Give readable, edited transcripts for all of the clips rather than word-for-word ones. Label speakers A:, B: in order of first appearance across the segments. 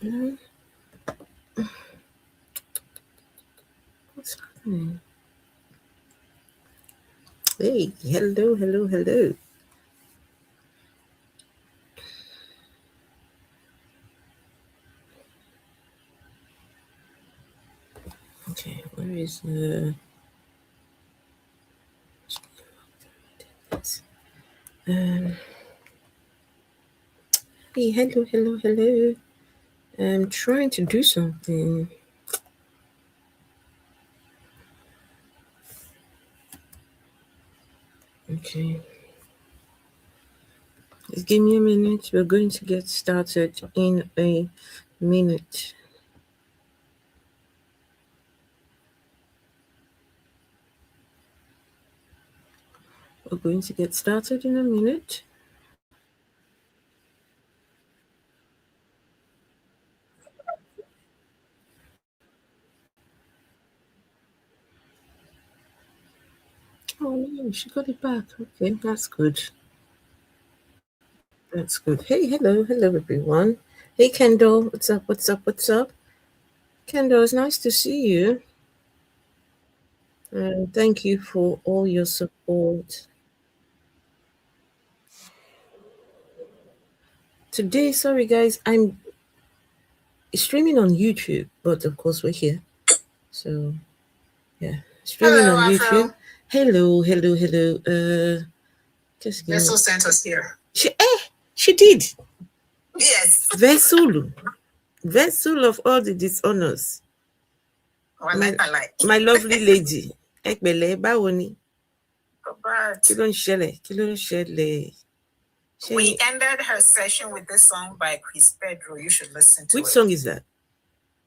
A: Mhm. What's happening? Hey, hello, hello, hello. Okay, where is this? Um, hey, hello, hello, hello. I'm trying to do something. Okay, just give me a minute. We're going to get started in a minute. We're going to get started in a minute. Oh no, she got it back. Okay, that's good. That's good. Hey, hello, hello, everyone. Hey, Kendall, what's up? What's up? What's up? Kendall, it's nice to see you. And thank you for all your support. Today, sorry guys, I'm streaming on YouTube, but of course we're here. So yeah, streaming
B: Hello,
A: on
B: Afro.
A: YouTube. Hello, hello, hello. Just give
B: Vessel
A: me.
B: sent us here.
A: She did.
B: Yes.
A: Vessel of all the dishonors. My lovely lady. Ẹ pẹ̀lẹ́, báwo ni? Kí ló ń ṣẹlẹ̀? Kí ló ń ṣẹlẹ̀?
B: We ended her session with this song by Chris Pedro. You should listen to it.
A: Which song is that?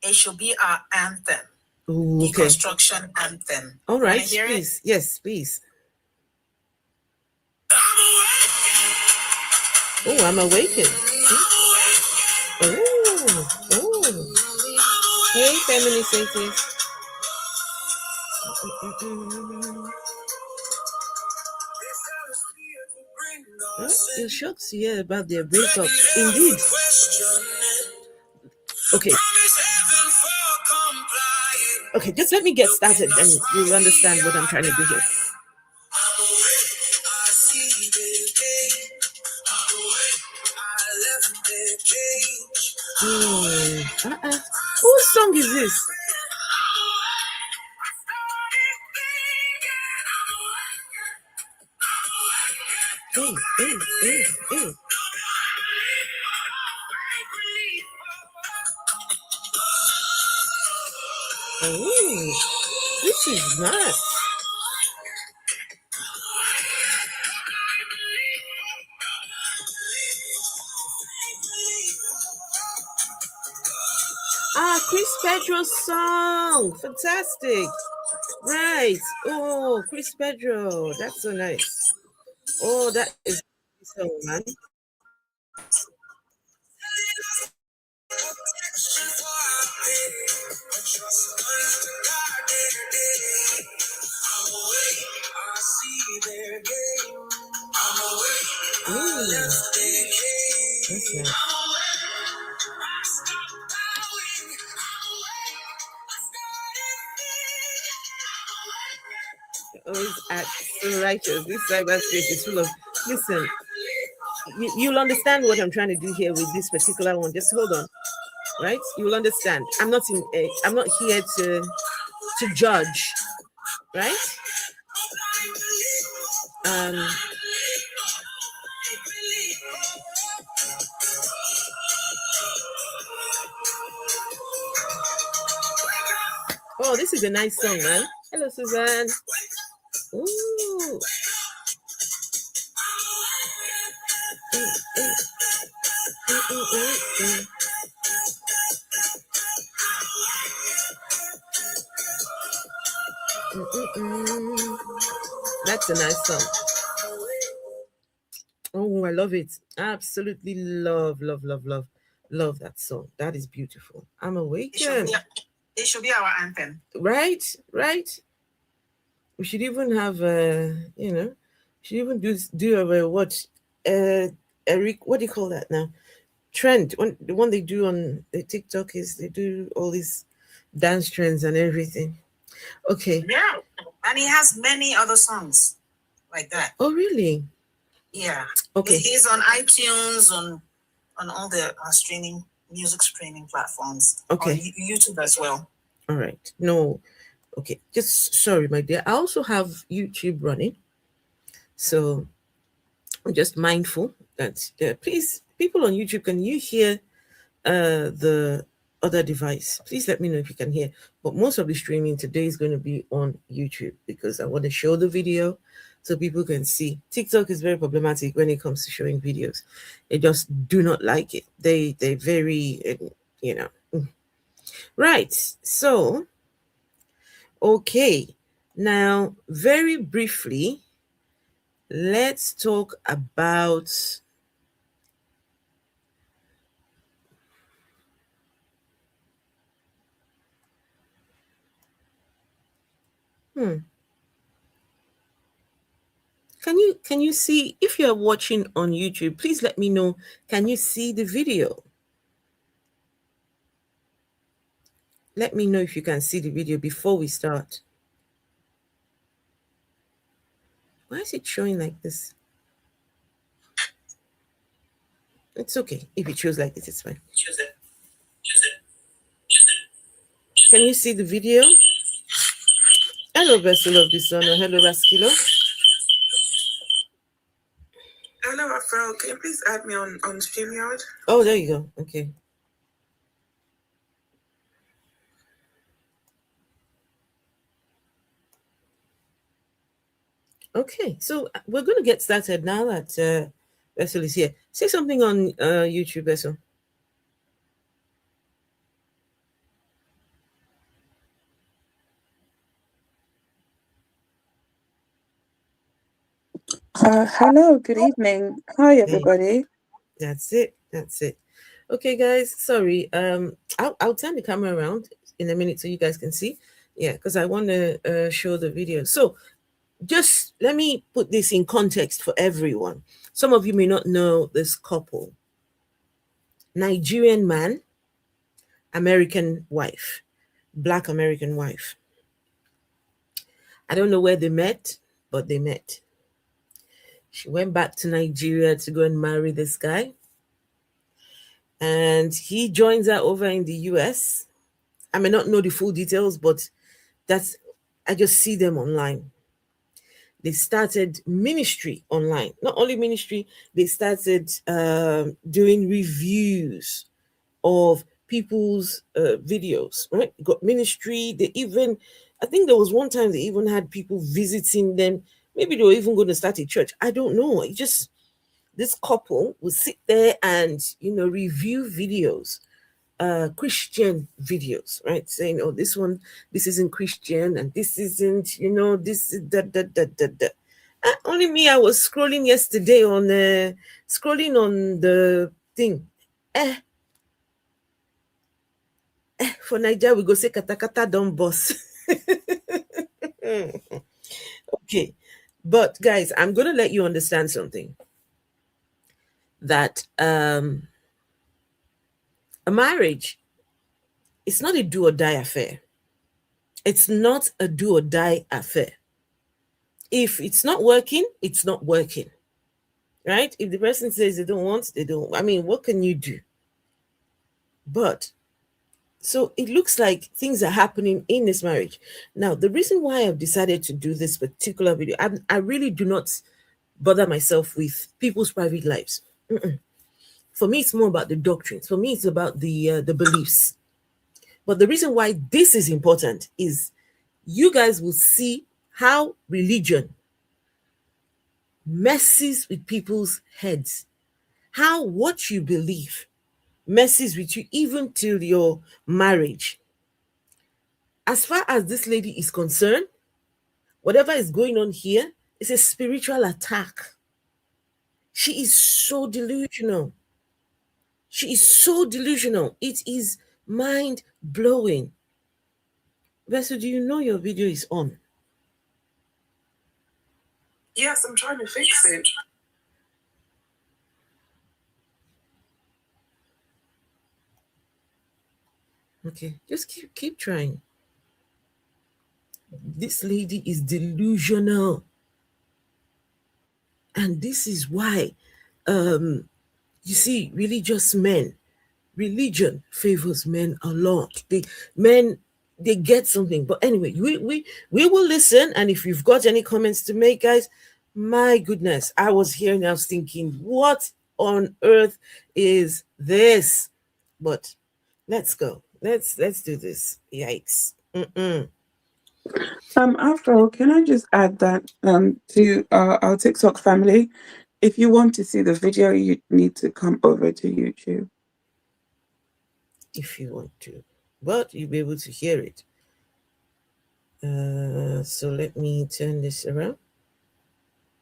B: It should be our anthem.
A: Ooh, okay.
B: Deconstruction anthem.
A: All right, please. Yes, please. Oh, I'm awakened. Oh. Hey, feminist atheist. Oh, you're shocked to hear about their breakup. Indeed. Okay. Okay, just let me get started and you'll understand what I'm trying to do here. Whose song is this? Hey. Oh, this is nice. Chris Pedro's song. Fantastic. Right. Oh, Chris Pedro. That's so nice. Oh, that is so man. That's nice. Always act so righteous. This cyberspace is full of. Listen, you'll understand what I'm trying to do here with this particular one. Just hold on, right? You'll understand. I'm not here to judge, right? Oh, this is a nice song, man. Hello, Suzanne. Ooh. That's a nice song. Oh, I love it. Absolutely love that song. That is beautiful. I'm awakened.
B: It should be our anthem.
A: Right. We should even have should even do a what do you call that now? trend. The one they do on the TikTok is they do all these dance trends and everything. Okay.
B: Yeah. And he has many other songs like that.
A: Oh, really?
B: Yeah.
A: Okay.
B: He's on iTunes, on all the music streaming platforms.
A: Okay.
B: On YouTube as well.
A: All right. No. Okay. Just sorry, my dear. I also have YouTube running. So I'm just mindful that please, people on YouTube, can you hear the other device? Please let me know if you can hear. But most of the streaming today is going to be on YouTube because I want to show the video so people can see. TikTok is very problematic when it comes to showing videos. They just do not like it. They very you know. Right. So okay. Now, very briefly, let's talk about Can you see, if you're watching on YouTube, please let me know, can you see the video? Let me know if you can see the video before we start. Why is it showing like this? It's okay. If it shows like this, it's fine. Can you see the video? Hello, Vessel of Dishonor. Hello, Raskilo.
B: Hello, Afro. Can you please add me on StreamYard?
A: Oh, there you go. Okay. Okay, so we're going to get started now that Vessel is here. Say something on YouTube, Vessel.
C: Hello, good evening. Hi, everybody.
A: That's it. That's it. Okay, guys. Sorry. I'll turn the camera around in a minute so you guys can see. Yeah, because I want to show the video. So, just let me put this in context for everyone. Some of you may not know this couple. Nigerian man, American wife, Black American wife. I don't know where they met, but they met. She went back to Nigeria to go and marry this guy. And he joins her over in the US. I may not know the full details, but I just see them online. They started ministry online. Not only ministry, they started doing reviews of people's videos, right? Got ministry. I think there was one time they even had people visiting them. Maybe they were even going to start a church. I don't know. This couple would sit there and, review videos, Christian videos, right? Saying, oh, this isn't Christian and this isn't, this is that. Only me, I was scrolling yesterday on the thing. For Nigeria, we go say katakata don boss. Okay. But guys, I'm going to let you understand something. That a marriage, it's not a do or die affair. It's not a do or die affair. If it's not working, it's not working. Right? If the person says they don't want, they don't. I mean, what can you do? But so it looks like things are happening in this marriage. Now, the reason why I've decided to do this particular video, I really do not bother myself with people's private lives. For me, it's more about the doctrines. For me, it's about the beliefs. But the reason why this is important is you guys will see how religion messes with people's heads, how what you believe messes with you even till your marriage. As far as this lady is concerned, whatever is going on here is a spiritual attack. She is so delusional. She is so delusional. It is mind blowing. Vessel, do you know your video is on?
C: Yes, I'm trying to fix it.
A: Okay, just keep trying. This lady is delusional, and this is why, um, you see, religion favors men a lot. Men they get something. But anyway, we will listen. And if you've got any comments to make, guys, my goodness, I was here and I was thinking, what on earth is this? But let's go. Let's do this. Yikes.
C: After all, can I just add that to our TikTok family, if you want to see the video, you need to come over to YouTube.
A: If you want to, but you'll be able to hear it. So let me turn this around.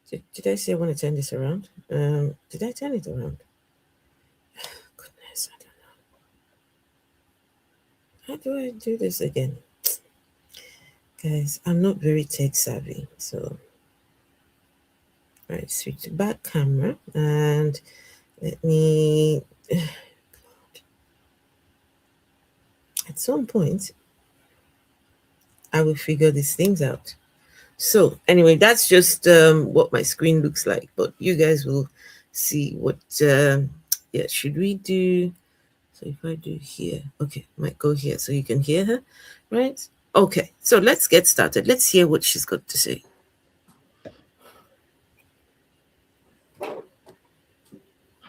A: Did I say I want to turn this around? Did I turn it around? Goodness, I don't know. How do I do this again? Guys, I'm not very tech savvy, so all right, switch to back camera and let me at some point I will figure these things out. So anyway, that's just what my screen looks like, but you guys will see what yeah, should we do? So if I do here, okay, might go here so you can hear her, right? Okay, so let's get started. Let's hear what she's got to say.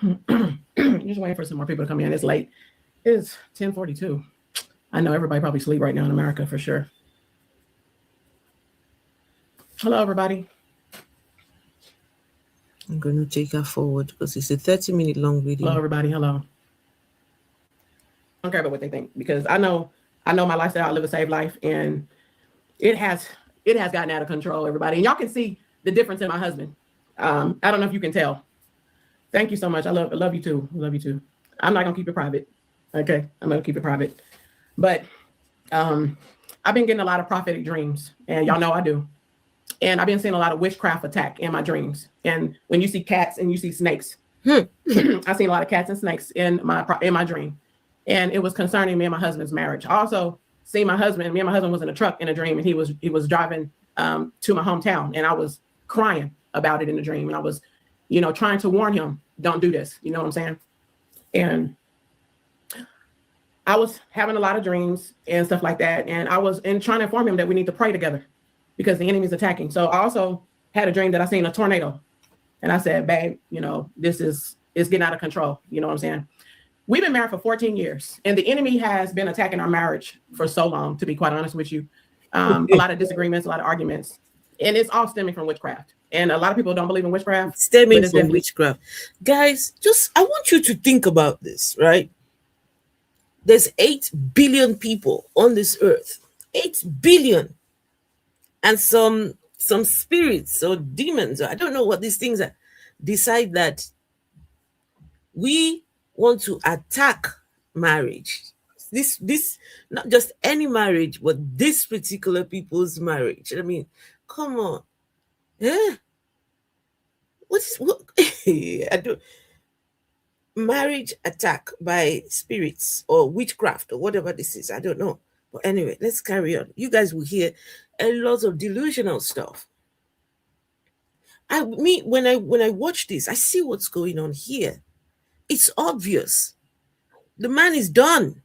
D: Just waiting for some more people to come in. It's late. It's 10:42. I know everybody probably sleep right now in America for sure. Hello, everybody.
A: I'm going to take her forward because it's a 30-minute long video.
D: Hello, everybody. Hello. I don't care about what they think because I know my lifestyle. I live a saved life, and it has gotten out of control, everybody. And y'all can see the difference in my husband. I don't know if you can tell. Thank you so much. I love you too. I love you too. I'm not gonna keep it private. Okay, I'm gonna keep it private. But I've been getting a lot of prophetic dreams, and y'all know I do. And I've been seeing a lot of witchcraft attack in my dreams. And when you see cats and you see snakes, I've seen a lot of cats and snakes in my dream. And it was concerning me and my husband's marriage. I also see me and my husband was in a truck in a dream, and he was driving to my hometown, and I was crying about it in the dream. And I was, trying to warn him, don't do this. You know what I'm saying? And I was having a lot of dreams and stuff like that. And I was trying to inform him that we need to pray together because the enemy's attacking. So I also had a dream that I seen a tornado. And I said, babe, it's getting out of control. You know what I'm saying? We've been married for 14 years, and the enemy has been attacking our marriage for so long, to be quite honest with you. A lot of disagreements, a lot of arguments, and it's all stemming from witchcraft. And a lot of people don't believe in witchcraft.
A: Stemming from witchcraft. Guys, I want you to think about this, right? There's 8 billion people on this earth. 8 billion. And some spirits or demons, or I don't know what these things are, decide that we want to attack marriage. This not just any marriage, but this particular people's marriage. I mean, come on. Yeah. What I do marriage attack by spirits or witchcraft or whatever this is. I don't know. But anyway, let's carry on. You guys will hear a lot of delusional stuff. When I watch this, I see what's going on here. It's obvious. The man is done.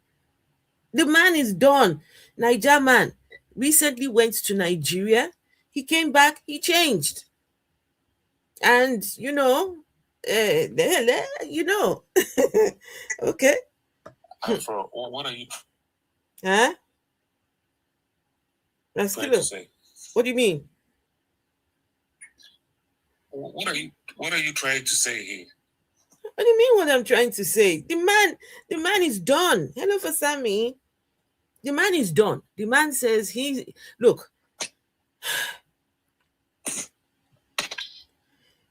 A: The man is done. Niger man recently went to Nigeria. He came back, he changed. And, okay.
E: Afro, what are you
A: Huh?
E: trying to say?
A: What do you mean?
E: What are you trying to say here?
A: What do you mean what I'm trying to say? The man is done. Hello for Sammy. The man is done. The man says look,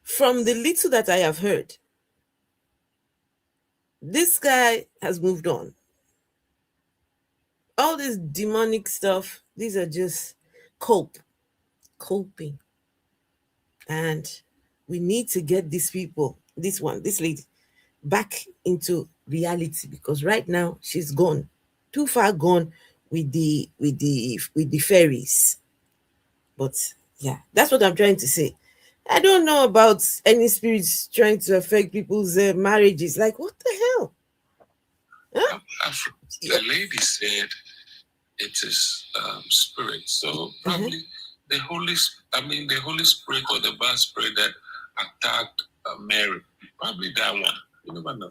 A: from the little that I have heard, this guy has moved on. All this demonic stuff, these are just coping. And we need to get these people, this lady, back into reality because right now she's gone. too far gone with the fairies. But yeah, that's what I'm trying to say. I don't know about any spirits trying to affect people's marriages. Like, what the hell? Huh?
E: The lady said it is spirit. So probably the Holy Spirit or the bad spirit that attacked Mary. Probably that one. You never know.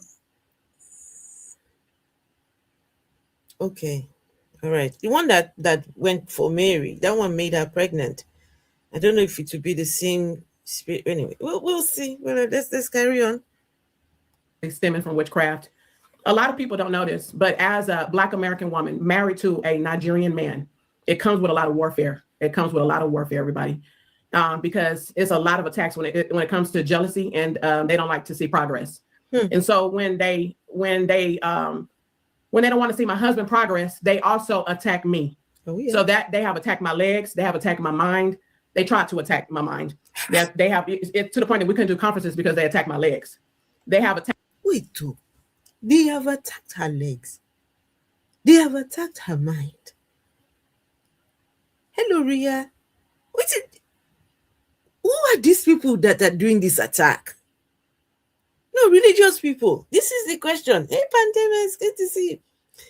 A: Okay. All right. The one that went for Mary, that one made her pregnant. I don't know if it would be the same spirit. Anyway, we'll see. Well, let's carry on.
D: Stemming from witchcraft. A lot of people don't know this, but as a Black American woman married to a Nigerian man, it comes with a lot of warfare. It comes with a lot of warfare, everybody, because it's a lot of attacks when it comes to jealousy, and they don't like to see progress. And so when they don't want to see my husband progress, they also attack me.
A: Oh, yeah.
D: So that they have attacked my legs, they have attacked my mind. They tried to attack my mind. That they have it to the point that we couldn't do conferences because they attacked my legs. They have attacked.
A: Wait, too. They have attacked her legs. They have attacked her mind. Hello, Ria. Who are these people that are doing this attack? No, religious people. This is the question. Hey, Pandemus, good to see you.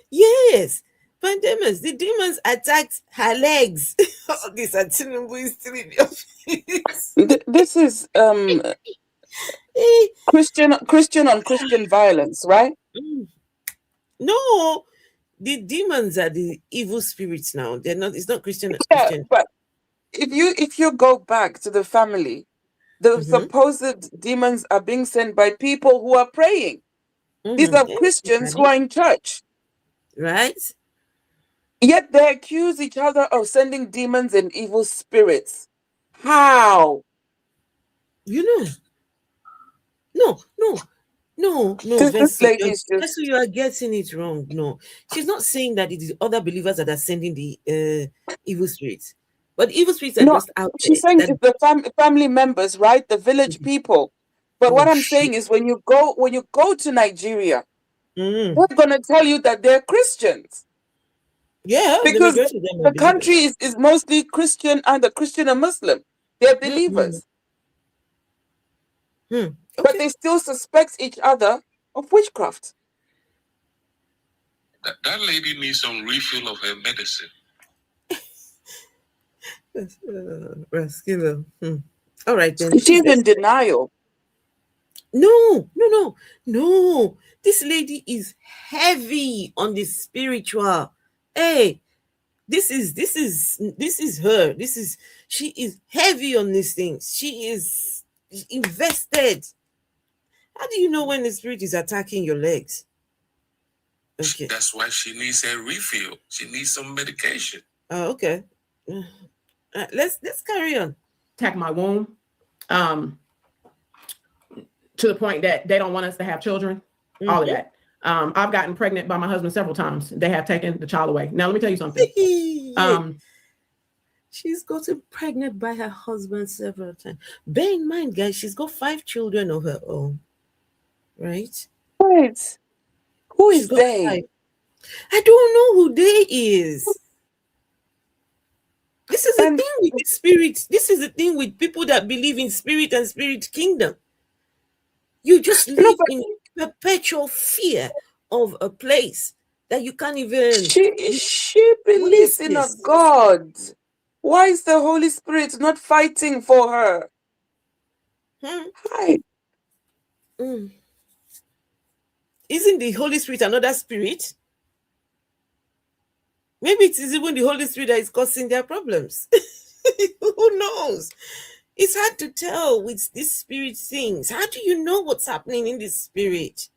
A: Yes, Pandemus, the demons attacked her legs. Oh, this Atinubu is still in the office.
C: This is Christian on Christian violence, right?
A: No, the demons are the evil spirits now. They're not. It's not Christian.
C: Yeah,
A: Christian.
C: but if you go back to the family, the supposed demons are being sent by people who are praying. These are Christians who are in church,
A: right?
C: Yet they accuse each other of sending demons and evil spirits. How?
A: You know. No,
C: This lady is just...
A: Vessel, you are getting it wrong. No, she's not saying that it is other believers that are sending the evil spirits, but evil spirits are just out there.
C: She's saying it's the family members, right? The village people. But what I'm saying is, when you go to Nigeria, they're gonna tell you that they're Christians.
A: Yeah,
C: because the country is mostly Christian, either Christian or Muslim. They're believers.
A: Okay.
C: But they still suspect each other of witchcraft.
E: That lady needs some refill of her medicine.
A: Rascalo. All right then.
C: She's in denial.
A: No. This lady is heavy on the spiritual. Hey, this is her. She is heavy on these things. She is invested. How do you know when the spirit is attacking your legs? Okay.
E: That's why she needs a refill. She needs some medication.
A: Oh, okay. Let's carry on.
D: Attack my womb, to the point that they don't want us to have children. All of that. I've gotten pregnant by my husband several times. They have taken the child away. Now let me tell you something.
A: She's gotten pregnant by her husband several times. Bear in mind, guys, she's got 5 children of her own. Right?
C: Wait. Who is they?
A: 5. I don't know who they is. This is the thing with the spirit. This is the thing with people that believe in spirit and spirit kingdom. You just live in perpetual fear of a place that you can't even...
C: She believes in a God. Why is the Holy Spirit not fighting for her? Hi.
A: Isn't the Holy Spirit another spirit? Maybe it is even the Holy Spirit that is causing their problems. Who knows? It's hard to tell with these spirit things. How do you know what's happening in this spirit?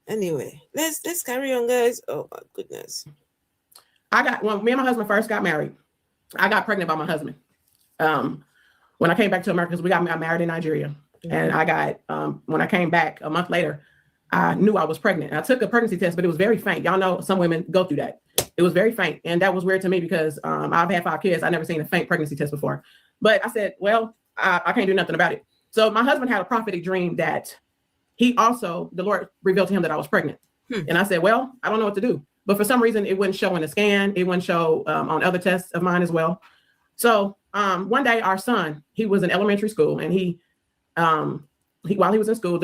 A: Anyway, let's carry on, guys. Oh my goodness.
D: When me and my husband first got married, I got pregnant by my husband. When I came back to America, because we got married in Nigeria, and I got when I came back a month later, I knew I was pregnant. I took a pregnancy test, but it was very faint. Y'all know some women go through that. It was very faint, and that was weird to me because I've had 5 kids. I've never seen a faint pregnancy test before. But I said, well, I can't do nothing about it. So my husband had a prophetic dream that the Lord revealed to him that I was pregnant. And I said, well, I don't know what to do. but for some reason it wouldn't show in the scan. It wouldn't show on other tests of mine as well. So one day our son, he was in elementary school, and he while he was in school,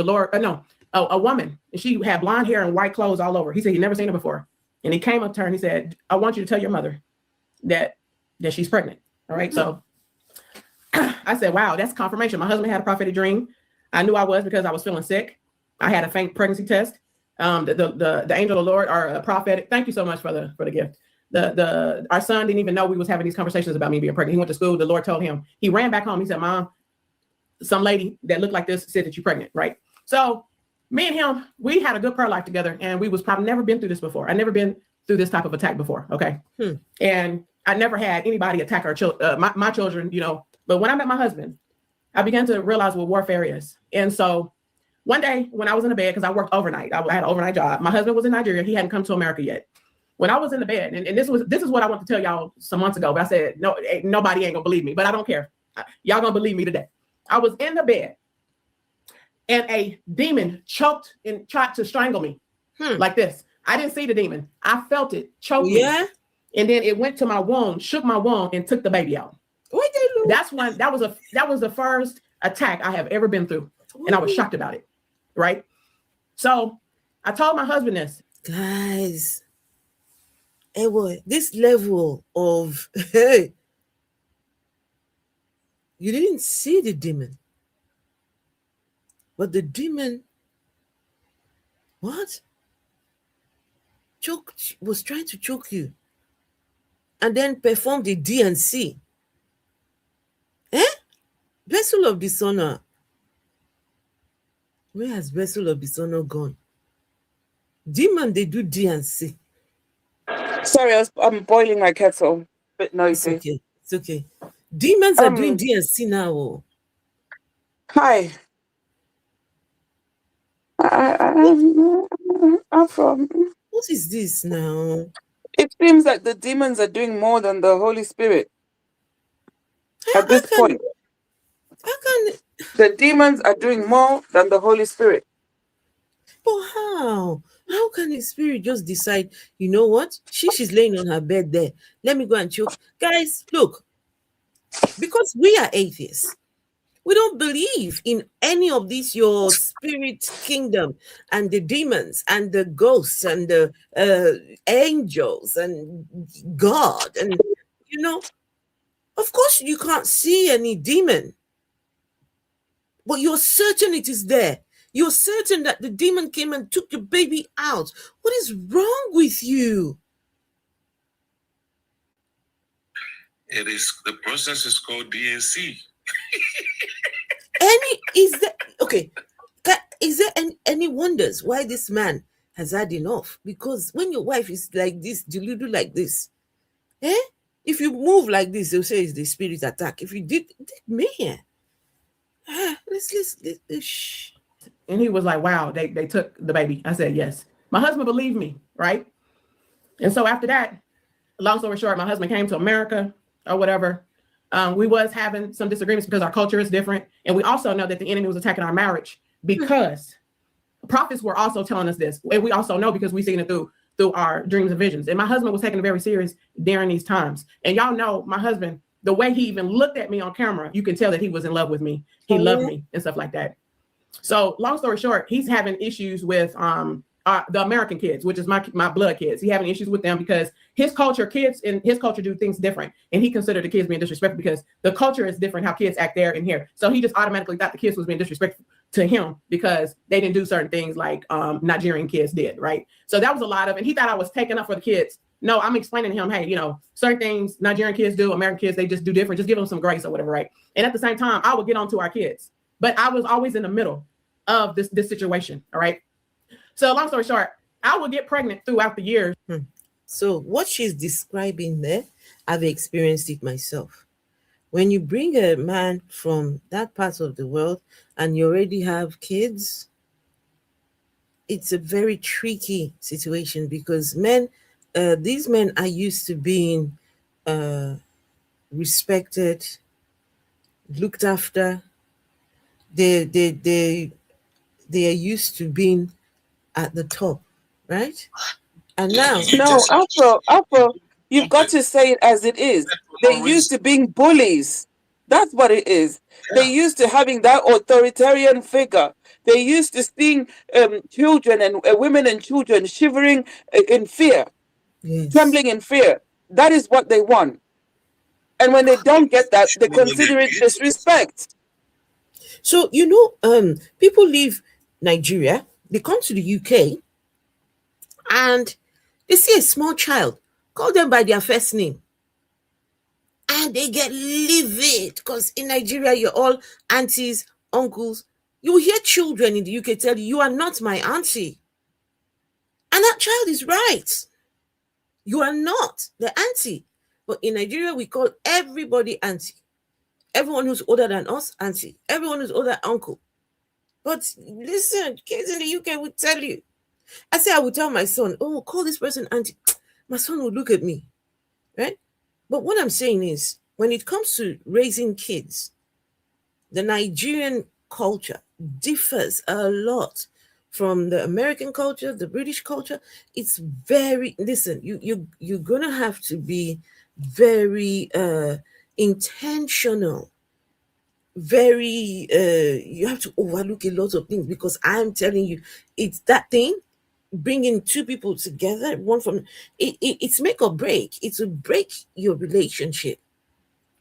D: a woman, and she had blonde hair and white clothes all over. He said he'd never seen her before. And he came up to her and he said, I want you to tell your mother that she's pregnant. All right. So I said, wow, that's confirmation. My husband had a prophetic dream. I knew I was because I was feeling sick. I had a faint pregnancy test. The angel of the Lord, our prophetic. Thank you so much for the gift. Our son didn't even know we was having these conversations about me being pregnant. He went to school. The Lord told him. He ran back home. He said, Mom, some lady that looked like this said that you're pregnant, right? So me and him, we had a good prayer life together, and we was probably never been through this before. I never been through this type of attack before. Okay. And I never had anybody attack our my children, but when I met my husband, I began to realize what warfare is. And so one day when I was in the bed, because I worked overnight, I had an overnight job. My husband was in Nigeria. He hadn't come to America yet. When I was in the bed, and this is what I want to tell y'all some months ago, but I said, no, nobody ain't gonna believe me, but I don't care. Y'all gonna believe me today. I was in the bed, and a demon choked and tried to strangle me like this. I didn't see the demon. I felt it choke me. And then it went to my womb, shook my womb, and took the baby out. That was the first attack I have ever been through. And I was shocked about it. Right. So I told my husband this.
A: Guys, hey boy, this level of hey, you didn't see the demon. But the demon, what? Was trying to choke you. And then performed the DNC. Vessel of dishonor. Where has vessel of dishonor gone? Demon, they do DNC.
C: Sorry, I'm boiling my kettle. Bit noisy.
A: It's okay. Demons are doing DNC now.
C: Hi. I'm from.
A: What is this now?
C: It seems like the demons are doing more than the Holy Spirit at this point.
A: How can
C: the demons are doing more than the Holy Spirit?
A: But how? How can the spirit just decide, you know what? She's laying on her bed there. Let me go and choke. Guys, look, because we are atheists, we don't believe in any of these, your spirit kingdom and the demons and the ghosts and the angels and God. And, of course you can't see any demon, but you're certain it is there. You're certain that the demon came and took your baby out. What is wrong with you?
E: The process is called DNC.
A: Is there any wonders why this man has had enough? Because when your wife is like this, deluded like this, if you move like this, they'll say it's the spirit attack. If you did man, let's shh.
D: And he was like, wow, they took the baby. I said, yes. My husband believed me, right? And so after that, long story short, my husband came to America or whatever. We was having some disagreements because our culture is different. And we also know that the enemy was attacking our marriage because prophets were also telling us this. And we also know because we've seen it through our dreams and visions. And my husband was taking it very serious during these times. And y'all know my husband, the way he even looked at me on camera, you can tell that he was in love with me. He loved me and stuff like that. So long story short, he's having issues with the American kids, which is my blood kids. He's having issues with them because kids in his culture do things different. And he considered the kids being disrespectful because the culture is different, how kids act there and here. So he just automatically thought the kids was being disrespectful to him because they didn't do certain things like Nigerian kids did, right? So that was a lot of, and he thought I was taking up for the kids. No, I'm explaining to him, hey, certain things Nigerian kids do, American kids, they just do different. Just give them some grace or whatever, right? And at the same time, I would get on to our kids. But I was always in the middle of this situation, all right? So long story short, I would get pregnant throughout the years.
A: So what she's describing there, I've experienced it myself. When you bring a man from that part of the world and you already have kids, it's a very tricky situation because these men are used to being respected, looked after. They are used to being at the top, right? And now,
C: No, Afro, you've got to say it as it is. They're used to being bullies. That's what it is. They're used to having that authoritarian figure. They're used to seeing children and women and children shivering in fear,
A: yes.
C: trembling in fear. That is what they want. And when they don't get that, they consider it disrespect.
A: So, people leave Nigeria, they come to the UK, and they see a small child, call them by their first name, and they get livid because in Nigeria, you're all aunties, uncles. You hear children in the UK tell you, "You are not my auntie." And that child is right. You are not the auntie. But in Nigeria, we call everybody auntie. Everyone who's older than us, auntie. Everyone who's older, uncle. But listen, kids in the UK would tell you. I would tell my son, "Oh, call this person auntie." My son would look at me, right? But what I'm saying is, when it comes to raising kids, the Nigerian culture differs a lot from the American culture, the British culture. It's very, listen, you're gonna have to be very intentional, very you have to overlook a lot of things, because I'm telling you, it's that thing, bringing two people together, one from it's make or break. It will break your relationship.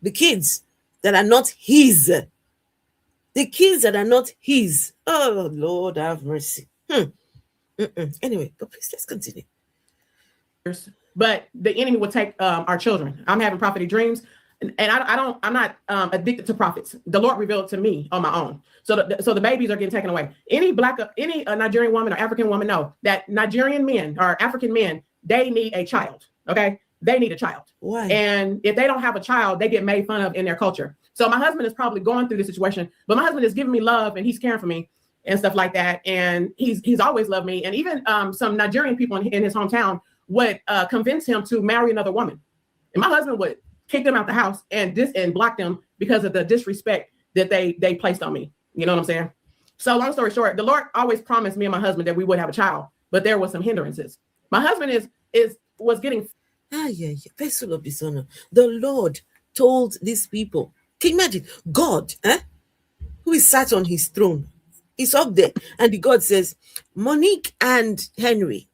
A: The kids that are not his, oh Lord have mercy. Anyway, but please, let's continue.
D: But the enemy will take our children. I'm having prophetic dreams, and I'm not addicted to prophets. The Lord revealed to me on my own. So the babies are getting taken away. Any Nigerian woman or African woman know that Nigerian men or African men, they need a child. Okay, they need a child.
A: Why?
D: And if they don't have a child, they get made fun of in their culture. So my husband is probably going through this situation, but my husband is giving me love and he's caring for me and stuff like that. And he's always loved me. And even some Nigerian people in his hometown would convince him to marry another woman. And my husband would kick them out the house and block them because of the disrespect that they placed on me. You know what I'm saying? So long story short, the Lord always promised me and my husband that we would have a child, but there was some hindrances. My husband was getting
A: vessel of dishonor. The Lord told these people, can you imagine God, who is sat on his throne, is up there, and the God says, Monique and Henry,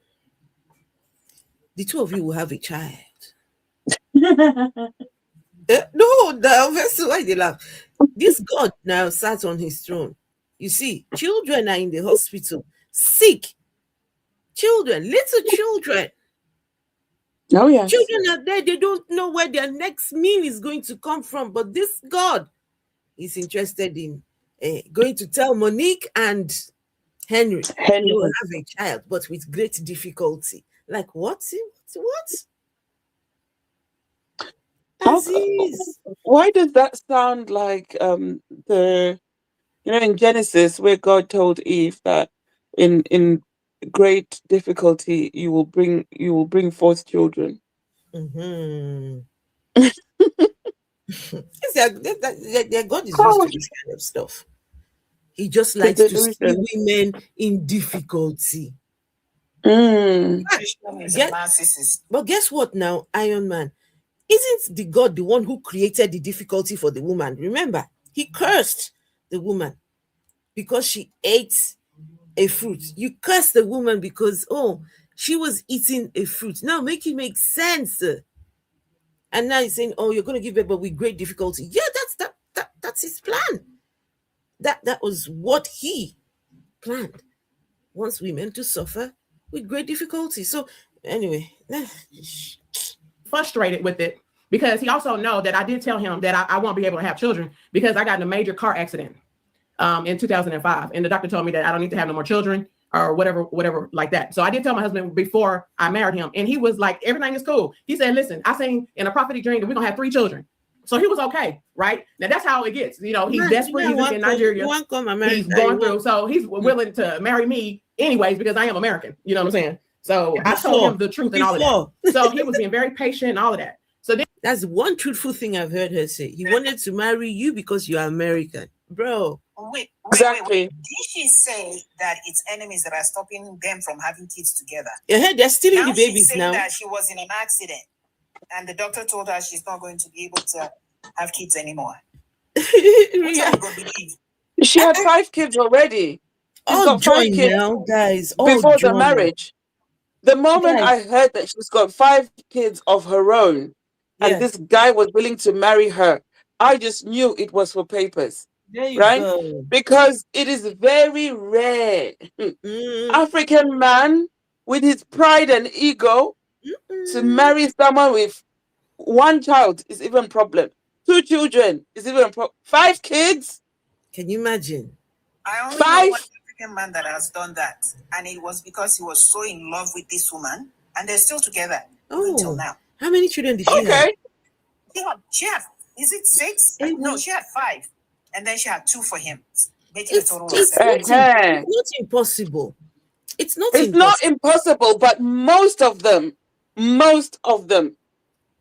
A: the two of you will have a child. No, that's why they laugh. This God now sat on his throne. You see, children are in the hospital, sick. Children, little children.
C: Oh, yes.
A: Children are there. They don't know where their next meal is going to come from. But this God is interested in going to tell Monique and Henry you will have a child, but with great difficulty. Like, what?
C: Why does that sound like in Genesis, where God told Eve that in great difficulty you will bring forth children?
A: Mm-hmm. Their God is used to this kind of stuff. He just likes to see women in difficulty. But guess what now, Iron Man? Isn't the God the one who created the difficulty for the woman? Remember, he cursed the woman because she ate a fruit. You cursed the woman because, she was eating a fruit. Now make it make sense. And now he's saying, you're going to give birth, but with great difficulty. Yeah, that's his plan. That was what he planned. Wants women to suffer with great difficulty. So anyway,
D: frustrated with it because he also know that I did tell him that I won't be able to have children because I got in a major car accident in 2005. And the doctor told me that I don't need to have no more children or whatever like that. So I did tell my husband before I married him, and he was like, everything is cool. He said, listen, I seen in a prophetic dream that we're gonna have 3 children. So he was okay, right? Now that's how it gets. He's desperate. He's in Nigeria. He's going through. So he's willing to marry me anyways because I am American. You know what I'm saying? So I told him the truth and all of that. So he was being very patient and all of that. So
A: that's one truthful thing I've heard her say. He wanted to marry you because you're American. Bro,
B: Wait.
C: Exactly.
B: Did she say that it's enemies that are stopping them from having kids together?
A: Yeah, they're stealing
B: Now
A: the
B: she's
A: babies
B: saying
A: now.
B: that she was in an accident and the doctor told her she's not going to be able to have kids anymore. Which
A: Yeah.
B: one you go believe?
C: She had 5 kids already. She's
A: All
C: got 5
A: join
C: kids
A: now, guys. All
C: before the
A: join.
C: marriage. The moment
A: Guys.
C: I heard that she's got 5 kids of her own, and
A: Yeah.
C: this guy was willing to marry her, I just knew it was for papers,
A: There you
C: right?
A: go.
C: Because it is very rare.
A: Mm,
C: African man with his pride and ego to marry someone with 1 child is even problem. 2 children is even 5 kids.
A: Can you imagine?
B: I only know
C: 5.
B: one African man that has done that, and it was because he was so in love with this woman, and they're still together until
A: Oh,
B: now.
A: how many children did she have?
C: Okay.
B: She had, is it 6?
A: It
B: No,
A: was-
B: she had 5, and then she had 2 for him, making a
A: It's,
B: total of
A: it's,
B: 7.
A: it's not impossible. It's not
C: It's not impossible, but most of them,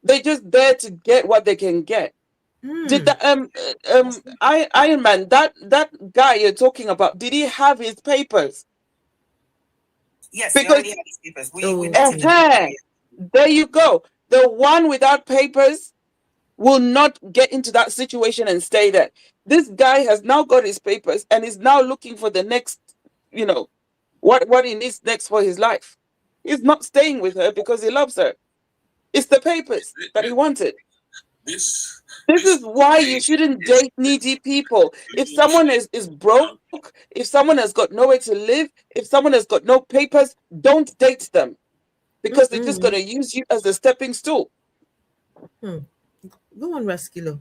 C: they just there to get what they can get. Did the Iron Man, that guy you're talking about, did he have his papers?
B: Yes, he
C: Because
B: already had his papers. We
C: there you go. The one without papers will not get into that situation and stay there. This guy has now got his papers and is now looking for the next, what he needs next for his life. He's not staying with her because he loves her. It's the papers that he wanted.
E: This
C: This is why you shouldn't date needy people. If someone is broke, if someone has got nowhere to live, if someone has got no papers, don't date them. Because they're just going to use you as a stepping stool.
A: Go on, Raskilo.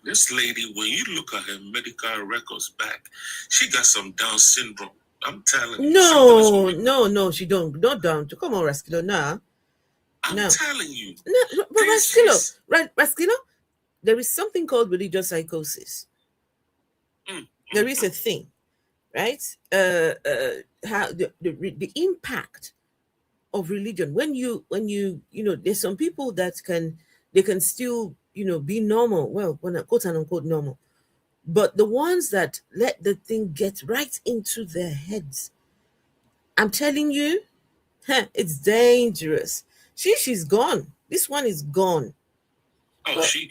E: This lady, when you look at her medical records back, she got some Down syndrome. I'm telling you.
A: No, she don't. Not Down. Come on, Raskilo. Nah.
E: I'm telling you.
A: No, but Raskilo, right, Raskilo, there is something called religious psychosis. There is a thing, right? How the impact of religion when you there's some people that can still be normal, well, quote unquote normal, but the ones that let the thing get right into their heads, I'm telling you, it's dangerous. She's gone. This one is gone.
E: Oh, she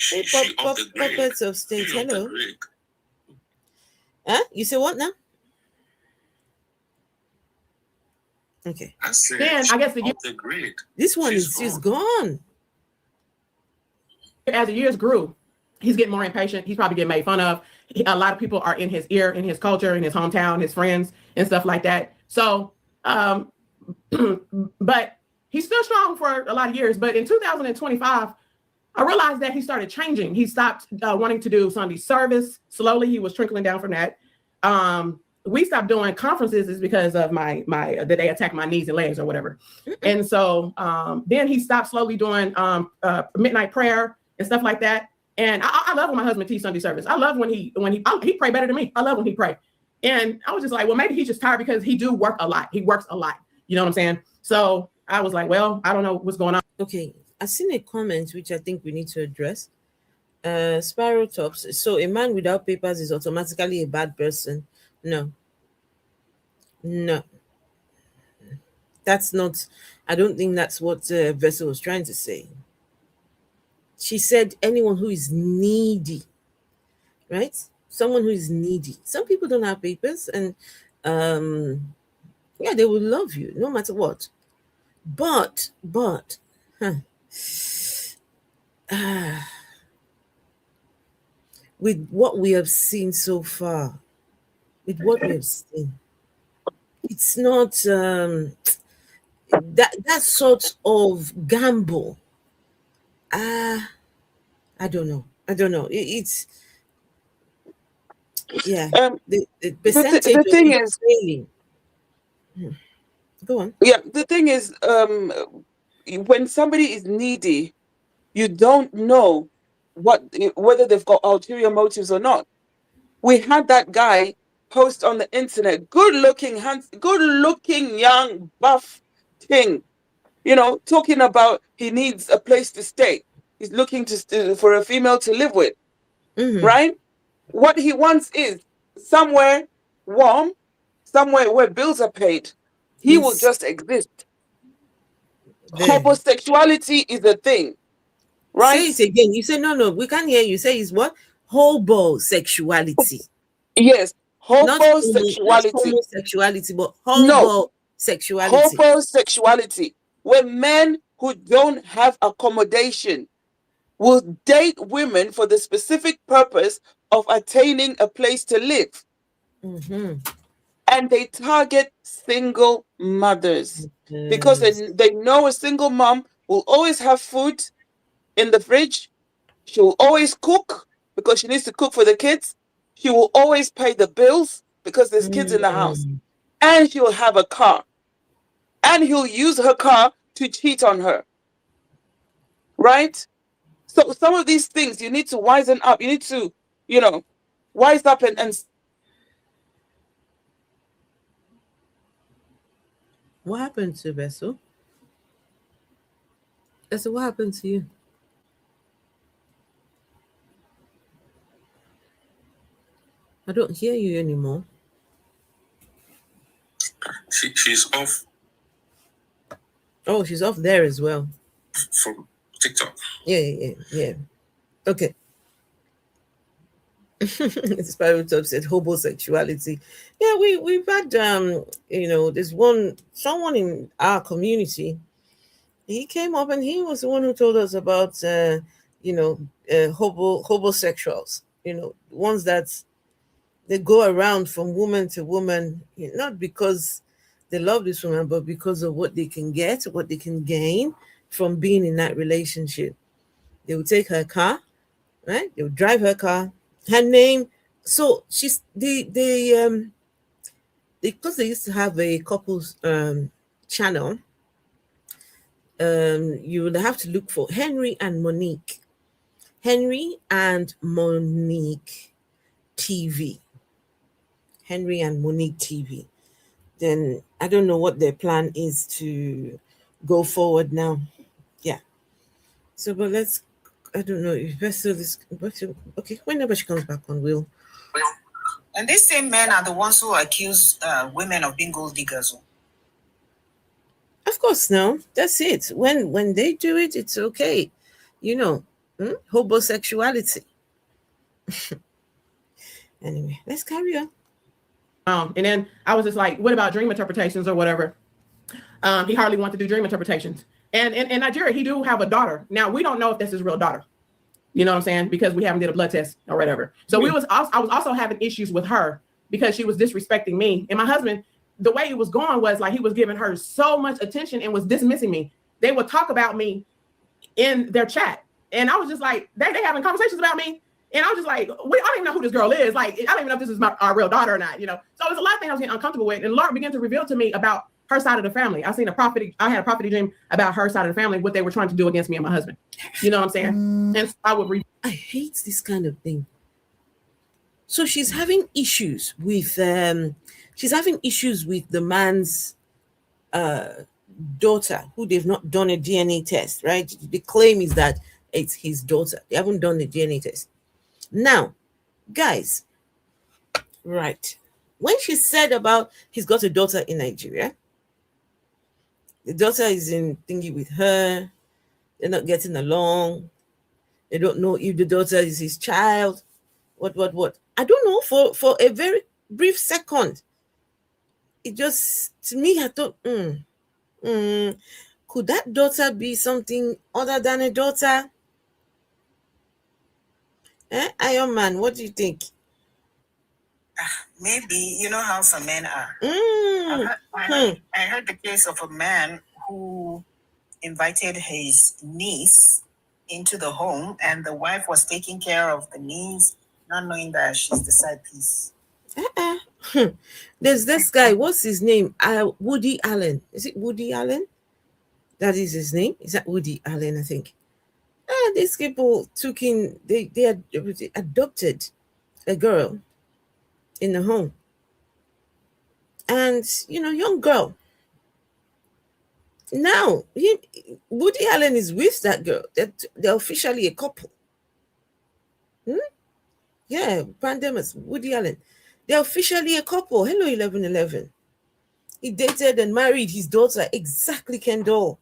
E: off the grid.
A: Puppets of state.
E: She off the
A: Hello.
E: grid.
A: Huh? You say what now? Okay.
E: I said,
D: Then I guess
E: off the grid.
A: This one she's gone.
D: as the years grew, he's getting more impatient. He's probably getting made fun of. A lot of people are in his ear, in his culture, in his hometown, his friends, and stuff like that. So, but he's still strong for a lot of years. But in 2025, I realized that he started changing. He stopped wanting to do Sunday service. Slowly, he was trickling down from that. We stopped doing conferences is because of that they attacked my knees and legs or whatever. And so then he stopped slowly doing midnight prayer and stuff like that. And I love when my husband teaches Sunday service. I love when he pray better than me. I love when he pray. And I was just like, well, maybe he's just tired because he do work a lot. He works a lot. You know what I'm saying? So I was like, well, I don't know what's going on.
A: Okay, I've seen a comment which I think we need to address. Sparrow Tops. So a man without papers is automatically a bad person. No. That's not, I don't think that's what Vessel was trying to say. She said anyone who is needy, right? Someone who is needy. Some people don't have papers and they will love you no matter what. But with what we have seen so far, it's not that sort of gamble. I don't know. It's the percentage
C: the thing is
A: failing. Go on.
C: Yeah, the thing is, when somebody is needy, you don't know whether they've got ulterior motives or not. We had that guy post on the internet, good-looking young buff thing, talking about he needs a place to stay. He's looking for a female to live with, right? What he wants is somewhere warm, somewhere where bills are paid. He will
A: He's
C: just exist.
A: there.
C: Homosexuality is a thing,
A: Say
C: right?
A: it again. You say no, we can't hear you. Say it's what? Homosexuality.
C: Yes,
A: Not
C: homosexuality.
A: homosexuality, but
C: No,
A: homosexuality.
C: homosexuality. When men who don't have accommodation will date women for the specific purpose of attaining a place to live.
A: Mm-hmm.
C: And they target single mothers because
A: Yes.
C: they know a single mom will always have food in the fridge. She will always cook because she needs to cook for the kids. She will always pay the bills because there's kids in the house.
A: Mm.
C: And she will have a car. And he'll use her car to cheat on her. Right? So some of these things you need to wisen up. You need to, wise up and
A: What happened to Vessel? Vessel, what happened to you? I don't hear you anymore.
E: She's off
A: Oh, she's off there as well.
E: from TikTok.
A: Yeah. Okay. Spiritual said homosexuality. Yeah, we've had there's someone in our community. He came up and he was the one who told us about homosexuals. Ones that they go around from woman to woman, not because they love this woman, but because of what they can get, what they can gain from being in that relationship. They will take her car, right? They will drive her car. Her name. So she's because they used to have a couples channel. You would have to look for Henry and Monique. Henry and Monique TV. Henry and Monique TV. Then I don't know what their plan is to go forward now. Yeah. So, but I don't know if Vessel is okay. Whenever she comes back on, we'll.
B: And these same men are the ones who accuse women of being gold diggers.
A: Of course, no. That's it. When they do it, it's okay. Homosexuality. Anyway, let's carry on.
D: And then I was just like, what about dream interpretations or whatever? He hardly wanted to do dream interpretations. And in Nigeria, he do have a daughter. Now, we don't know if that's his real daughter. You know what I'm saying? Because we haven't did a blood test or whatever. So I was also having issues with her because she was disrespecting me. And my husband, the way it was going was like he was giving her so much attention and was dismissing me. They would talk about me in their chat. And I was just like, they having conversations about me. And I was just like, I don't even know who this girl is. Like, I don't even know if this is our real daughter or not, So it was a lot of things I was getting uncomfortable with. And the Lord began to reveal to me about her side of the family. I had a prophetic dream about her side of the family, what they were trying to do against me and my husband. You know what I'm saying? And so
A: I hate this kind of thing. So she's having issues with the man's daughter, who they've not done a DNA test, right? The claim is that it's his daughter. They haven't done the DNA test. Now, guys, right. When she said about he's got a daughter in Nigeria, the daughter is in thingy with her, they're not getting along. They don't know if the daughter is his child. What? I don't know. For a very brief second, it just, to me, I thought, could that daughter be something other than a daughter? Iron Man, what do you think?
B: Maybe, you know how some men are. I heard the case of a man who invited his niece into the home, and the wife was taking care of the niece, not knowing that she's the side piece.
A: There's this guy, what's his name? Woody Allen. Is it Woody Allen? That is his name. Is that Woody Allen, I think? These people they adopted a girl in the home. And, young girl. Now, Woody Allen is with that girl. They're officially a couple. Yeah, Pandemas, Woody Allen. They're officially a couple. Hello, 1111. He dated and married his daughter, exactly Kendall.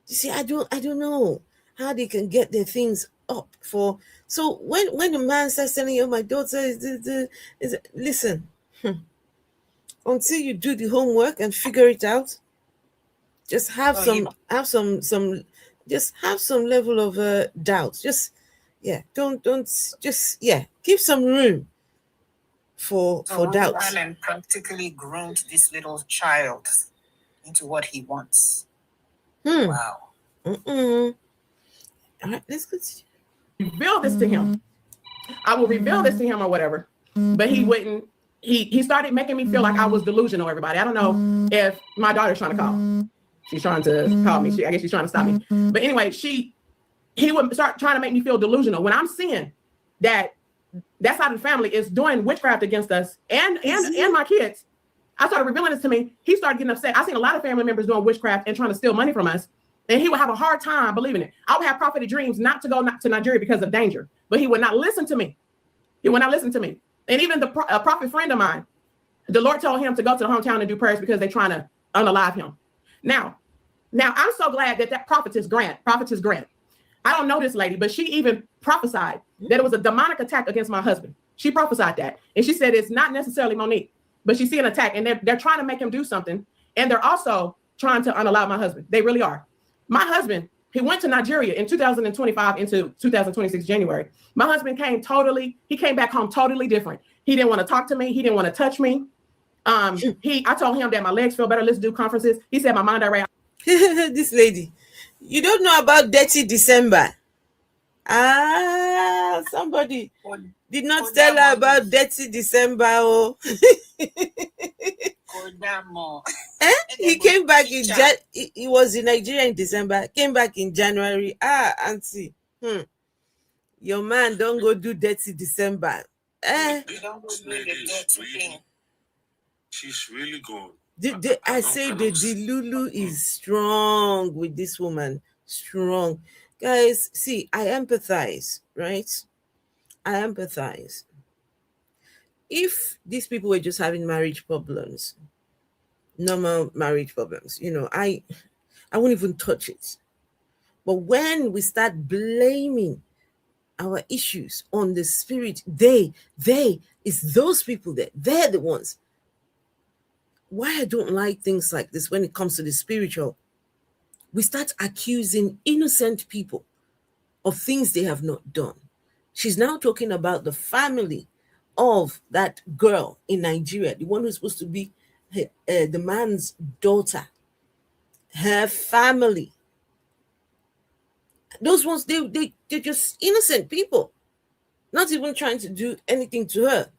A: You see, I don't know how they can get their things up for. So when the man starts telling you, my daughter is listen, until you do the homework and figure it out, just have just have some level of doubt. Just don't just give some room for doubt.
B: Allen practically groomed this little child into what he wants. Wow.
A: All right, let's continue.
D: Reveal this to him. I will reveal this to him or whatever, but he wouldn't. He started making me feel like I was delusional. Everybody, I don't know if my daughter's trying to call. She's trying to call me. I guess she's trying to stop me. But anyway, he would start trying to make me feel delusional when I'm seeing that side of the family is doing witchcraft against us and my kids. I started revealing this to me. He started getting upset. I seen a lot of family members doing witchcraft and trying to steal money from us. And he would have a hard time believing it. I would have prophetic dreams not to go to Nigeria because of danger, but he would not listen to me. He would not listen to me. And even a prophet friend of mine, the Lord told him to go to the hometown and do prayers because they're trying to unalive him. Now I'm so glad that prophetess Grant. I don't know this lady, but she even prophesied that it was a demonic attack against my husband. She prophesied that. And she said it's not necessarily Monique, but she see an attack and they're trying to make him do something. And they're also trying to unalive my husband. They really are. My husband, he went to Nigeria in 2025 into 2026 January. My husband came back home totally different. He didn't want to talk to me. He didn't want to touch me. I told him that my legs feel better. Let's do conferences. He said my mind are right.
A: This lady, you don't know about Dirty December. Somebody did not tell her about Dirty December. Oh. He came back in he was in Nigeria in December, came back in January. Auntie, your man don't go do Dirty December.
E: She's really gone.
A: I say the Delulu is strong with this woman. Strong. Guys, see, I empathize, right? I empathize. If these people were just having marriage problems, normal marriage problems, I wouldn't even touch it. But when we start blaming our issues on the spirit, it's those people they're the ones. Why I don't like things like this when it comes to the spiritual, we start accusing innocent people of things they have not done. She's now talking about the family of that girl in Nigeria, the one who's supposed to be the man's daughter, her family. Those ones, they're just innocent people, not even trying to do anything to her.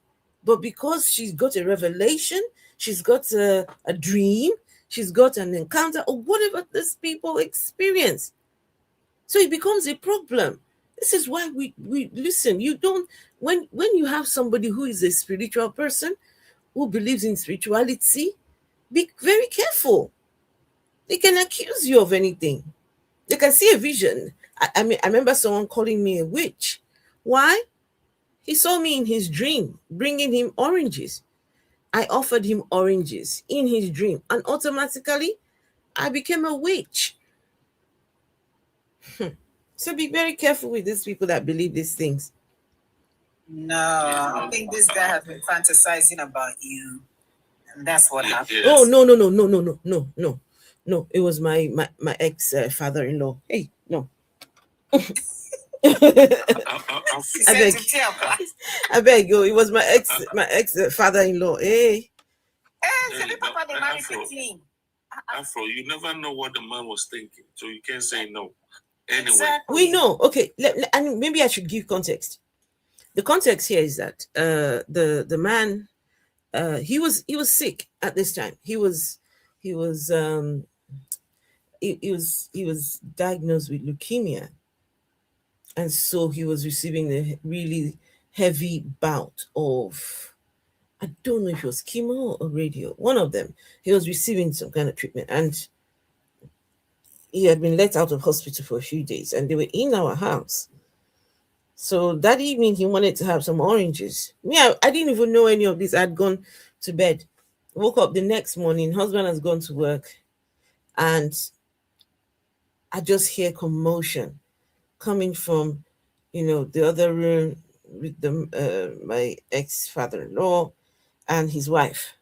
A: But because she's got a revelation, she's got a dream, she's got an encounter, or whatever these people experience. So it becomes a problem. This is why we listen. You don't, when you have somebody who is a spiritual person, who believes in spirituality, be very careful. They can accuse you of anything. They can see a vision. I remember someone calling me a witch. Why? He saw me in his dream, bringing him oranges. I offered him oranges in his dream, and automatically I became a witch. So be very careful with these people that believe these things.
B: No, I think this guy has been fantasizing about you, and that's what happened.
A: Oh, no. It was my ex father-in-law. Hey, no. I beg you. It was my ex father-in-law. Hey.
E: Afro, you never know what the man was thinking, so you can't say no. Anyway,
B: Exactly.
A: We know. Okay, and maybe I should give context. The context here is that the man he was sick at this time. He was diagnosed with leukemia, and so he was receiving a really heavy bout of, I don't know if it was chemo or radio, one of them. He was receiving some kind of treatment, and he had been let out of hospital for a few days, and they were in our house. So that evening, he wanted to have some oranges. Yeah, I didn't even know any of this. I'd gone to bed. Woke up the next morning. Husband has gone to work. And I just hear commotion coming from, the other room with my ex-father-in-law and his wife.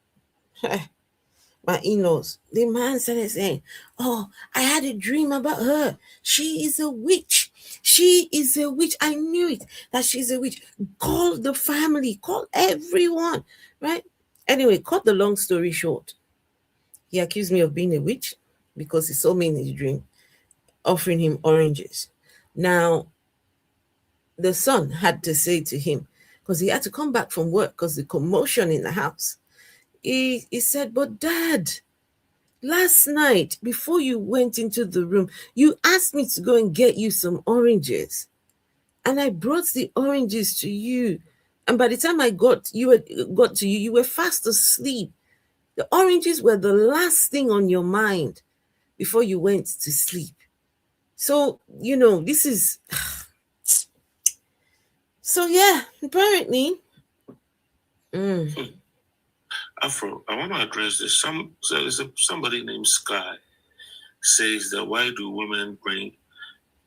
A: My in-laws. The man started saying, "Oh, I had a dream about her. She is a witch. She is a witch. I knew it, that she's a witch. Call the family, call everyone." Right? Anyway, cut the long story short. He accused me of being a witch because he saw me in his dream offering him oranges. Now, the son had to say to him, because he had to come back from work because the commotion in the house. He said, "But Dad, last night before you went into the room, you asked me to go and get you some oranges. And I brought the oranges to you. And by the time I got to you, you were fast asleep. The oranges were the last thing on your mind before you went to sleep. So, this is..." So, yeah, apparently.
E: Afro, I want to address this. Somebody named Sky says that why do women bring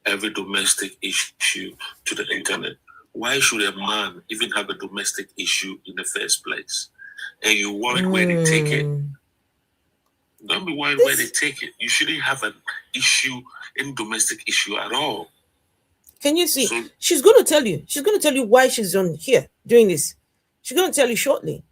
E: every domestic issue to the internet? Why should a man even have a domestic issue in the first place? And you worried where they take it. Don't be worried where they take it. You shouldn't have an issue, any domestic issue at all.
A: Can you see? So, she's going to tell you. She's going to tell you why she's on here doing this. She's going to tell you shortly.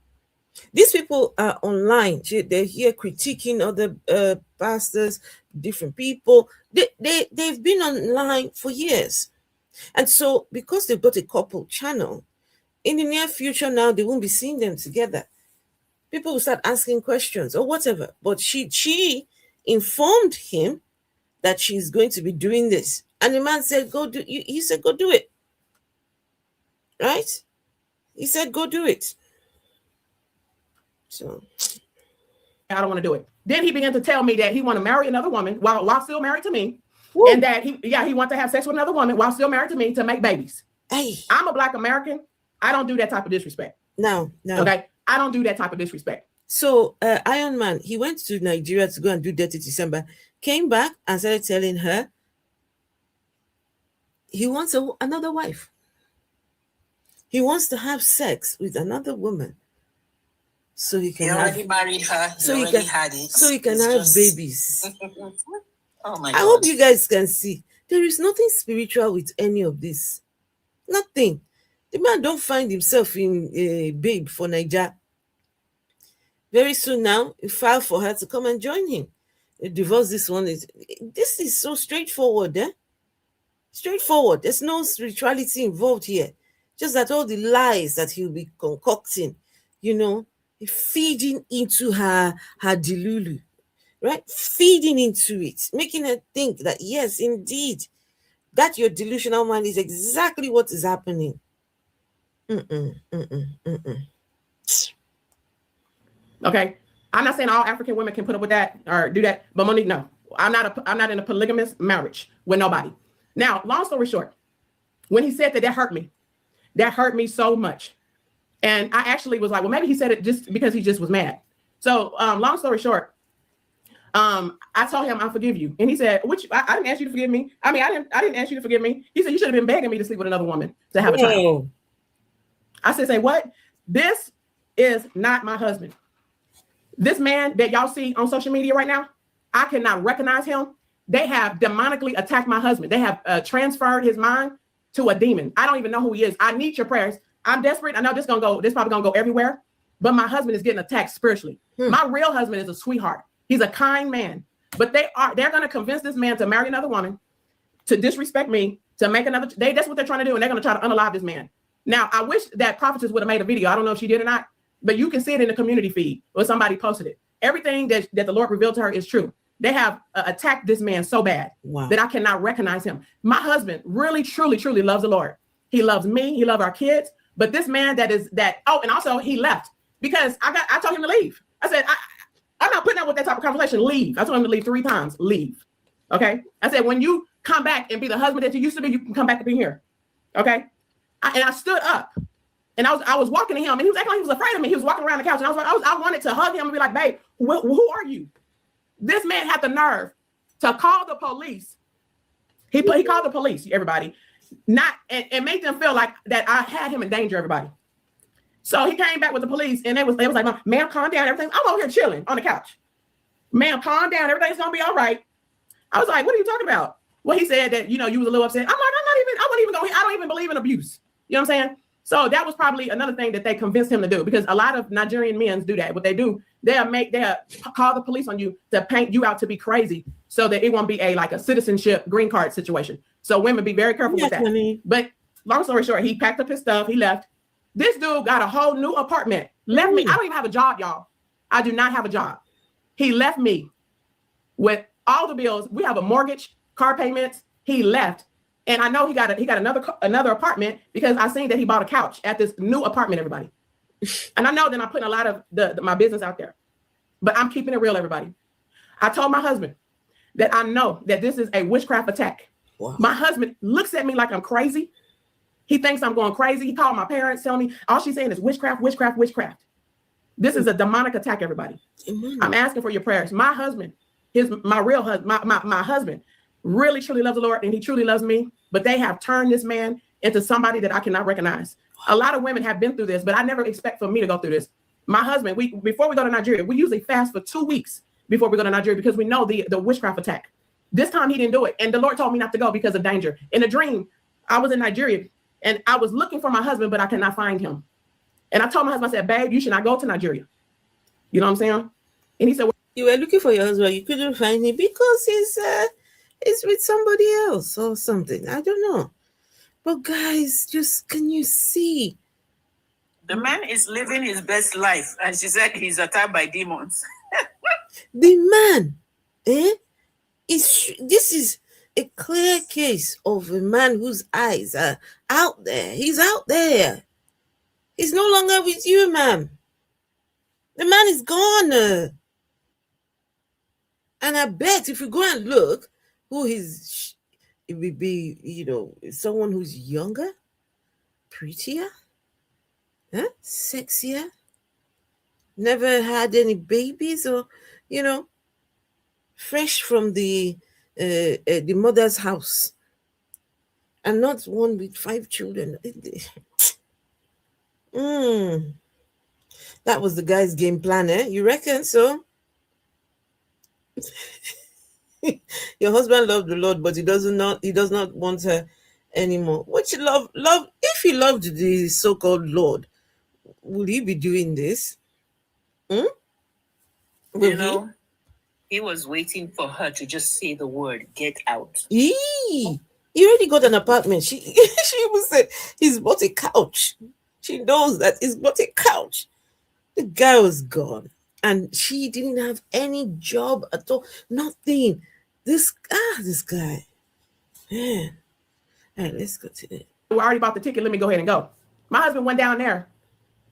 A: These people are online. They're here critiquing other pastors, different people. They've been online for years. And so because they've got a couple channel, in the near future now, they won't be seeing them together. People will start asking questions or whatever. But she informed him that she's going to be doing this. And the man said, he said, "Go do it." Right? He said, "Go do it." So
D: I don't want to do it. Then he began to tell me that he want to marry another woman while still married to me. Woo. And that he wants to have sex with another woman while still married to me to make babies.
A: Hey.
D: I'm a Black American. I don't do that type of disrespect.
A: No.
D: Okay. I don't do that type of disrespect.
A: So Iron Man, he went to Nigeria to go and do Dirty December, came back and started telling her he wants another wife. He wants to have sex with another woman. So he can
B: married her. So he
A: can have babies.
B: Oh my God.
A: I hope you guys can see there is nothing spiritual with any of this. Nothing. The man don't find himself in a babe for Nigeria. Very soon now, he filed for her to come and join him. The divorce, this is so straightforward, eh? Straightforward. There's no spirituality involved here. Just that all the lies that he'll be concocting, feeding into her delulu, right? Feeding into it, making her think that, yes, indeed, that your delusional mind is exactly what is happening.
D: Okay. I'm not saying all African women can put up with that or do that, but Monique, no. I'm not in a polygamous marriage with nobody. Now, long story short, when he said that hurt me. That hurt me so much. And I actually was like, well, maybe he said it just because he just was mad. So long story short, I told him, "I forgive you." And he said, I didn't ask you to forgive me. I didn't ask you to forgive me. He said, "You should have been begging me to sleep with another woman to have a child." I said, "Say what? This is not my husband. This man that y'all see on social media right now, I cannot recognize him. They have demonically attacked my husband. They have transferred his mind to a demon. I don't even know who he is. I need your prayers. I'm desperate. I know this probably gonna go everywhere, but my husband is getting attacked spiritually. My real husband is a sweetheart. He's a kind man, but they're gonna convince this man to marry another woman, to disrespect me, to make that's what they're trying to do. And they're gonna try to unalive this man. Now, I wish that Prophetess would have made a video. I don't know if she did or not, but you can see it in the community feed or somebody posted it. Everything that the Lord revealed to her is true. They have attacked this man so bad that I cannot recognize him. My husband really, truly, truly loves the Lord. He loves me. He loves our kids. But this man and also he left because I told him to leave. I said, I'm not putting up with that type of conversation. Leave. I told him to leave 3 times. Leave. Okay. I said, when you come back and be the husband that you used to be, you can come back and be here. Okay. And I stood up, and I was walking to him, and he was acting like he was afraid of me. He was walking around the couch, and I wanted to hug him and be like, babe, who are you? This man had the nerve to call the police. He called the police, everybody, and made them feel like that I had him in danger, everybody. So he came back with the police, and they was like, ma'am, calm down, everything. I'm over here chilling on the couch. Ma'am, calm down, everything's gonna be all right. I was like, what are you talking about? Well, he said that, you was a little upset. I'm like, I don't even believe in abuse. You know what I'm saying? So that was probably another thing that they convinced him to do, because a lot of Nigerian men do that. What they do, they'll call the police on you to paint you out to be crazy, so that it won't be like a citizenship green card situation. So women, be very careful with that. Honey. But long story short, he packed up his stuff. He left. This dude got a whole new apartment. Left me. I don't even have a job, y'all. I do not have a job. He left me with all the bills. We have a mortgage, car payments. He left. And I know he got another apartment, because I seen that he bought a couch at this new apartment, everybody. And I know that I'm putting a lot of my business out there, but I'm keeping it real, everybody. I told my husband that I know that this is a witchcraft attack. Wow. My husband looks at me like I'm crazy. He thinks I'm going crazy. He called my parents, telling me all she's saying is witchcraft, witchcraft, witchcraft. This is a demonic attack, everybody. Mm-hmm. I'm asking for your prayers. My husband, my husband really truly loves the Lord, and he truly loves me, but they have turned this man into somebody that I cannot recognize. A lot of women have been through this, but I never expect for me to go through this. My husband, before we go to Nigeria, we usually fast for 2 weeks before we go to Nigeria, because we know the witchcraft attack. This time he didn't do it, and the Lord told me not to go because of danger. In a dream, I was in Nigeria, and I was looking for my husband, but I could not find him. And I told my husband, I said, babe, you should not go to Nigeria. You know what I'm saying? And he said, well,
A: you were looking for your husband, you couldn't find him because he's with somebody else or something. I don't know. But guys, can you see?
B: The man is living his best life. And she said he's attacked by demons.
A: The man, this is a clear case of a man whose eyes are out there. He's out there. He's no longer with you, ma'am. The man is gone. And I bet if you go and look who it would be, someone who's younger, prettier, sexier, never had any babies, or, fresh from the mother's house, and not one with 5 children. That was the guy's game plan, You reckon so? Your husband loved the Lord, but he does not want her anymore. What you love, if he loved the so-called Lord, would he be doing this?
B: He was waiting for her to just say the word, get out.
A: He already got an apartment. She even said he's bought a couch. She knows that he's bought a couch. The guy was gone, and she didn't have any job at all. Nothing. This guy. Man. All right, let's go to it.
D: We already bought the ticket. Let me go ahead and go. My husband went down there.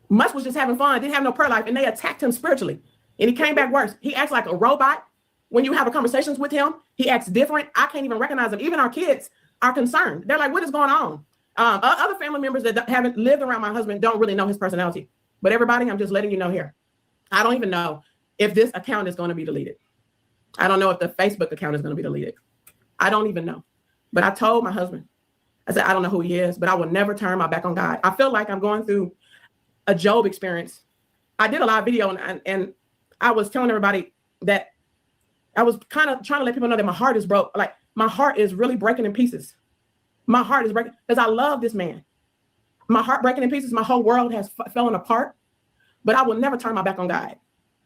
D: Much was just having fun. Didn't have no prayer life, and they attacked him spiritually. And he came back worse. He acts like a robot. When you have conversations with him, he acts different. I can't even recognize him. Even our kids are concerned. They're like, what is going on? Other family members that haven't lived around my husband don't really know his personality. But everybody, I'm just letting you know here. I don't even know if this account is going to be deleted. I don't know if the Facebook account is going to be deleted. I don't even know. But I told my husband, I said, I don't know who he is, but I will never turn my back on God. I feel like I'm going through a Job experience. I did a live video, and I was telling everybody that I was kind of trying to let people know that my heart is broke. Like, my heart is really breaking in pieces. My heart is breaking because I love this man. My heart breaking in pieces. My whole world has fallen apart, but I will never turn my back on God.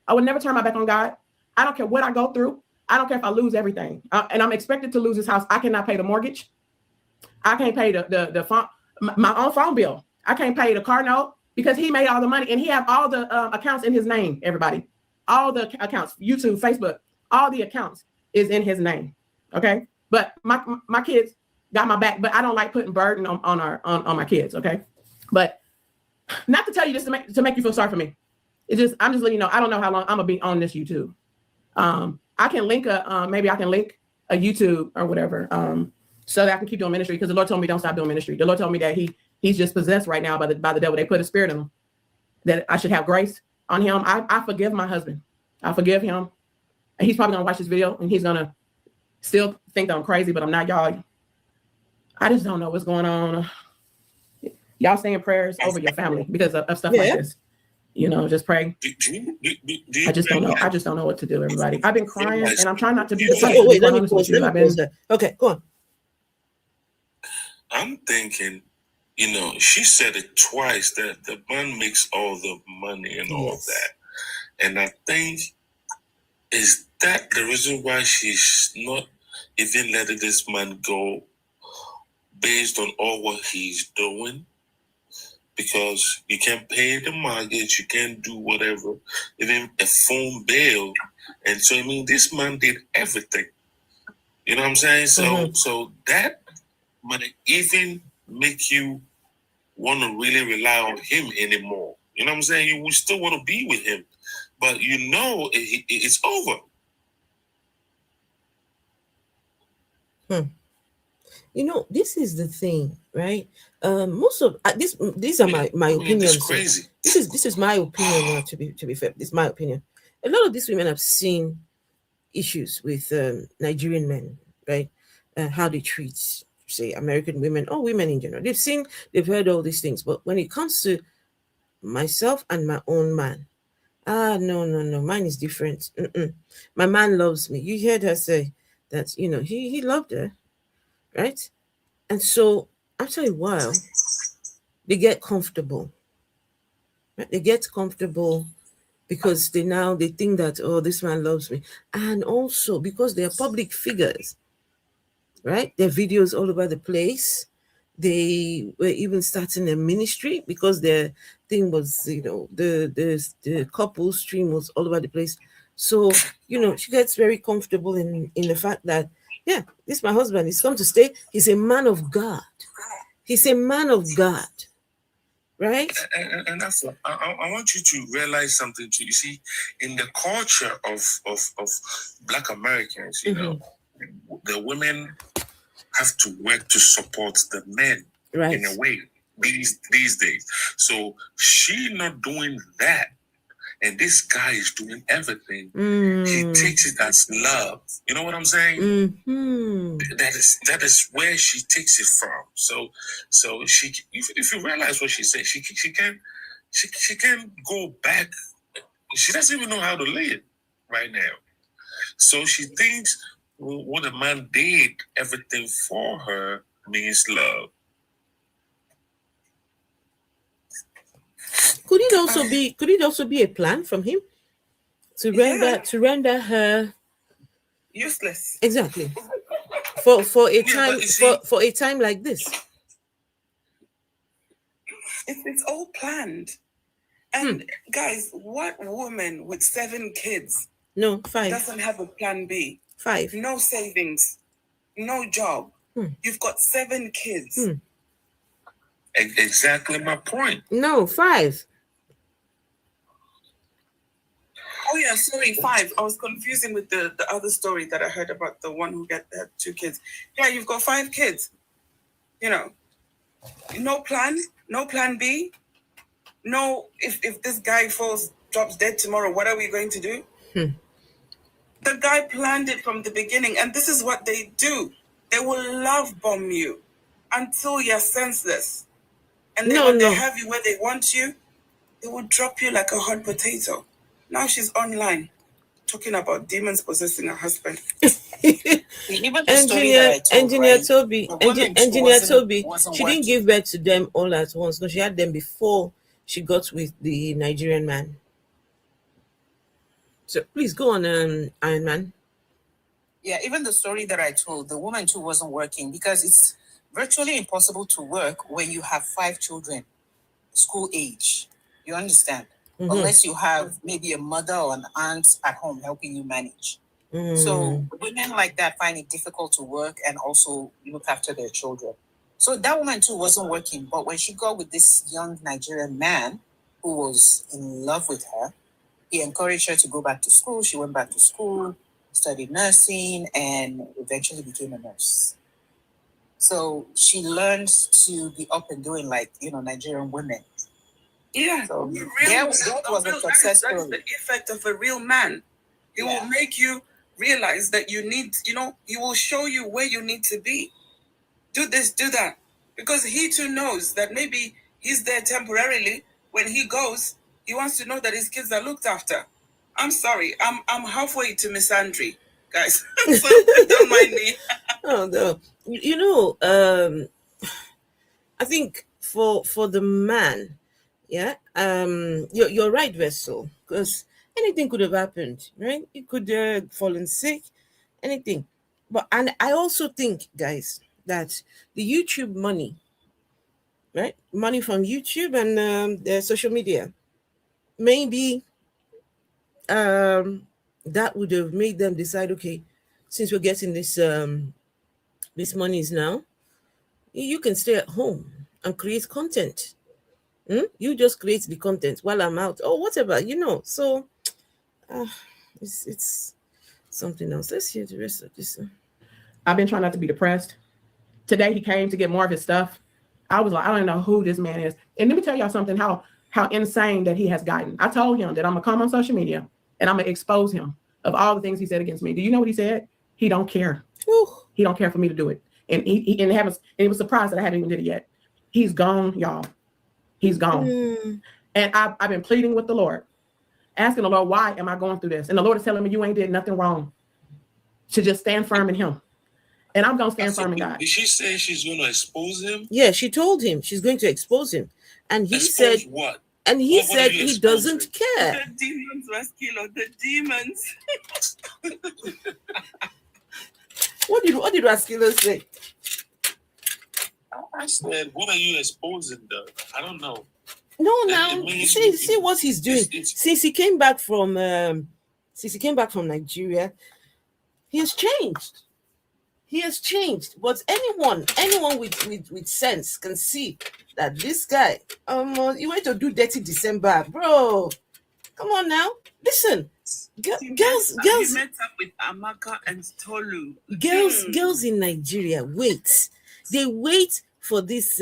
D: I would never turn my back on God. I don't care what I go through. I don't care if I lose everything. And I'm expected to lose this house. I cannot pay the mortgage. I can't pay the phone, my own phone bill. I can't pay the car note because he made all the money, and he have all the accounts in his name, everybody. All the accounts, YouTube, Facebook, all the accounts is in his name. Okay. But my kids got my back, but I don't like putting burden on my kids. Okay. But not to tell you this to make you feel sorry for me. I'm just letting you know, I don't know how long I'm gonna be on this YouTube. I can link maybe I can link a YouTube or whatever, so that I can keep doing ministry, because the Lord told me don't stop doing ministry. The Lord told me that he he's just possessed right now by the devil. They put a spirit in him that I should have grace on him. I forgive my husband. I forgive him. And he's probably gonna watch this video and he's gonna still think that I'm crazy, but I'm not, y'all. I just don't know what's going on. Y'all saying prayers over your family because of stuff like this. You know, just pray. I just don't know. I just don't know what to do, everybody. I've been crying and I'm trying not to be depressed.
A: Oh, wait, let me pause that. Okay, go on.
E: I'm thinking, you know, she said it twice that the man makes all the money and all that. And I think, is that the reason why she's not even letting this man go based on all what he's doing? Because you can pay the mortgage, you can do whatever, even a phone bill. And so, I mean, this man did everything. You know what I'm saying? So that might even make you want to really rely on him anymore. You know what I'm saying? You will still want to be with him, but you know it's over.
A: You know, this is the thing, right? Most of these are my opinions.
E: Crazy.
A: This is my opinion. To be fair, this is my opinion. A lot of these women have seen issues with Nigerian men, right? How they treat, say, American women or women in general. They've heard all these things, but when it comes to myself and my own man, no, mine is different. My man loves me. You heard her say that, you know, he loved her. Right? And so after a while, they get comfortable. Right? They get comfortable because they think that, oh, this man loves me. And also because they are public figures, right? Their videos all over the place. They were even starting a ministry because their thing was, you know, the couple stream was all over the place. So, you know, she gets very comfortable in the fact that, yeah, this is my husband. He's come to stay. He's a man of God. He's a man of God. Right?
E: And that's, I want you to realize something too. You see, in the culture of Black Americans, you know, the women have to work to support the men in a way these days. So she not doing that. And this guy is doing everything. He takes it as love. You know what I'm saying? That is where she takes it from. So she, if you realize what she said, she can't go back. She doesn't even know how to live right now. So she thinks what a man did everything for her means love.
A: Could it also be a plan from him to render her
B: useless?
A: Exactly. For a time like this.
B: It's all planned. And guys, what woman with 7 kids?
A: No, 5.
B: Doesn't have a plan B?
A: 5.
B: No savings, no job. You've got 7 kids.
E: Exactly my point.
A: No, 5.
B: Oh yeah, sorry, 5. I was confusing with the other story that I heard about the one who had 2 kids. Yeah, you've got 5 kids. You know, no plan B. No, if this guy drops dead tomorrow, what are we going to do? The guy planned it from the beginning, and this is what they do. They will love bomb you until you're senseless. And then when they have you where they want you, they will drop you like a hot potato. Now she's online talking about demons possessing her husband.
A: Engineer Toby, she didn't give birth to them all at once. No, she had them before she got with the Nigerian man. So please go on, Iron Man.
B: Yeah, even the story that I told, the woman too wasn't working because it's virtually impossible to work when you have 5 children, school age. You understand? Unless you have maybe a mother or an aunt at home helping you manage. So women like that find it difficult to work and also look after their children. So that woman too wasn't working. But when she got with this young Nigerian man who was in love with her, he encouraged her to go back to school. She went back to school, studied nursing, and eventually became a nurse. So she learned to be up and doing like, Nigerian women.
F: Yeah.
B: So
F: That
B: was a success
F: that is
B: story.
F: the effect of a real man. He will make you realize that you need, he will show you where you need to be. Do this, do that. Because he too knows that maybe he's there temporarily. When he goes, he wants to know that his kids are looked after. I'm sorry. I'm halfway to misandry, guys. So don't mind me.
A: Oh no. I think for the man, yeah, you're right, Vessel, because anything could have happened, right? He could have fallen sick, anything. And I also think, guys, that the YouTube money, right? Money from YouTube and the social media, maybe that would have made them decide, okay, since we're getting this monies now, you can stay at home and create content. You just create the content while I'm out or whatever, So it's something else. Let's hear the rest of this.
D: I've been trying not to be depressed. Today he came to get more of his stuff. I was like, I don't know who this man is. And let me tell y'all something, how insane that he has gotten. I told him that I'm gonna come on social media and I'm gonna expose him of all the things he said against me. Do you know what he said? He don't care.
A: Whew.
D: He don't care for me to do it. And he was surprised that I haven't even did it yet. He's gone, y'all. He's gone. And I've been pleading with the Lord, asking the Lord, why am I going through this? And the Lord is telling me, you ain't did nothing wrong. To just stand firm in him. And I'm going to stand firm in God.
E: Did she say she's going to expose him?
A: Yeah, she told him she's going to expose him. And he
E: Expose
A: said
E: what?
A: And he
E: What
A: said
E: did you
A: he
E: expose
A: doesn't
E: him?
A: care.
F: The demons were killed. The demons.
A: What did Raskilo say?
E: I said, what are you exposing though? I don't know.
A: No,
E: It
A: now
E: means
A: see what he's doing.
E: it's-
A: Since he came back from Nigeria, he has changed. He has changed. But anyone with sense can see that this guy, you went to do dirty December, bro. Come on now, listen, girls.
F: He met up with Amaka and Tolu.
A: Girls in Nigeria wait. They wait for these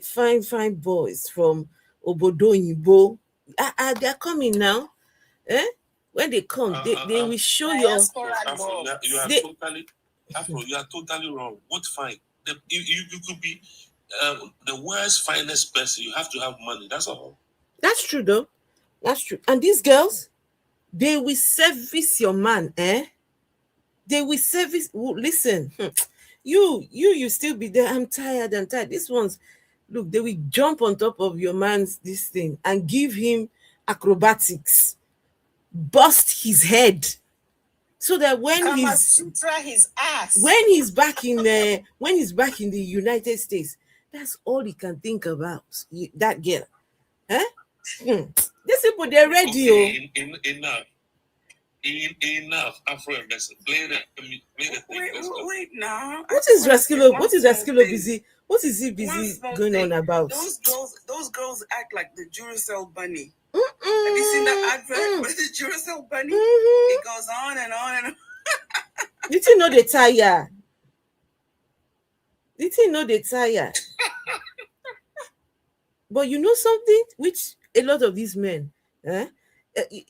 A: fine boys from Obodo Yibo. They're coming now. When they come, they will show you.
E: Afro, you are totally wrong. What fine? You could be the world's finest person. You have to have money. That's all.
A: That's true, though. That's true. And these girls, they will service your man, They will service. Listen, you still be there. I'm tired. These ones, look, they will jump on top of your man's this thing and give him acrobatics, bust his head, so that when
B: try his ass.
A: when he's back in the United States, that's all he can think about. That girl, These people, they're ready.
E: Okay, enough. Afro investment.
F: Wait now.
A: What is Raskilo busy? What is he busy going on about?
F: Those girls act like the Duracell bunny. Have you seen that advert with the Duracell bunny? It goes on and on and on.
A: Did you know they tire? But you know something, which a lot of these men,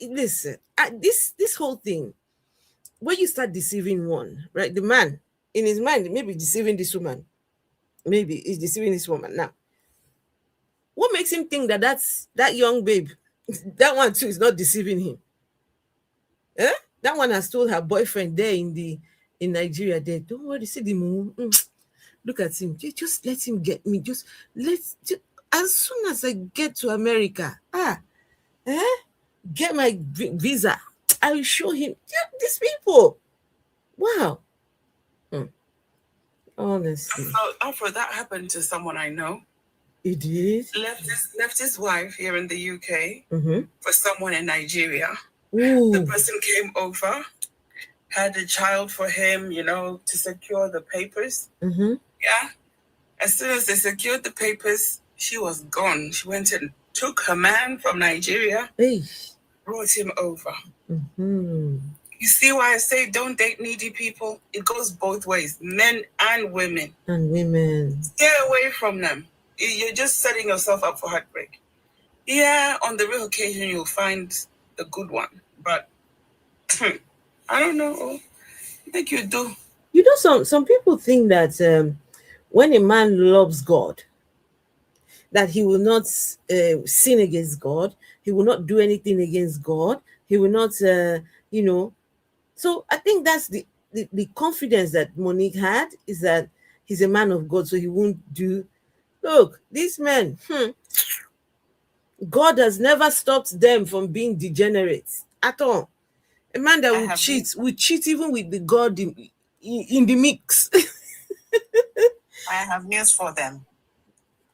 A: listen, this whole thing, when you start deceiving one, right? The man in his mind maybe deceiving this woman, maybe he's deceiving this woman. Now, what makes him think that young babe, that one too is not deceiving him? That one has told her boyfriend there in Nigeria, there, don't worry, see the moon. Look at him. Just let him get me. As soon as I get to America, get my visa, I will show him. These people. Wow. Honestly.
F: After that happened to someone I know.
A: It did?
F: Left his wife here in the UK for someone in Nigeria.
A: Ooh.
F: The person came over, had a child for him, to secure the papers. Yeah. As soon as they secured the papers, she was gone. She went and took her man from Nigeria, brought him over. You see why I say don't date needy people? It goes both ways, men and women.
A: And women.
F: Stay away from them. You're just setting yourself up for heartbreak. Yeah, on the real occasion, you'll find the good one. But I don't know. I think you do.
A: You know, some people think that when a man loves God, that he will not sin against God. He will not do anything against God. He will not, you know. So I think that's the confidence that Monique had, is that he's a man of God, so he won't do. Look, these men, God has never stopped them from being degenerates at all. A man that will cheat even with the God in the mix.
B: I have news for them.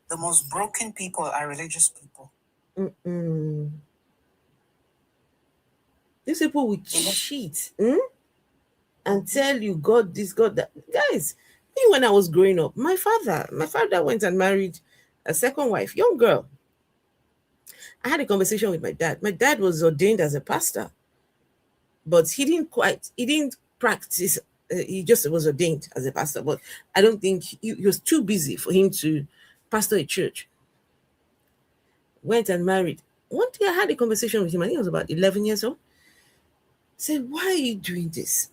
B: The most broken people are religious people.
A: These people will cheat and tell you God this, God that. Guys, me when I was growing up, my father went and married a second wife, young girl. I had a conversation with my dad. My dad was ordained as a pastor, but he didn't practice. He just was ordained as a pastor, but I don't think he was too busy for him to pastor a church. Went and married. One day I had a conversation with him. I think he was about 11 years old. I said, why are you doing this?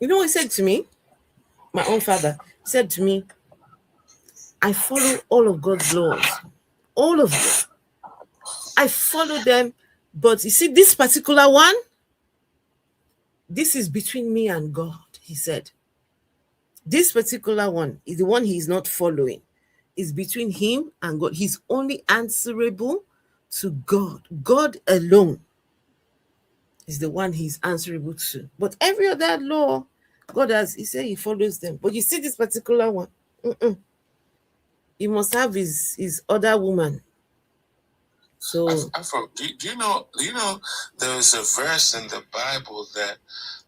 A: You know what he said to me? My own father said to me, I follow all of God's laws. All of them. I follow them. But you see, this particular one, this is between me and God, he said. This particular one is the one he is not following. It's between him and God. He's only answerable to God. God alone is the one he's answerable to. But every other law, God has, he said he follows them. But you see this particular one, he must have his other woman. So
E: do you know there was a verse in the Bible that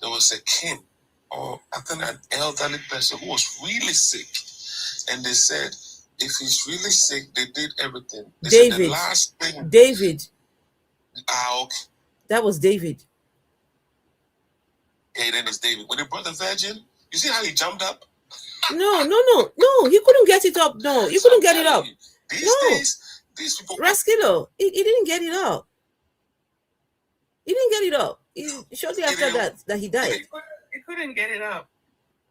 E: there was a king, or I think an elderly person who was really sick, and they said if he's really sick, they did everything. They said the last thing.
A: David.
E: Okay.
A: That was David.
E: Okay, then it's David. When they brought the virgin, you see how he jumped up?
A: No, he couldn't get it up. No, you couldn't get it up.
E: These days, these people.
A: Raskilo, he didn't get it up. He didn't get it up. Shortly after that he died.
F: He couldn't get it up.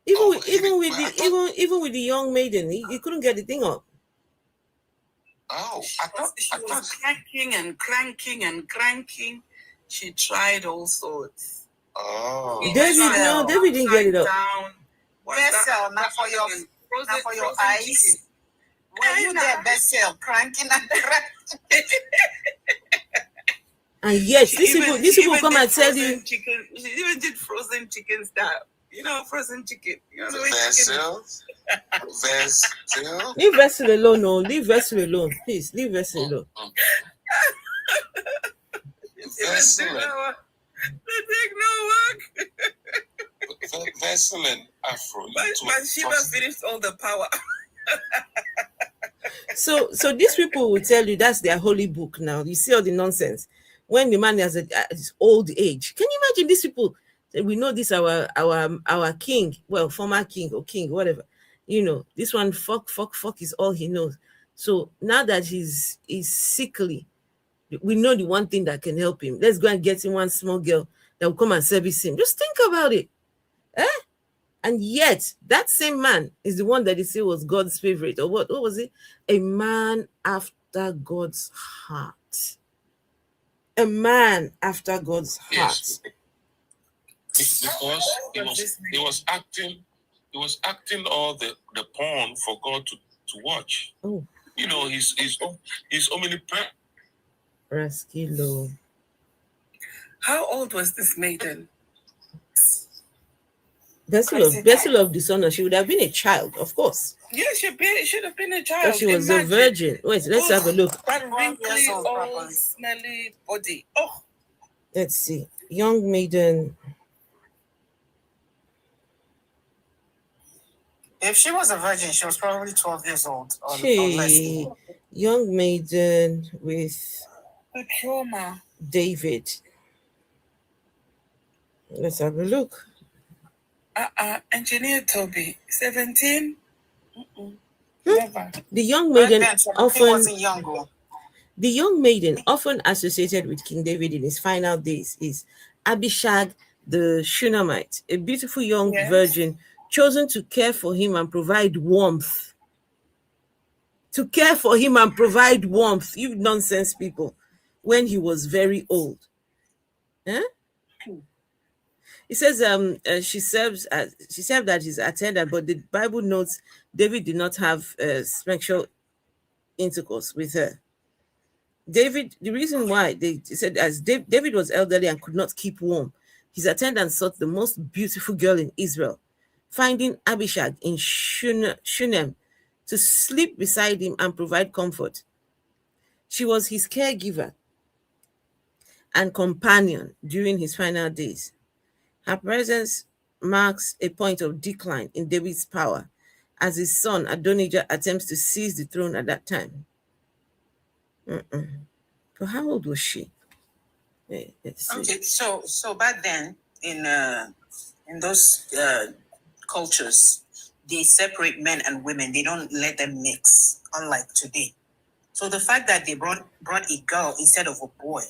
A: Even with the young maiden, he couldn't get the thing up.
E: Oh,
F: She was cranking and cranking and cranking. She tried all sorts.
E: Oh,
A: David didn't get it up.
B: Vessel, not for your eyes. When you get vessel, cranking and cranking.
A: And yes, these people come and tell you.
F: Chicken. She even did frozen chicken style. You know, frozen chicken. You know the way
E: vessel. Vessel.
A: Leave vessel alone, no. Leave vessel alone, please. Leave vessel alone.
E: Vessel.
F: They take no work.
E: Vessel and Afro.
F: But Sheba finished all the power.
A: So these people will tell you that's their holy book now. You see all the nonsense. When the man has his old age. Can you imagine these people? We know this our king, well, former king or king, whatever. You know, this one fuck is all he knows. So now that he's sickly, we know the one thing that can help him. Let's go and get him one small girl that will come and service him. Just think about it. And yet, that same man is the one that they say was God's favorite. Or what was it? A man after God's heart. A man after God's heart.
E: Yes. Because he was acting all the porn for God to watch.
A: Oh.
E: You know, he's omnipresent.
A: Raskilo.
F: How old was this maiden?
A: Vessel of dishonor. She would have been a child, of course.
F: Yeah, she should have been a child.
A: But she was a virgin. Wait, let's have a look.
F: That wrinkly, old, smelly body. Oh.
A: Let's see. Young maiden.
B: If she was a virgin, she was probably 12 years old. Or
A: She, young maiden with
F: the trauma.
A: David. Let's have a look.
F: Engineer Toby, 17? Never.
A: The young maiden often
B: wasn't young.
A: the young maiden often associated with King David in his final days is Abishag the Shunammite, a beautiful young
F: Yes.
A: virgin chosen to care for him and provide warmth. To care for him and provide warmth, you nonsense people, when he was very old. Huh? It says she served as his attendant, but the Bible notes David did not have sexual intercourse with her. David, the reason why they said as David was elderly and could not keep warm, his attendant sought the most beautiful girl in Israel, finding Abishag in Shunem to sleep beside him and provide comfort. She was his caregiver and companion during his final days. Her presence marks a point of decline in David's power as his son Adonijah attempts to seize the throne at that time. So how old was she?
B: Okay, so back then in those cultures, they separate men and women. They don't let them mix, unlike today. So the fact that they brought a girl instead of a boy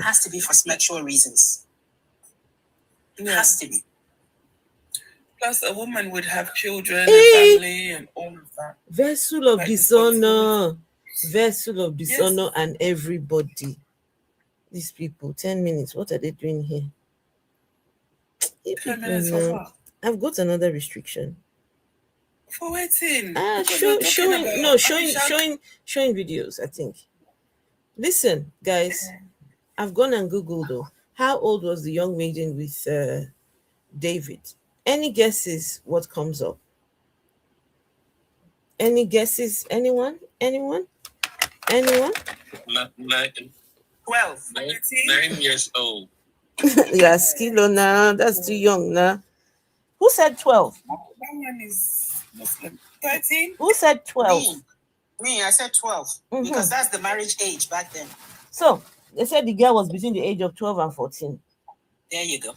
B: has to be for sexual reasons. It has to be.
F: Plus, a woman would have children, a family, and all of that.
A: Vessel of dishonor. Vessel of dishonor and everybody. These people, 10 minutes. What are they doing here?
F: 10 minutes for what?
A: I've got another restriction.
F: For waiting.
A: Showing videos, I think. Listen, guys, I've gone and Googled though. How old was the young maiden with David? Any guesses what comes up? Any guesses? Anyone?
E: 12. 9 years old.
A: Yeah, Skilo now. That's too young now. Who said 12?
F: That one is Muslim. 13?
A: Who said 12?
B: Me, I said 12. Because that's the marriage age back then.
A: So they said the girl was between the age of 12 and 14.
B: There you go.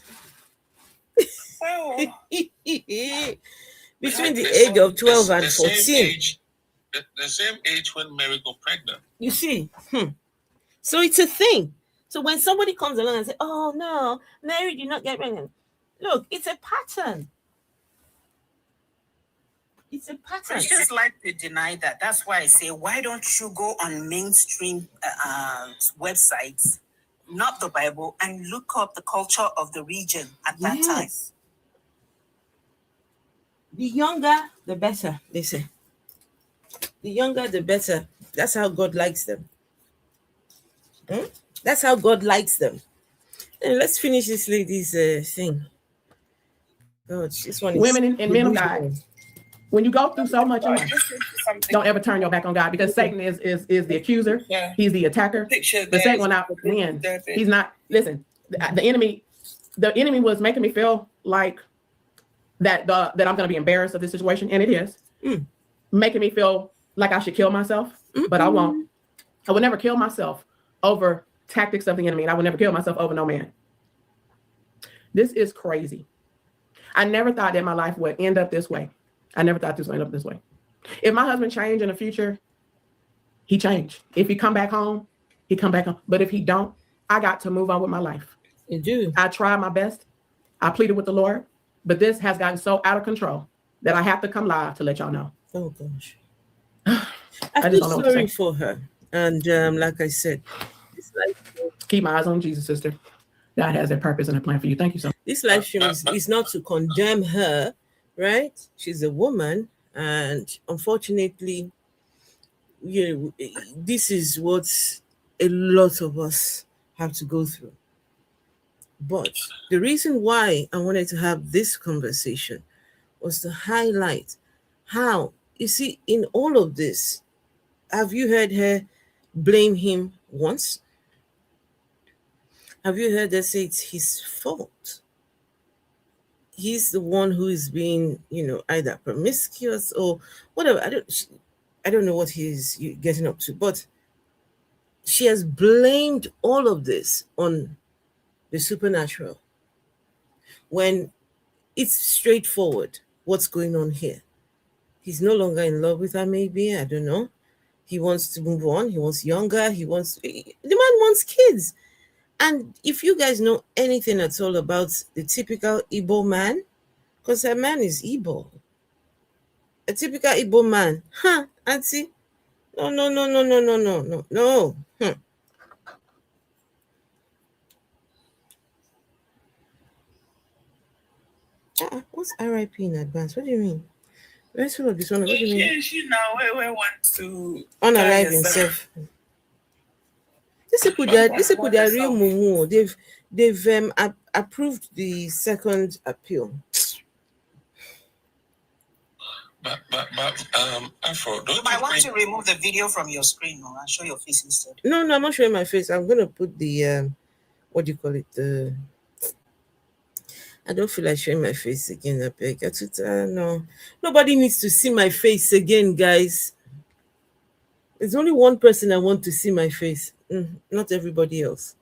F: Oh.
A: Between the age of 12 and 14.
E: The same age when Mary got pregnant.
A: You see? So it's a thing. So when somebody comes along and says, oh no, Mary did not get pregnant. Look, it's a pattern. It's a pattern.
B: Christians like to deny that. That's why I say, why don't you go on mainstream websites, not the Bible, and look up the culture of the region at that time?
A: The younger, the better, they say. The younger, the better. That's how God likes them. That's how God likes them. And let's finish this lady's thing. God, this one is
D: women and men of God. When you go through so much in life, don't ever turn your back on God, because Satan is the accuser.
F: Yeah.
D: He's the attacker. But Satan will not win. He's not. Listen, the enemy was making me feel like that I'm going to be embarrassed of this situation, and it is making me feel like I should kill myself, but I won't. I would never kill myself over tactics of the enemy, and I would never kill myself over no man. This is crazy. I never thought that my life would end up this way. I never thought this would end up this way. If my husband changed in the future, he changed. If he come back home, he come back home. But if he don't, I got to move on with my life.
A: You do.
D: I tried my best. I pleaded with the Lord, but this has gotten so out of control that I have to come live to let y'all know.
A: Oh gosh. I feel sorry for her. And like I said, this life,
D: keep my eyes on Jesus, sister. God has a purpose and a plan for you. Thank you so much.
A: This live stream is not to condemn her, right? She's a woman, and unfortunately, this is what a lot of us have to go through. But the reason why I wanted to have this conversation was to highlight how, you see, in all of this, have you heard her blame him once? Have you heard her say it's his fault? He's the one who is being, either promiscuous or whatever. I don't know what he's getting up to, but she has blamed all of this on the supernatural. when it's straightforward what's going on here. He's no longer in love with her, maybe, I don't know. He wants to move on. He wants younger. The man wants kids. And if you guys know anything at all about the typical Igbo man, because a man is Igbo, a typical Igbo man, auntie, no. What's RIP in advance? What do you mean? Let's follow this one. What do you mean?
F: She now where wants to
A: Unalive himself. These people, they are real mumu. They've approved the second appeal.
E: But Afro, don't
B: You might want to remove the video from your screen and show your face instead.
A: No, I'm not showing my face. I'm gonna put the what do you call it? I don't feel like showing my face again. I beg. No, nobody needs to see my face again, guys. There's only one person I want to see my face, not everybody else.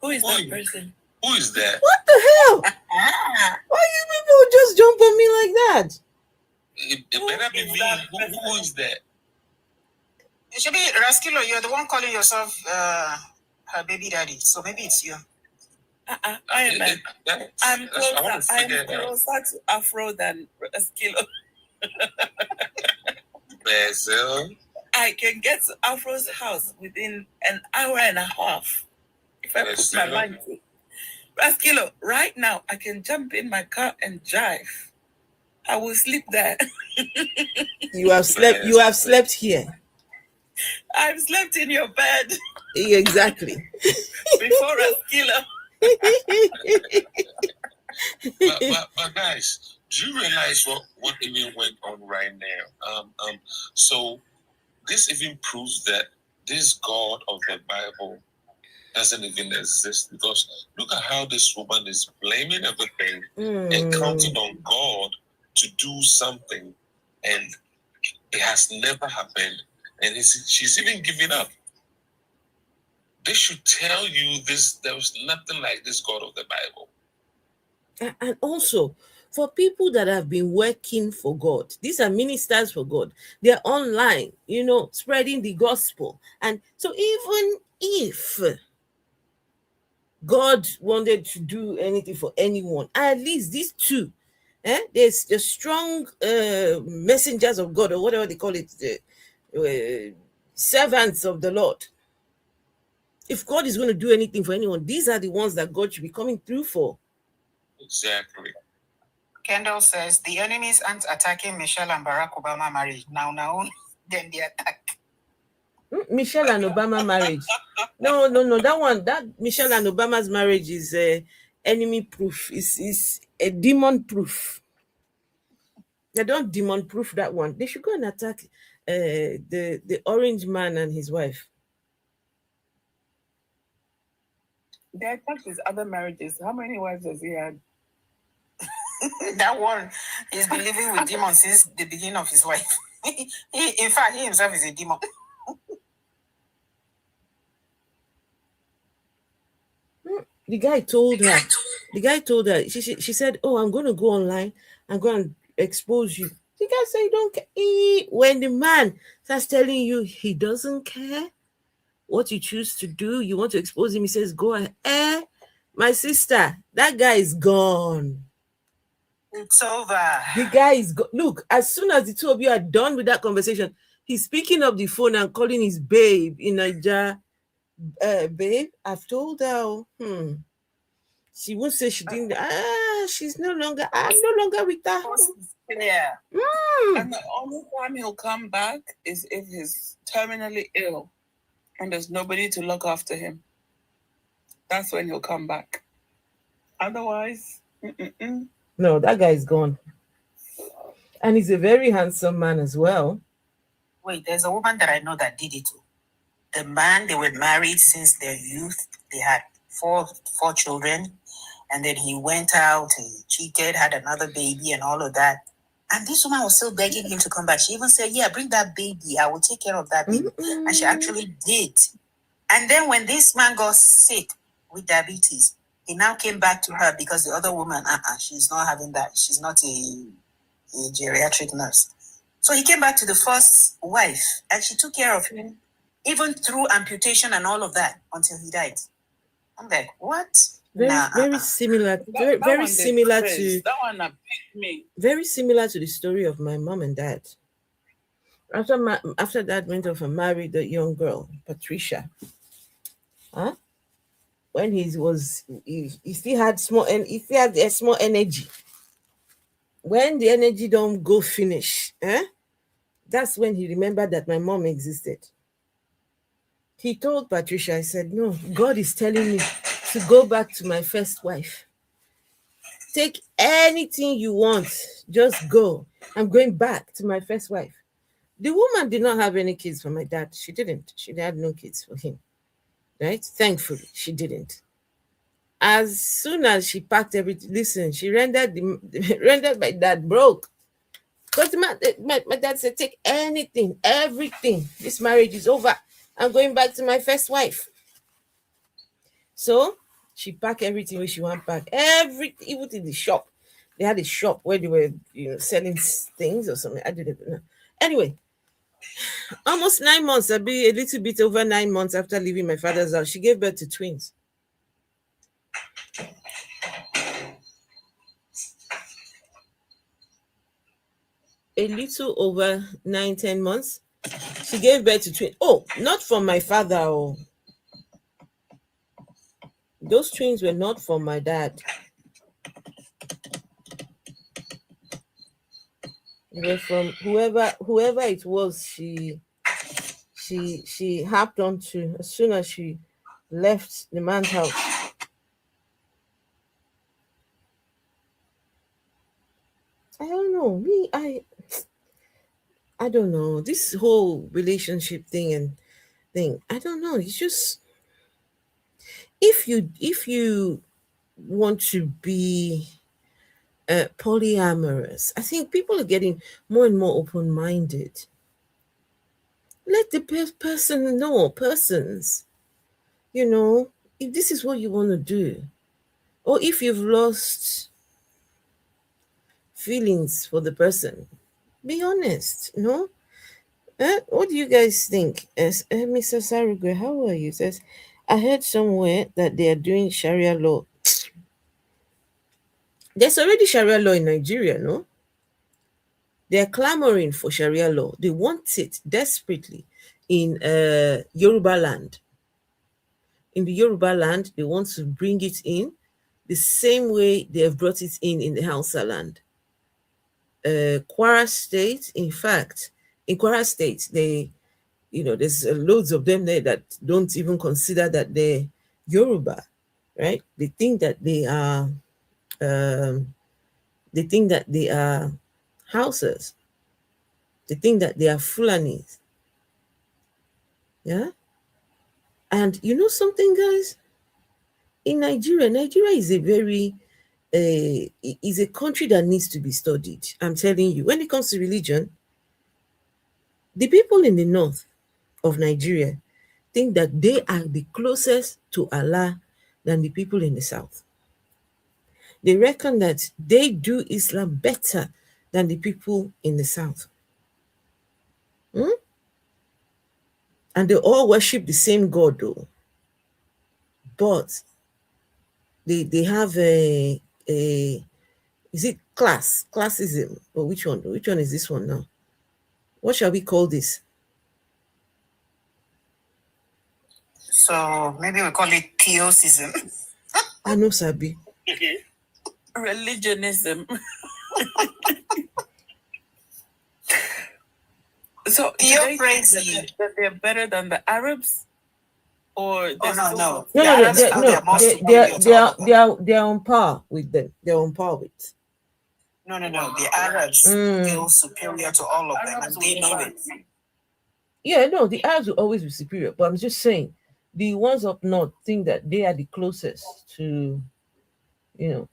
F: Who is that person?
E: Who is that?
A: What the hell? Why you people just jump on me like that?
E: It better be me. Who is that?
B: It should be Raskilo. You're the one calling yourself her baby daddy, so maybe it's you.
F: I'm closer to Afro than Raskilo.
E: Basil.
F: I can get to Afro's house within an hour and a half if I put my mind to it. Raskilo, right now I can jump in my car and drive. I will sleep there.
A: You have slept. You have slept here.
F: I've slept in your bed.
A: Exactly.
F: Before Raskilo.
E: but guys, do you realize what even went on right now? So this even proves that this God of the Bible doesn't even exist, because look at how this woman is blaming everything and counting on God to do something, and it has never happened, and she's even giving up. This should tell you there was nothing like this God of the Bible.
A: And also, for people that have been working for God, these are ministers for God. They're online, spreading the gospel. And so even if God wanted to do anything for anyone, at least these two, there's the strong messengers of God, or whatever they call it, the servants of the Lord. If God is going to do anything for anyone, these are the ones that God should be coming through for.
E: Exactly.
B: Kendall says the enemies aren't attacking Michelle and Barack Obama marriage. Now, then they attack.
A: Michelle and Obama marriage. No. That Michelle and Obama's marriage is enemy proof. Is a demon proof. They don't demon proof that one. They should go and attack the orange man and his wife.
F: They attacked his other marriages. How many wives has he had?
B: That one, he's been living with demons since the beginning of his life. In fact, he himself is a demon.
A: The guy told her. She said, "Oh, I'm going to go online. I'm going to expose you." The guy said, "Don't care." When the man starts telling you he doesn't care what you choose to do, you want to expose him, he says, "Go ahead." My sister, that guy is gone.
B: It's over.
A: The guy is look, as soon as the two of you are done with that conversation, he's picking up the phone and calling his babe in Nigeria. Babe, I've told her. She won't say she didn't. She's no longer. I'm no longer with her.
B: Yeah.
F: And the only time he'll come back is if he's terminally ill and there's nobody to look after him. That's when he'll come back. Otherwise,
A: no, that guy is gone. And he's a very handsome man as well.
B: Wait, there's a woman that I know that did it too. The man, they were married since their youth. They had four children. And then he went out, he cheated, had another baby and all of that. And this woman was still begging him to come back. She even said, "Yeah, bring that baby. I will take care of that baby." And she actually did. And then when this man got sick with diabetes, He now came back to her because the other woman, she's not having that. She's not a geriatric nurse. So he came back to the first wife, and she took care of him, even through amputation and all of that, until he died. I'm like, what?
A: Very similar. Very similar to
C: that one that picked me.
A: Very similar to the story of my mom and dad. After that went off and married a young girl, Patricia. When he still had a small energy. When the energy don't go finish, that's when he remembered that my mom existed. He told Patricia, I said, no, God is telling me to go back to my first wife. Take anything you want, just go. I'm going back to my first wife. The woman did not have any kids for my dad. She didn't. She had no kids for him. Right? Thankfully, she didn't. As soon as she packed everything, listen, she rendered my dad broke. Because my dad said, take anything, everything. This marriage is over. I'm going back to my first wife. So she packed everything where she want back. Everything, even in the shop. They had a shop where they were, selling things or something. I didn't know. Anyway, almost 9 months, a little bit over 9 months after leaving my father's house, she gave birth to twins. A little over 9-10 months, she gave birth to twins. Oh, not from my father. Oh, those twins were not from my dad. They were from whoever it was. She harped onto as soon as she left the man's house. I don't know. I don't know. This whole relationship thing, I don't know. It's just if you want to be polyamorous, I think people are getting more and more open-minded. Let the person know, persons, if this is what you want to do, or if you've lost feelings for the person, be honest. What do you guys think? Mr. Sarugwe, how are you? Says, I heard somewhere that they are doing Sharia law. There's already Sharia law in Nigeria, no? They're clamoring for Sharia law. They want it desperately in Yoruba land. In the Yoruba land, they want to bring it in the same way they have brought it in the Hausa land. Kwara State, in fact, in Kwara State, there's loads of them there that don't even consider that they're Yoruba, right? They think that they are Hausas. They think that they are Fulanis. Yeah? And you know something, guys? In Nigeria is a very is a country that needs to be studied. I'm telling you, when it comes to religion, the people in the north of Nigeria think that they are the closest to Allah than the people in the south. They reckon that they do Islam better than the people in the south. And they all worship the same God, though. But they have a is it classism, or which one is this one now? What shall we call this?
B: So maybe we call it theosism.
A: I know, Sabi.
C: Religionism. So
B: theocracy.
C: That they're better than the Arabs, or
A: no, they're on par with them. They're on par with.
B: No. The Arabs feel superior to all of them, and they know it.
A: Yeah, no, the Arabs will always be superior. But I'm just saying, the ones up north think that they are the closest to,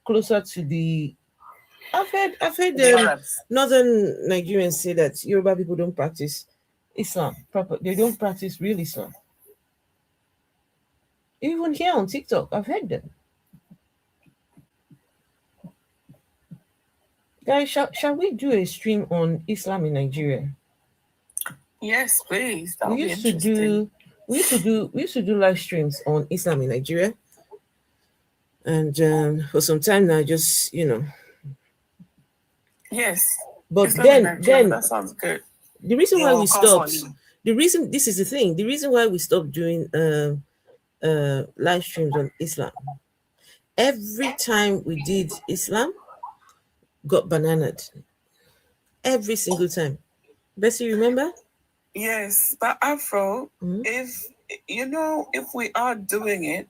A: closer to the. I've heard the northern Nigerians say that Yoruba people don't practice Islam proper. They don't practice real Islam. Even here on TikTok, I've heard them. Guys, shall we do a stream on Islam in Nigeria?
F: Yes, please. That
A: We
F: would be
A: used to
F: interesting.
A: do we used to do live streams on Islam in Nigeria, and for some time now, just
F: Yes.
A: But
F: Islam in
A: then
F: Nigeria, that sounds good.
A: the reason
B: They
A: why
B: will
A: we
B: come for
A: stopped,
B: you.
A: this is the thing, the reason why we stopped doing live streams on Islam. Every time we did Islam, got bananaed. Every single time. Bessie, remember?
F: Yes, but Afro,
A: Mhm.
F: if we are doing it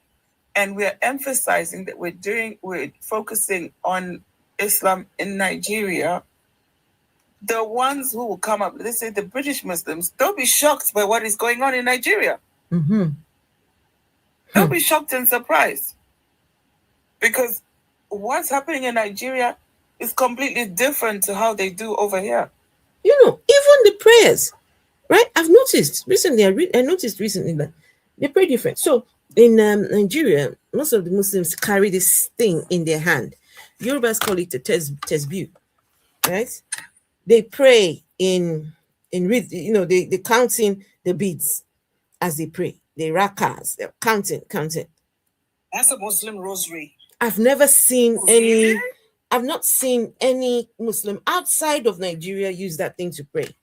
F: and we're emphasizing that we're focusing on Islam in Nigeria, the ones who will come up, let's say the British Muslims, don't be shocked by what is going on in Nigeria.
A: Mm-hmm.
F: Don't be shocked and surprised. Because what's happening in Nigeria is completely different to how they do over here.
A: Even the prayers, right? I've noticed recently, I noticed recently that they pray different. So in Nigeria, most of the Muslims carry this thing in their hand. Yorubas call it a tesbih, right? They pray in they counting the beads as they pray. They rakas, they're counting.
B: That's a Muslim rosary.
A: I've never seen
F: Really?
A: I've not seen any Muslim outside of Nigeria use that thing to pray.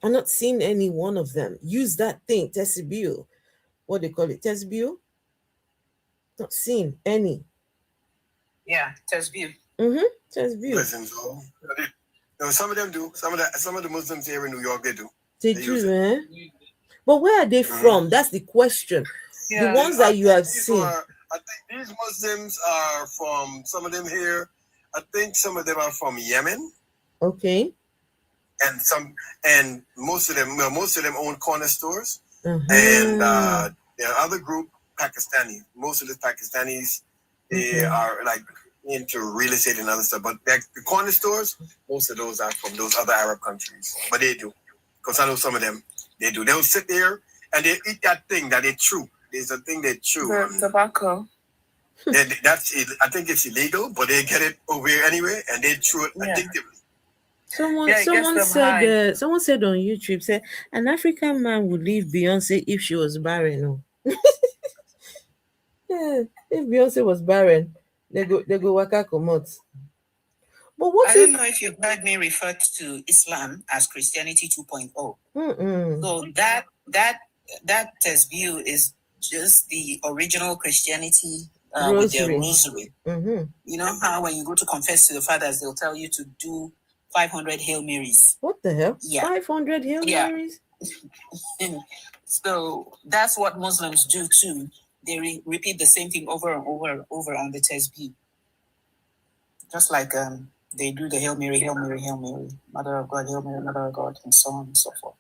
A: I've not seen any one of them use that thing, tesbih. What they call it, tesbih? Not seen any.
B: Yeah, tesbih.
A: Tesbih.
G: Listen, so, some of them do. Some of the Muslims here in New York, they do.
A: They do, eh? But where are they from? That's the question.
F: Yeah.
A: The ones that you have seen.
G: I think these Muslims are from, some of them here, I think some of them are from Yemen.
A: Okay.
G: And most of them own corner stores.
A: Uh-huh.
G: And the other group, Pakistani. Most of the Pakistanis, they are like into real estate and other stuff. But the corner stores, most of those are from those other Arab countries. But they do. Because I know some of them, they do. They'll sit there and they eat that thing that they chew. There's a thing they chew.
F: The tobacco.
G: I think it's illegal, but they get it over here anyway, and they chew it addictively.
A: Someone said on YouTube, said an African man would leave Beyonce if she was barren. No. Yeah, if Beyonce was barren, they go waka komot. But what
B: I don't know if you've heard me refer to Islam as Christianity 2.0. So that view is just the original Christianity with their rosary. You know how when you go to confess to the fathers, they'll tell you to do 500 Hail Marys.
A: What the hell?
B: Yeah.
A: 500 Hail Marys?
B: So that's what Muslims do too. They repeat the same thing over and over on the tesbih. Just like they do the Hail Mary, Hail Mary, Hail Mary, Mother of God, Hail Mary, Mother of God, and so on and so forth.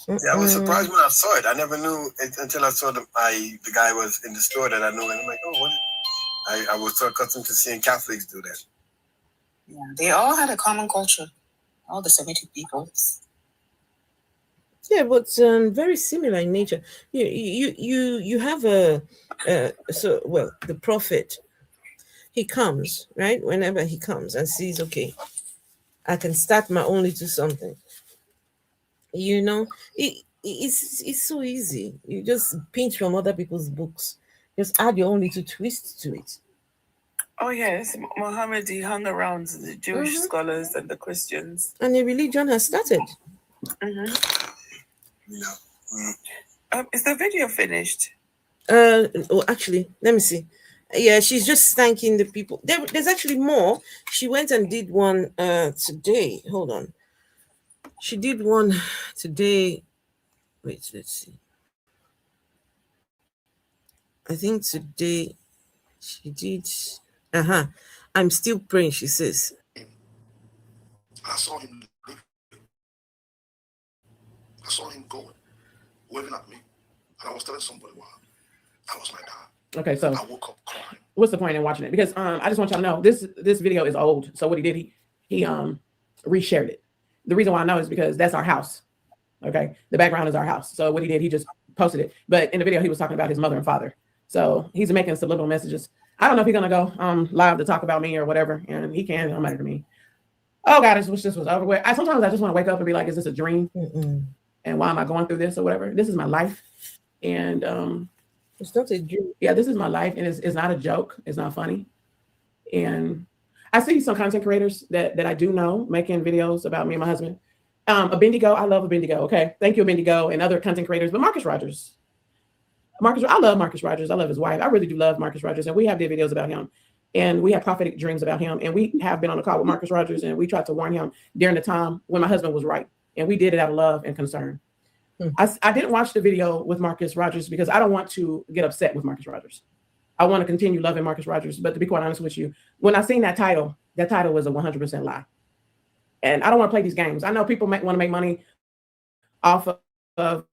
G: Yeah, I was surprised when I saw it. I never knew it until I saw the guy was in the store that I knew, and I'm like, oh, what? I was so accustomed to seeing Catholics do that.
B: Yeah, they all had a common culture, all the Semitic peoples.
A: Yeah, but very similar in nature. You have the prophet. He comes, right? Whenever he comes and sees, okay, I can start my own little something. It's so easy. You just pinch from other people's books. Just add your own little twist to it.
F: Oh yes, Muhammad, he hung around the Jewish scholars and the Christians.
A: And a religion has started.
F: Is the video finished?
A: Actually, let me see. Yeah, she's just thanking the people. There's actually more. She went and did one today. Hold on. She did one today. Wait, let's see. I think today she did. I'm still praying, she says.
H: I saw him leaving. I saw him going, waving at me. And I was telling somebody, wow, I was like that.
D: Okay, so
H: I woke up crying.
D: What's the point in watching it? Because I just want y'all to know this video is old. So what he did, he reshared it. The reason why I know is because that's our house. Okay, the background is our house. So what he did, he just posted it. But in the video, he was talking about his mother and father. So he's making subliminal messages. I don't know if he's gonna go live to talk about me or whatever, and he can. Don't matter to me. Oh God, I wish this was over with. Sometimes I just want to wake up and be like, is this a dream? And why am I going through this or whatever? This is my life, and
A: it's not a dream.
D: Yeah, this is my life, and it's not a joke. It's not funny, and I see some content creators that I do know making videos about me and my husband. Abendigo, I love Abendigo. Okay, thank you, Abendigo, and other content creators. But Marcus Rogers, I love Marcus Rogers. I love his wife. I really do love Marcus Rogers, and we have did videos about him, and we have prophetic dreams about him, and we have been on a call with Marcus Rogers, and we tried to warn him during the time when my husband was right, and we did it out of love and concern. I didn't watch the video with Marcus Rogers because I don't want to get upset with Marcus Rogers. I want to continue loving Marcus Rogers, but to be quite honest with you, when I seen that title was a 100% lie. And I don't want to play these games. I know people want to make money off of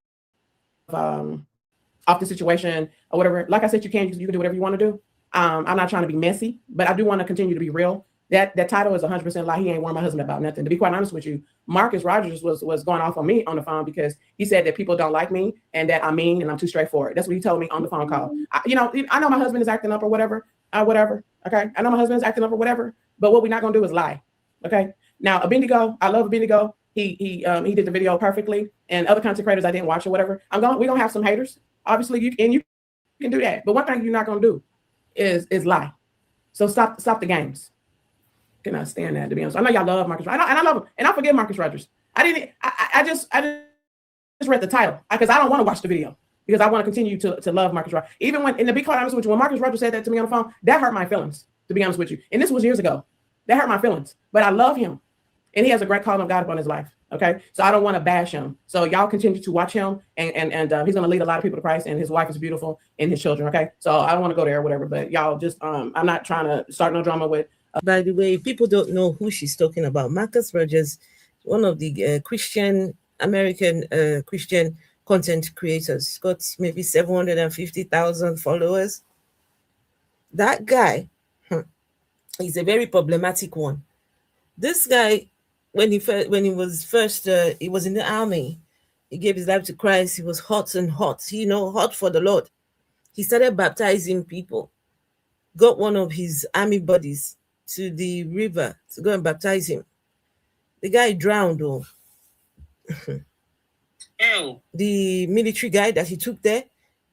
D: the situation or whatever. Like I said, you can do whatever you want to do. I'm not trying to be messy, but I do want to continue to be real. That title is 100% lie. He ain't warned my husband about nothing. To be quite honest with you, Marcus Rogers was going off on me on the phone because he said that people don't like me and that I'm mean and I'm too straightforward. That's what he told me on the phone call. I know my husband is acting up or whatever. Okay, I know my husband is acting up or whatever. But what we're not gonna do is lie. Okay. Now Abendigo, I love Abendigo. He did the video perfectly, and other content creators I didn't watch or whatever. We're gonna have some haters. Obviously, you can do that. But one thing you're not gonna do is lie. So stop the games. Cannot stand that, to be honest. I know y'all love Marcus Rogers, and I love him, and I forgive Marcus Rogers. I just read the title because I don't want to watch the video because I want to continue to love Marcus Rogers. Even when, and to be quite honest with you, when Marcus Rogers said that to me on the phone, that hurt my feelings, to be honest with you. And this was years ago. That hurt my feelings, but I love him, and he has a great calling of God upon his life. Okay, so I don't want to bash him. So y'all continue to watch him, and he's going to lead a lot of people to Christ, and his wife is beautiful, and his children. Okay, so I don't want to go there or whatever, but y'all just I'm not trying to start no drama with.
A: By the way, people don't know who she's talking about. Marcus Rogers, one of the American Christian content creators, got maybe 750,000 followers. That guy is a very problematic one. This guy, when he was in the army, he gave his life to Christ. He was hot, hot for the Lord. He started baptizing people. Got one of his army buddies to the river to go and baptize him. The guy drowned, though. The military guy that he took there.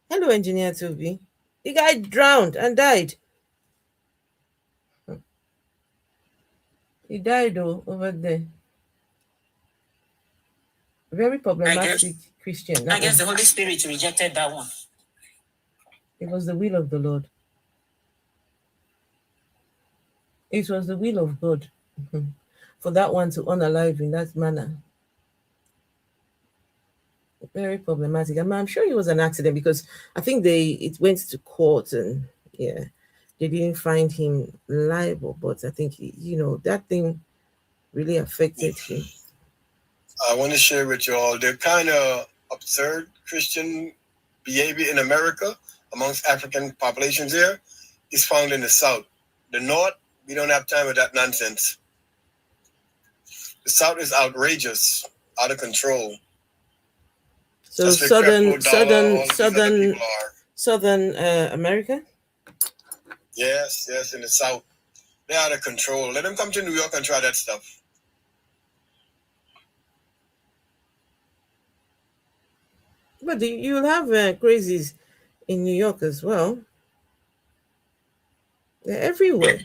A: Hello, Engineer Toby. The guy drowned and died. He died, though, over there. Very problematic Christian.
B: I guess the Holy Spirit rejected that one.
A: It was the will of the Lord. It was the will of God for that one to unalive in that manner. Very problematic. I'm sure it was an accident because I think it went to court and they didn't find him liable. But I think that thing really affected him.
G: I want to share with you all the kind of absurd Christian behavior in America amongst African populations here is found in the South. The North, we don't have time with that nonsense. The South is outrageous, out of control.
A: So Southern America?
G: Yes, in the South. They're out of control. Let them come to New York and try that stuff.
A: But you'll have crazies in New York as well. They're everywhere.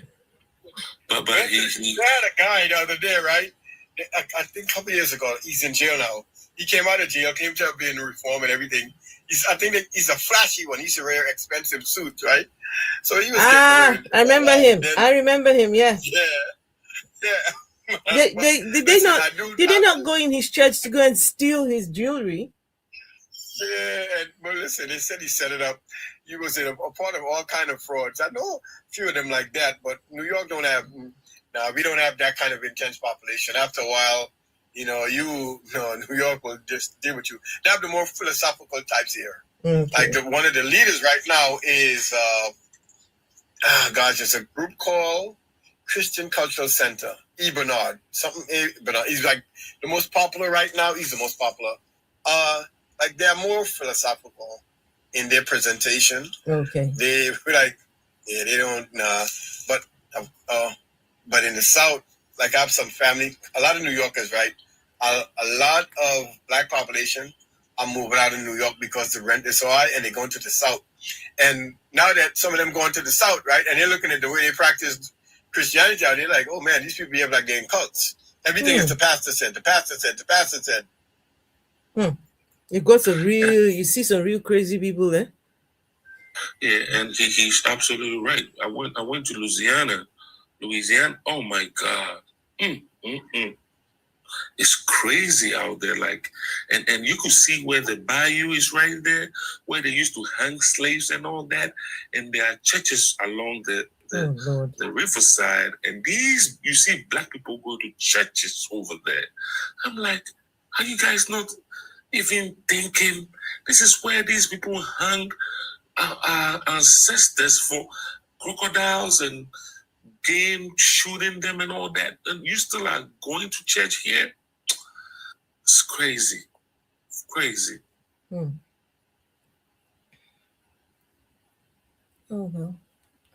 G: But we had a guy the other day, right? I think a couple years ago. He's in jail now. He came out of jail, came to being reform and everything. I think he's a flashy one. He's a rare, expensive suit, right? So he was.
A: I remember him. I remember him. Yeah.
G: Yeah.
A: Did they not go in his church to go and steal his jewelry?
G: Yeah, but listen, they said he set it up. He was a part of all kind of frauds. I know a few of them like that, but New York don't have. No, we don't have that kind of intense population. After a while, New York will just deal with you. They have the more philosophical types here. Okay. Like one of the leaders right now is, there's a group called Christian Cultural Center. E. Bernard. He's like the most popular right now. He's the most popular. They're more philosophical in their presentation.
A: Okay.
G: They Yeah, they don't. But in the South, like I have some family, a lot of New Yorkers, right? A lot of black population are moving out of New York because the rent is so high, and they're going to the South. And now that some of them going to the South, right, and they're looking at the way they practice Christianity, they're like, oh man, these people behave like they're in cults. Everything is the pastor said, the pastor said, the pastor said.
A: You got some real, you see some real crazy people there.
E: Yeah, and he's absolutely right. I went to Louisiana. Oh my God. It's crazy out there. Like, and you could see where the bayou is right there, where they used to hang slaves and all that. And there are churches along the riverside. And these, you see black people go to churches over there. I'm like, are you guys not even thinking this is where these people hung our ancestors for crocodiles and game shooting them and all that, and you still are going to church here? It's crazy. Crazy.
A: Oh well,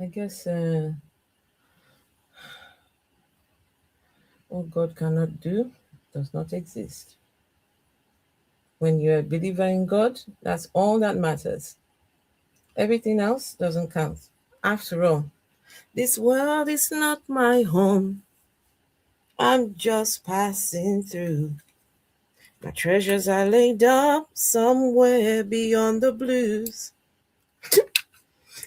A: I guess what God cannot do does not exist. When you're a believer in God, that's all that matters. Everything else doesn't count. After all, this world is not my home. I'm just passing through. My treasures are laid up somewhere beyond the blues.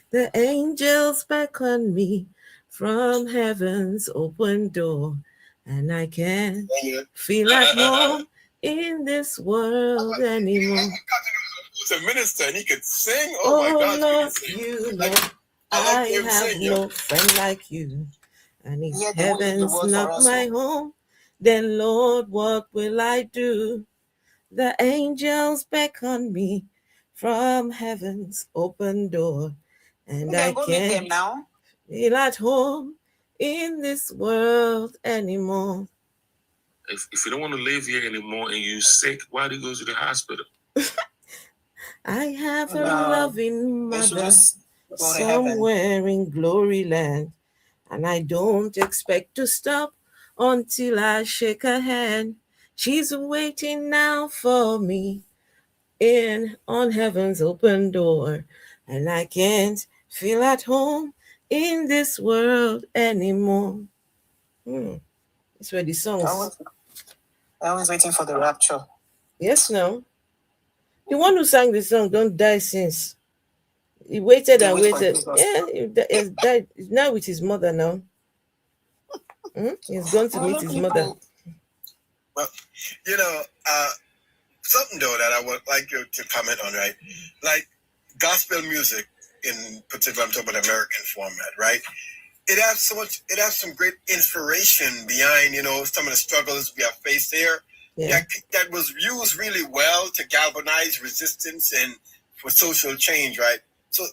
A: The angels beckon me from heaven's open door, and I can't feel at home in this world anymore.
G: He was a minister and he could sing. Oh my God!
A: Lord, you know I have no friend like you, and if heaven's not my home, then Lord, what will I do? The angels beckon me from heaven's open door, and I can't feel at home in this world anymore.
E: If you don't want to live here anymore and you're sick, why do you go to the hospital?
A: I have a loving mother somewhere in glory land, and I don't expect to stop until I shake her hand. She's waiting now for me on heaven's open door, and I can't feel at home in this world anymore. That's where the songs.
B: I was waiting for the rapture.
A: Yes, no. The one who sang the song don't die since. He waited and waited. Yeah, he died. He's now with his mother now. He's gone to meet his mother.
G: Well, something though that I would like you to comment on, right? Like gospel music in particular, I'm talking about American format, right? It has some great inspiration behind, some of the struggles we have faced there. Yeah. That was used really well to galvanize resistance and for social change, right? So,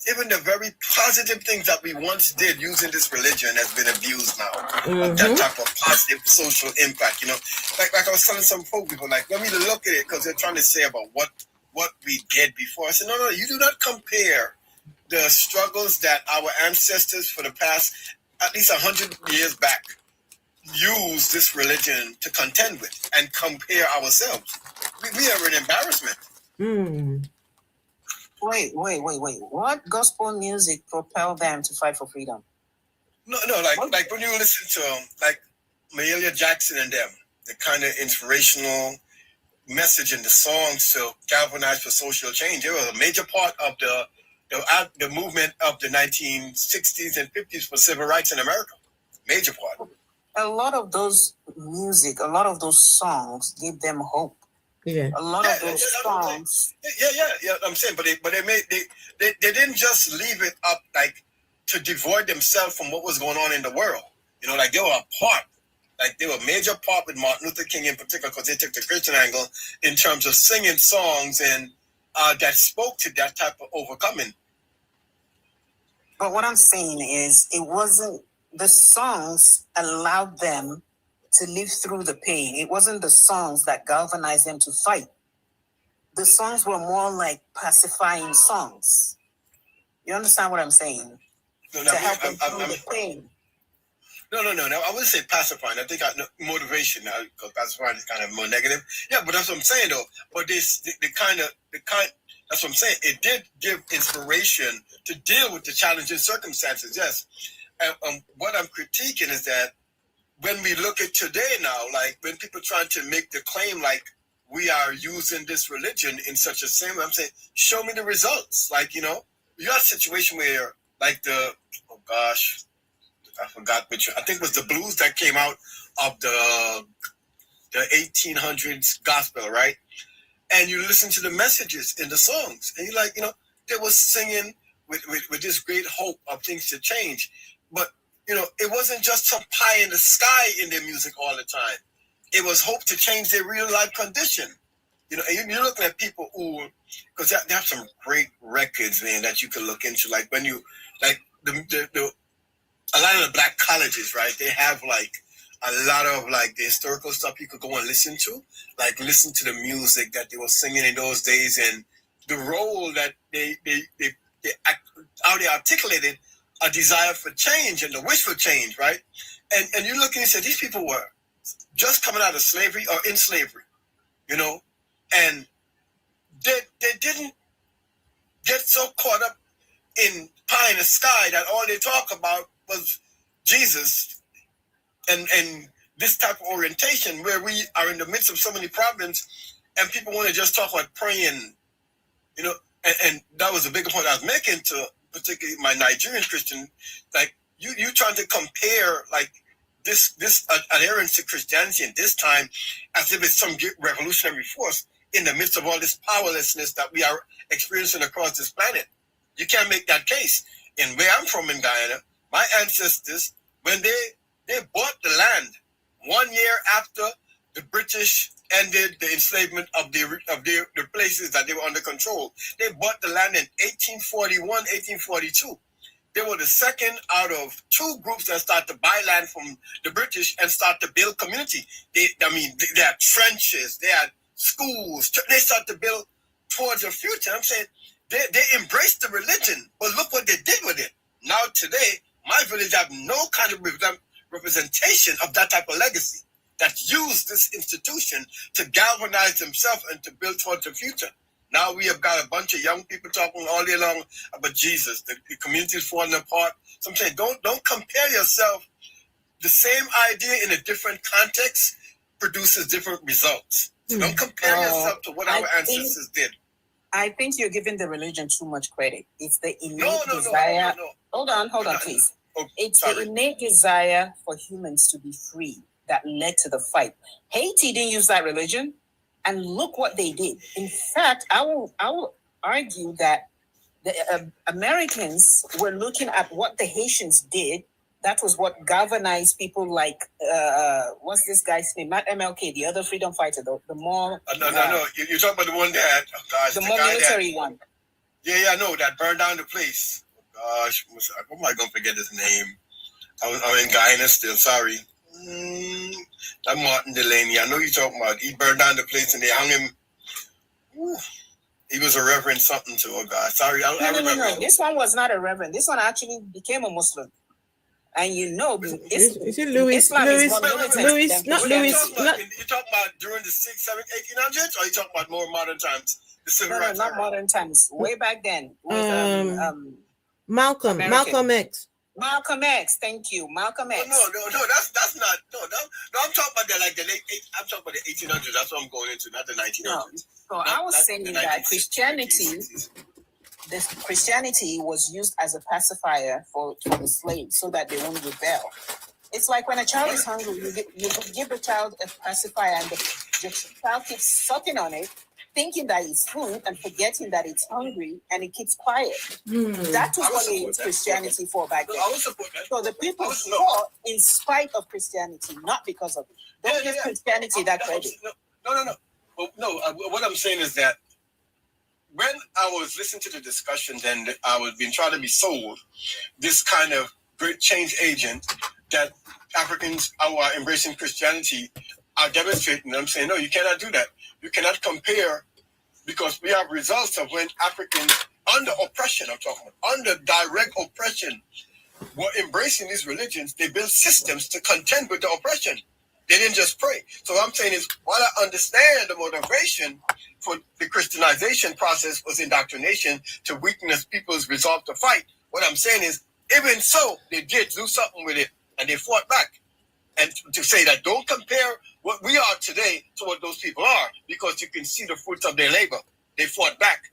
G: even the very positive things that we once did using this religion has been abused now. That type of positive social impact, Like I was telling some folk people, let me look at it because they're trying to say about what we did before. I said, no, you do not compare the struggles that our ancestors for the past at least 100 years back use this religion to contend with and compare ourselves. We are an embarrassment.
B: Wait. What gospel music propelled them to fight for freedom?
G: No, like when you listen to Mahalia Jackson and them, the kind of inspirational message in the songs to galvanize for social change. It was a major part of the movement of the 1960s and 50s for civil rights in America. Major part.
B: A lot of those music, a lot of those songs gave them hope.
A: Yeah.
B: A lot of those songs.
G: Yeah. I'm saying, but they didn't just leave it up to devoid themselves from what was going on in the world. They were a part. They were a major part with Martin Luther King in particular because they took the Christian angle in terms of singing songs and that spoke to that type of overcoming.
B: But what I'm saying is, it wasn't the songs allowed them to live through the pain. It wasn't the songs that galvanized them to fight. The songs were more like pacifying songs. You understand what I'm saying?
G: No,
B: to help them through the pain.
G: No. I wouldn't say pacifying. I think motivation, because pacifying is kind of more negative. Yeah, but that's what I'm saying though. But that's what I'm saying. It did give inspiration to deal with the challenging circumstances. Yes, and what I'm critiquing is that when we look at today now, like when people trying to make the claim like we are using this religion in such a same way, I'm saying, show me the results. Like, you know, you got a situation where like I forgot which, I think it was the blues that came out of the 1800s gospel, right? And you listen to the messages in the songs, and you're like, you know, they were singing with this great hope of things to change. But, you know, it wasn't just some pie in the sky in their music all the time. It was hope to change their real life condition. You know, and you're looking at people who, because they have some great records, man, that you can look into. Like when you, like a lot of the black colleges, right? They have like a lot of like the historical stuff you could go and listen to, like listen to the music that they were singing in those days and the role that how they articulated a desire for change and the wish for change, right? And you look and you say these people were just coming out of slavery or in slavery, you know, and they didn't get so caught up in pie in the sky that all they talk about was Jesus and this type of orientation where we are in the midst of so many problems and people want to just talk about praying, you know, and that was a bigger point I was making to particularly my Nigerian Christian, like you trying to compare like this adherence to Christianity in this time as if it's some revolutionary force in the midst of all this powerlessness that we are experiencing across this planet. You can't make that case. And where I'm from in Guyana, my ancestors, when they bought the land 1 year after the British ended the enslavement of the places that they were under control, they bought the land in 1841, 1842. They were the second out of two groups that started to buy land from the British and start to build community. They had trenches, they had schools, they started to build towards the future. I'm saying they embraced the religion, but look what they did with it. Now today, my village have no kind of representation of that type of legacy that used this institution to galvanize themselves and to build towards the future. Now we have got a bunch of young people talking all day long about Jesus. The community is falling apart. So I'm saying don't compare yourself. The same idea in a different context produces different results. So don't compare yourself to what our ancestors did.
B: I think you're giving the religion too much credit. It's the innate desire. No. Hold on, please. It's the innate desire for humans to be free that led to the fight. Haiti didn't use that religion, and look what they did. In fact, I will argue that the Americans were looking at what the Haitians did. That was what galvanized people like what's this guy's name? Not MLK, the other freedom fighter, the more.
G: No. You're talking about the one that
B: the more military one.
G: Yeah, no, that burned down the place. Oh, gosh, what am I gonna forget his name? I'm in Guyana still. Sorry. That Martin Delaney. I know you're talking about. He burned down the place and they hung him. Ooh. He was a reverend something to a guy. Sorry, I remember.
B: No. This one was not a reverend. This one actually became a Muslim. And you know,
A: is it Louis? Not Louis.
G: You talking about during the 6, 7, 1800s, or you talking about more modern times? The civil rights
B: not modern times. Way back then. With,
A: Malcolm X.
B: Malcolm X. Thank you, Malcolm X.
G: No. That's not. No. I'm talking about the late. I'm talking about the 1800s. That's what I'm going into, not the 1900s.
B: No. So I was saying that Christianity was used as a pacifier for the slaves so that they won't rebel. It's like when a child is hungry, you give the child a pacifier and the child keeps sucking on it, thinking that it's food and forgetting that it's hungry, and it keeps quiet. That was what they used Christianity for back then.
G: I would support that.
B: So the people fought in spite of Christianity, not because of it. Don't give Christianity that credit.
G: No. What I'm saying is that when I was listening to the discussions and I was being trying to be sold this kind of great change agent that Africans who are embracing Christianity are demonstrating, I'm saying, no, you cannot do that. You cannot compare, because we have results of when Africans under oppression, I'm talking about, under direct oppression, were embracing these religions, they built systems to contend with the oppression. They didn't just pray. So what I'm saying is, while I understand the motivation for the Christianization process was indoctrination to weaken people's resolve to fight, what I'm saying is, even so, they did do something with it, and they fought back. And to say that, don't compare what we are today to what those people are, because you can see the fruits of their labor. They fought back,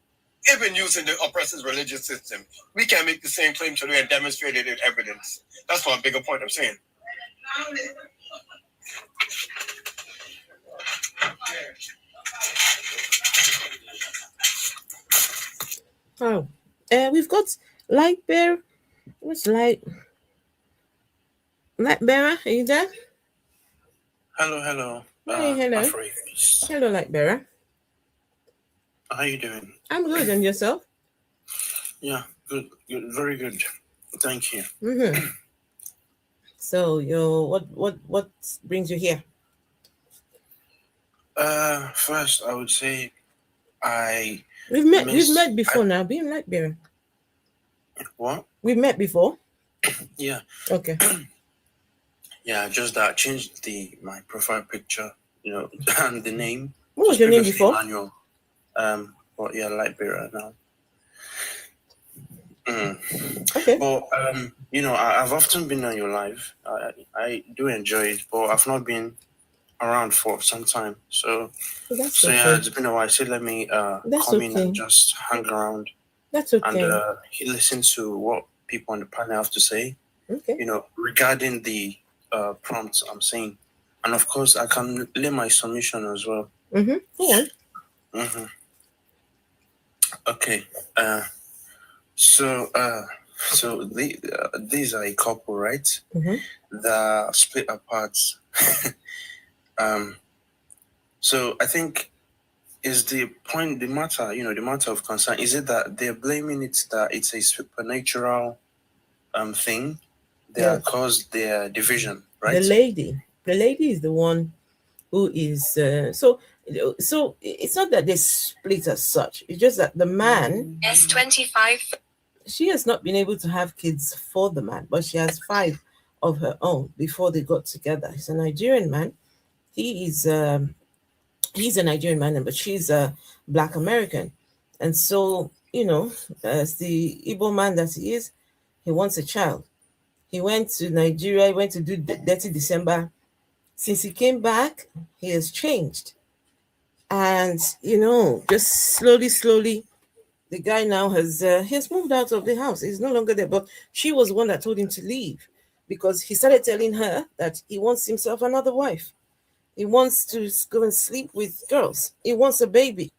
G: even using the oppressor's religious system. We can make the same claim today and demonstrate it in evidence. That's one bigger point I'm saying.
A: Oh, we've got Light Bear. What's Light Bearer? Are you there?
I: Hello.
A: Hey, hello.
I: Afraid.
A: Hello, Light Bearer.
I: How you doing?
A: I'm good, and yourself?
I: Yeah, good, very good. Thank you.
A: Mm-hmm. So, what brings you here?
I: First, I would say
A: we've met before now. Being Light Bearer.
I: What?
A: We've met before.
I: Yeah.
A: Okay.
I: Yeah, just that changed my profile picture, and the name.
A: What was your name before?
I: Manual. But yeah, Light Bearer now.
A: Okay.
I: But I've often been on your live. I do enjoy it, but I've not been around for some time. So
A: okay.
I: Yeah, it's been a while. I said let me come in and just hang around.
A: That's okay.
I: And listen to what people on the panel have to say.
A: Okay.
I: Regarding the prompts I'm saying, and of course I can lay my submission as well.
A: Mm-hmm. Go on.
I: Mm-hmm. Okay. So these are a couple, right?
A: Mm-hmm.
I: That split apart. So I think is the matter of concern, is it that they're blaming it that it's a supernatural thing that caused their division, right?
A: The lady is the one who is so it's not that they split as such. It's just that the man S25, she has not been able to have kids for the man, but she has 5 of her own before they got together. He's a Nigerian man. He's a Nigerian man, but she's a Black American. And so, as the Igbo man that he is, he wants a child. He went to Nigeria, he went to do Dirty December. Since he came back, he has changed. And, just slowly, the guy now has moved out of the house. He's no longer there. But she was the one that told him to leave because he started telling her that he wants himself another wife. He wants to go and sleep with girls. He wants a baby.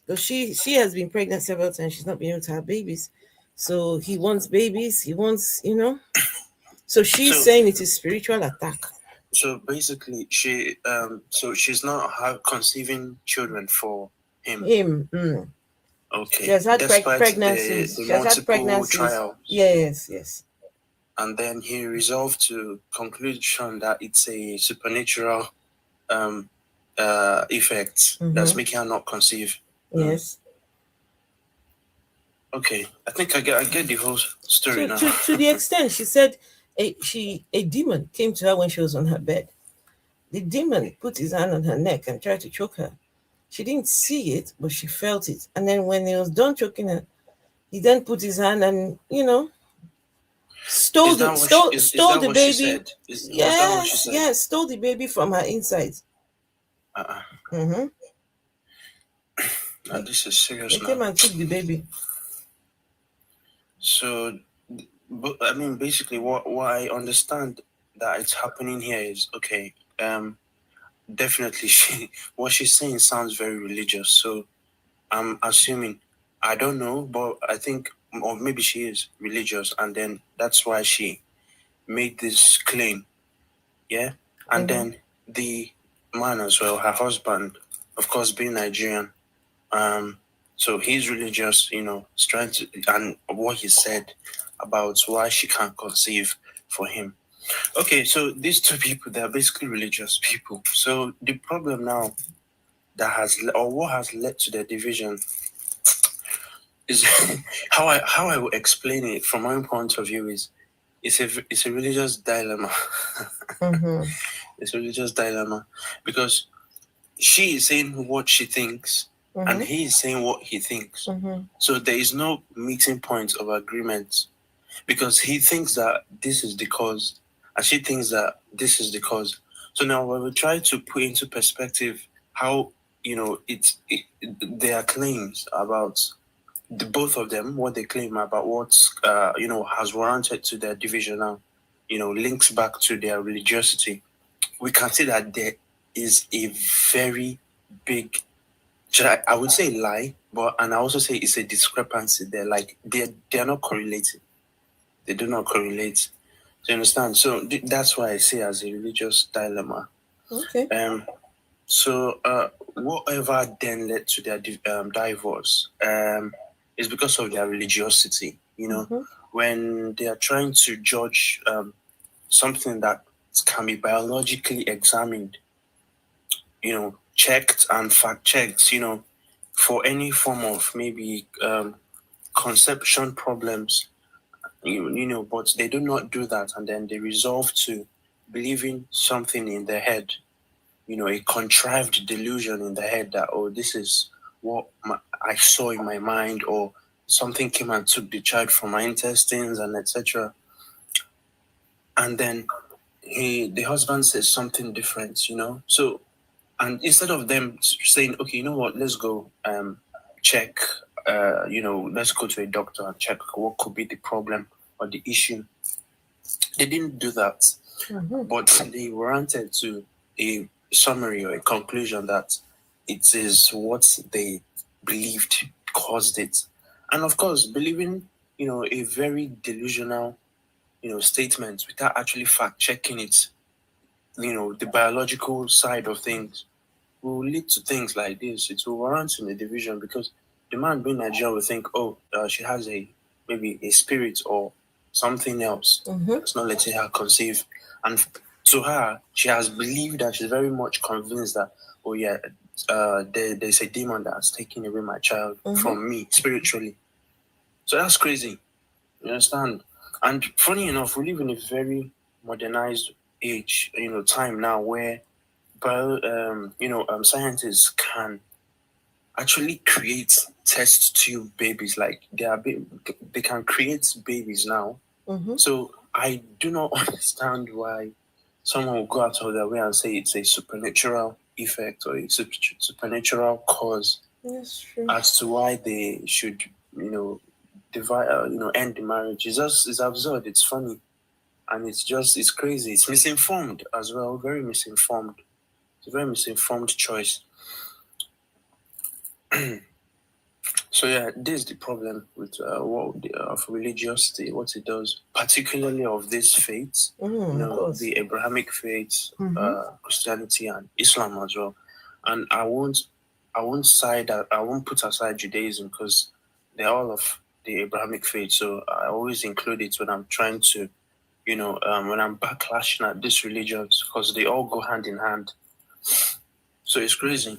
A: Because she has been pregnant several times. She's not been able to have babies. So he wants babies. He wants, So she's saying it is spiritual attack.
I: So basically, she's not conceiving children for him. Okay.
A: She has had pregnancies.
I: She has had pregnancies. Trials.
A: Yes.
I: And then he resolved to conclusion that it's a supernatural effect that's making her not conceive.
A: Yes.
I: Okay, I think I get the whole story now.
A: To the extent she said a demon came to her when she was on her bed. The demon put his hand on her neck and tried to choke her. She didn't see it, but she felt it. And then when he was done choking her, he then put his hand and stole the baby. Yes, stole the baby from her insides.
I: Now this is serious.
A: They came and took the baby.
I: So, but I mean, basically, what I understand that it's happening here is okay. Definitely, what she's saying sounds very religious. So, I'm assuming, I don't know, but I think, or maybe she is religious, and then that's why she made this claim. Yeah, and then the man as well, her husband, of course, being Nigerian. So he's religious, he's trying to, and what he said about why she can't conceive for him. Okay, so these two people, they're basically religious people. So the problem now what has led to their division is how I will explain it from my own point of view is it's a religious dilemma. It's a religious dilemma because she is saying what she thinks and he is saying what he thinks. So there is no meeting point of agreement because he thinks that this is the cause and she thinks that this is the cause. So now when we try to put into perspective how, their claims about the both of them, what they claim about what has warranted to their division now, links back to their religiosity. We can see that there is a very big, I would say lie, and I also say it's a discrepancy there. Like they're not correlating. They do not correlate. Do you understand? So that's why I say as a religious dilemma.
A: Okay.
I: So whatever then led to their divorce is because of their religiosity. When they are trying to judge something that can be biologically examined, checked and fact-checked, for any form of maybe conception problems, but they do not do that, and then they resolve to believing something in their head, a contrived delusion in the head that, this is what I saw in my mind, or something came and took the child from my intestines, and etc. And then the husband says something different, So, and instead of them saying, okay, you know what, let's go check, let's go to a doctor and check what could be the problem or the issue. They didn't do that, but they warranted to a summary or a conclusion that it is what they believed caused it. And of course, believing, a very delusional, statement without actually fact-checking it, the biological side of things will lead to things like this. It will warrant in the division because the man being Nigerian will think, she has maybe a spirit or something else that's not letting her conceive. And to her, she has believed that she's very much convinced that, there's a demon that's taking away my child from me spiritually. So that's crazy. You understand? And funny enough, we live in a very modernized age, time now where scientists can actually create test tube babies. Like they can create babies now. So I do not understand why someone will go out of their way and say it's a supernatural effect or a supernatural cause.
A: That's true.
I: As to why they should, divide, end the marriage. It's absurd. It's funny, and it's crazy. It's misinformed as well. Very misinformed. It's a very misinformed choice. So yeah, this is the problem with of religiosity, what it does, particularly of these faiths, the Abrahamic faiths, Christianity and Islam as well. And I won't put aside Judaism because they're all of the Abrahamic faith. So I always include it when I'm trying to, when I'm backlashing at these religions because they all go hand in hand. So it's crazy.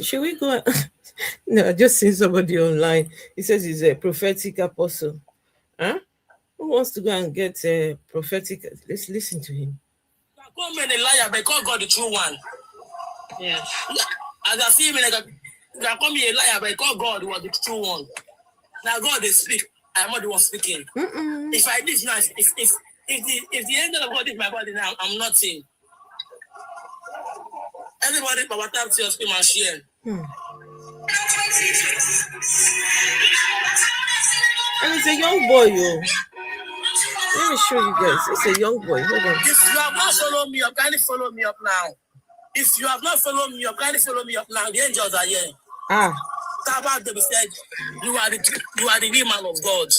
A: Should we go? No, I just seen somebody online. He says he's a prophetic apostle. Huh? Who wants to go and get a prophetic? Let's listen to him.
J: Call me a liar, but call God the true one. Yeah. As I see him, they call me a liar, but call God was the true one. Now God they speak. I'm not the one speaking. If I did now, if the angel of God is my body now, I'm nothing. Everybody, power tap to your screen and share.
A: And it's a young boy, yo. Let me show you guys. It's a young boy. Hold on.
J: If you have not followed me up, kindly follow me up now. If you have not followed me up, kindly follow me up now. The angels are here. Taba Debi said, you are the real man of God.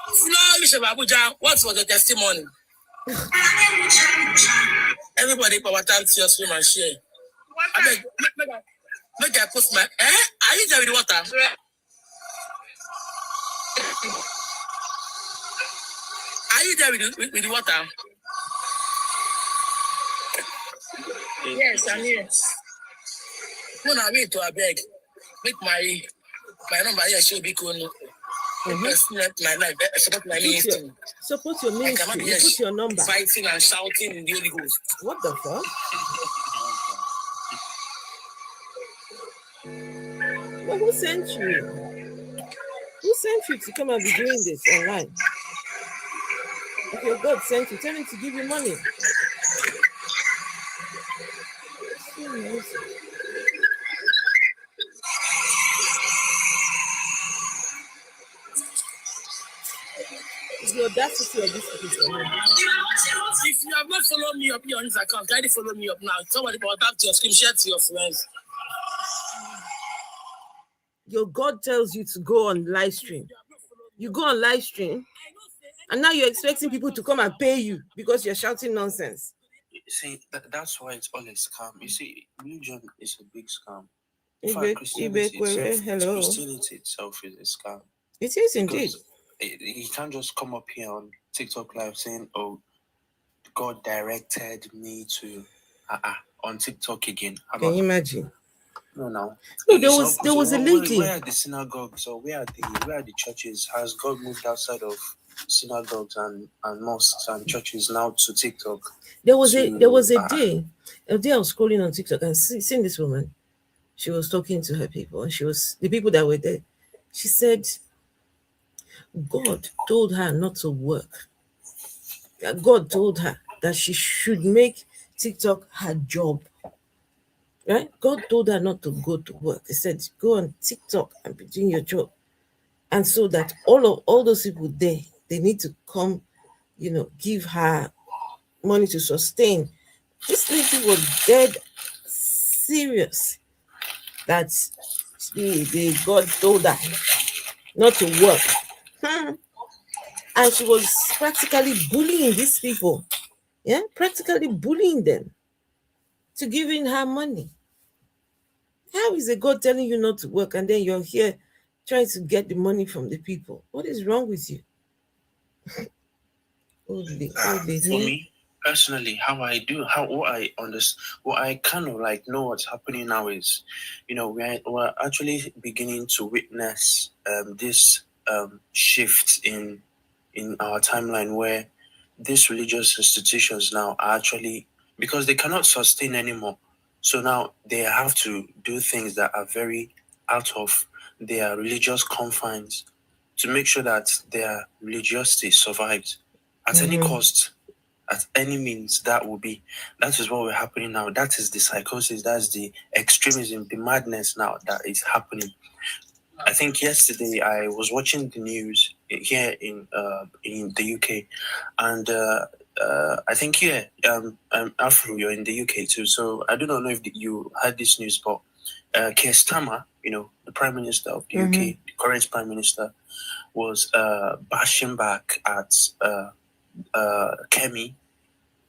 J: Flourish of Abuja, what was the testimony? Everybody, power time to your screen and share. I beg, make I post my. Are you there with the water? Are you there with the water? Yes, I'm here. No, I wait to I beg. Make my number here show be cool. My life, support my ministry.
A: Support your ministry. You put your number.
J: Fighting and shouting in the Holy Ghost.
A: What the fuck? Well, who sent you? Who sent you to come and be doing this online? If your God sent you, tell him to give you money. The audacity of this people.
J: If you have not followed me up here on this account, kindly follow me up now. Somebody will tap to your screen, share to your friends.
A: Your God tells you to go on live stream. You go on live stream, and now you're expecting people to come and pay you because you're shouting nonsense.
I: See, that's why it's all a scam. You see, religion is a big scam. In fact, Christianity itself is a scam.
A: It is indeed.
I: You can't just come up here on TikTok Live saying, "Oh, God directed me to on TikTok again."
A: Can you imagine?
I: No,
A: there was a lady.
I: Where are the synagogues or where are the churches? Has God moved outside of synagogues and mosques and churches now to TikTok?
A: There was a day I was scrolling on TikTok and seeing this woman. She was talking to her people, and the people that were there. She said, God told her not to work. God told her that she should make TikTok her job. Right? God told her not to go to work. He said, go on TikTok and be doing your job. And so that all those people there, they need to come, give her money to sustain. This lady was dead serious that the God told her not to work. And she was practically bullying these people. Yeah, practically bullying them to giving her money. How is a God telling you not to work and then you're here trying to get the money from the people? What is wrong with you?
I: For me personally, what I kind of like know what's happening now is, we're actually beginning to witness this shift in our timeline where these religious institutions now are actually, because they cannot sustain anymore. So now they have to do things that are very out of their religious confines to make sure that their religiosity survives at any cost, at any means that will be. That is what we're happening now. That is the psychosis. That's the extremism, the madness now that is happening. I think yesterday I was watching the news here in the UK, and I think Afro, you're in the UK too. So I do not know if you had this news, but Keir Starmer, the Prime Minister of the UK, the current Prime Minister, was bashing back at Kemi,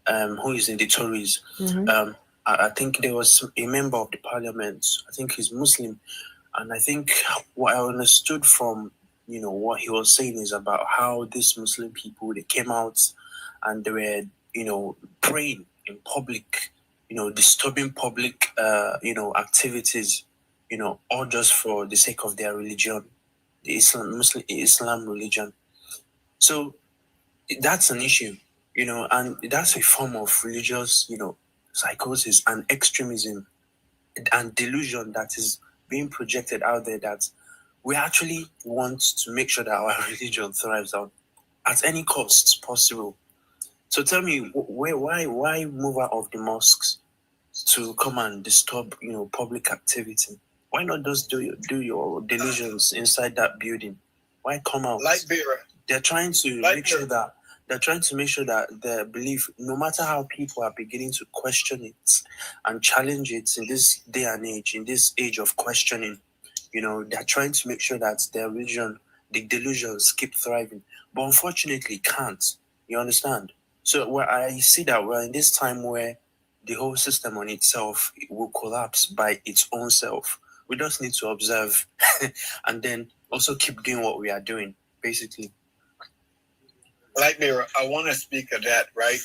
I: who is in the Tories. I think there was a member of the Parliament. I think he's Muslim. And I think what I understood from, what he was saying is about how these Muslim people, they came out and they were, praying in public, disturbing public, activities, all just for the sake of their religion, the Islam religion. So that's an issue, and that's a form of religious, psychosis and extremism and delusion that is being projected out there, that we actually want to make sure that our religion thrives out at any cost possible. So tell me, why move out of the mosques to come and disturb, public activity? Why not just do your delusions inside that building? Why come out?
G: Light bearer.
I: They're trying to make sure that their belief, no matter how people are beginning to question it and challenge it in this day and age, in this age of questioning, they're trying to make sure that their religion, the delusions, keep thriving. But unfortunately, can't. You understand? So I see that we're in this time where the whole system on itself will collapse by its own self. We just need to observe and then also keep doing what we are doing, basically.
G: Light Mirror, I want to speak of that, right?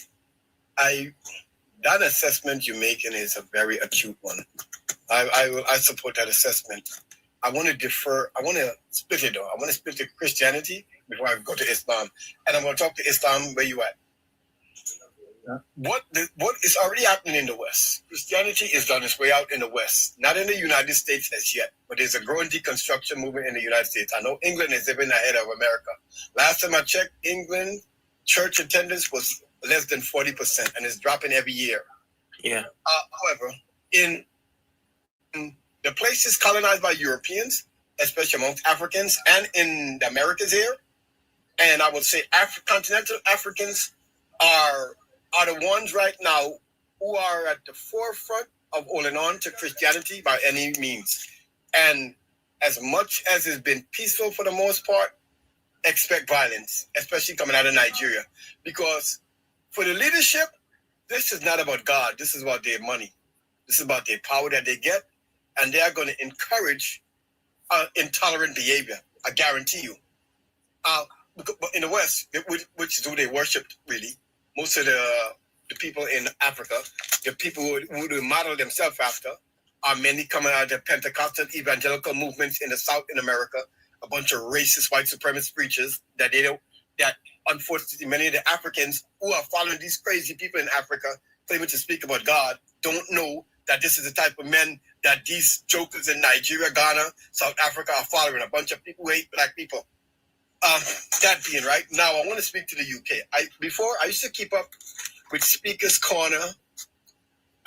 G: That assessment you're making is a very acute one. I support that assessment. I want to split it though. I want to split the Christianity before I go to Islam. And I'm going to talk to Islam where you at. What is already happening in the West? Christianity is on its way out in the West, not in the United States as yet, but there's a growing deconstruction movement in the United States. I know England is even ahead of America. Last time I checked, England church attendance was less than 40%, and it's dropping every year.
I: Yeah.
G: However, in the places colonized by Europeans, especially amongst Africans, and in the Americas here, and I would say continental Africans are the ones right now who are at the forefront of holding on to Christianity by any means. And as much as it's been peaceful for the most part, expect violence, especially coming out of Nigeria. Because for the leadership, this is not about God. This is about their money. This is about their power that they get. And they are going to encourage intolerant behavior. I guarantee you. But in the West, which is who they worship, really, most of the people in Africa, the people who they model themselves after, are many coming out of the Pentecostal evangelical movements in the South in America, a bunch of racist white supremacist preachers that unfortunately many of the Africans who are following these crazy people in Africa claiming to speak about God don't know that this is the type of men that these jokers in Nigeria, Ghana, South Africa are following, a bunch of people who hate black people. That being right, now I want to speak to the UK. Before I used to keep up with Speaker's Corner.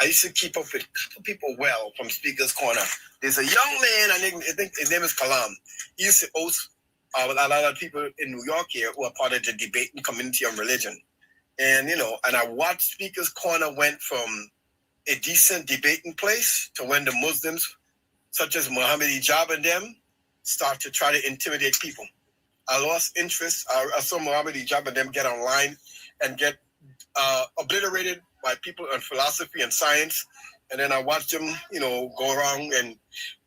G: I used to keep up with people well from Speaker's Corner. There's a young man, I think his name is Kalam. He used to host with a lot of people in New York here who are part of the debating community on religion. And, and I watched Speaker's Corner went from a decent debating place to when the Muslims, such as Muhammad Hijab and them, start to try to intimidate people. I lost interest. I saw Muhammad Hijab and them get online and get obliterated by people on philosophy and science. And then I watched them, go around and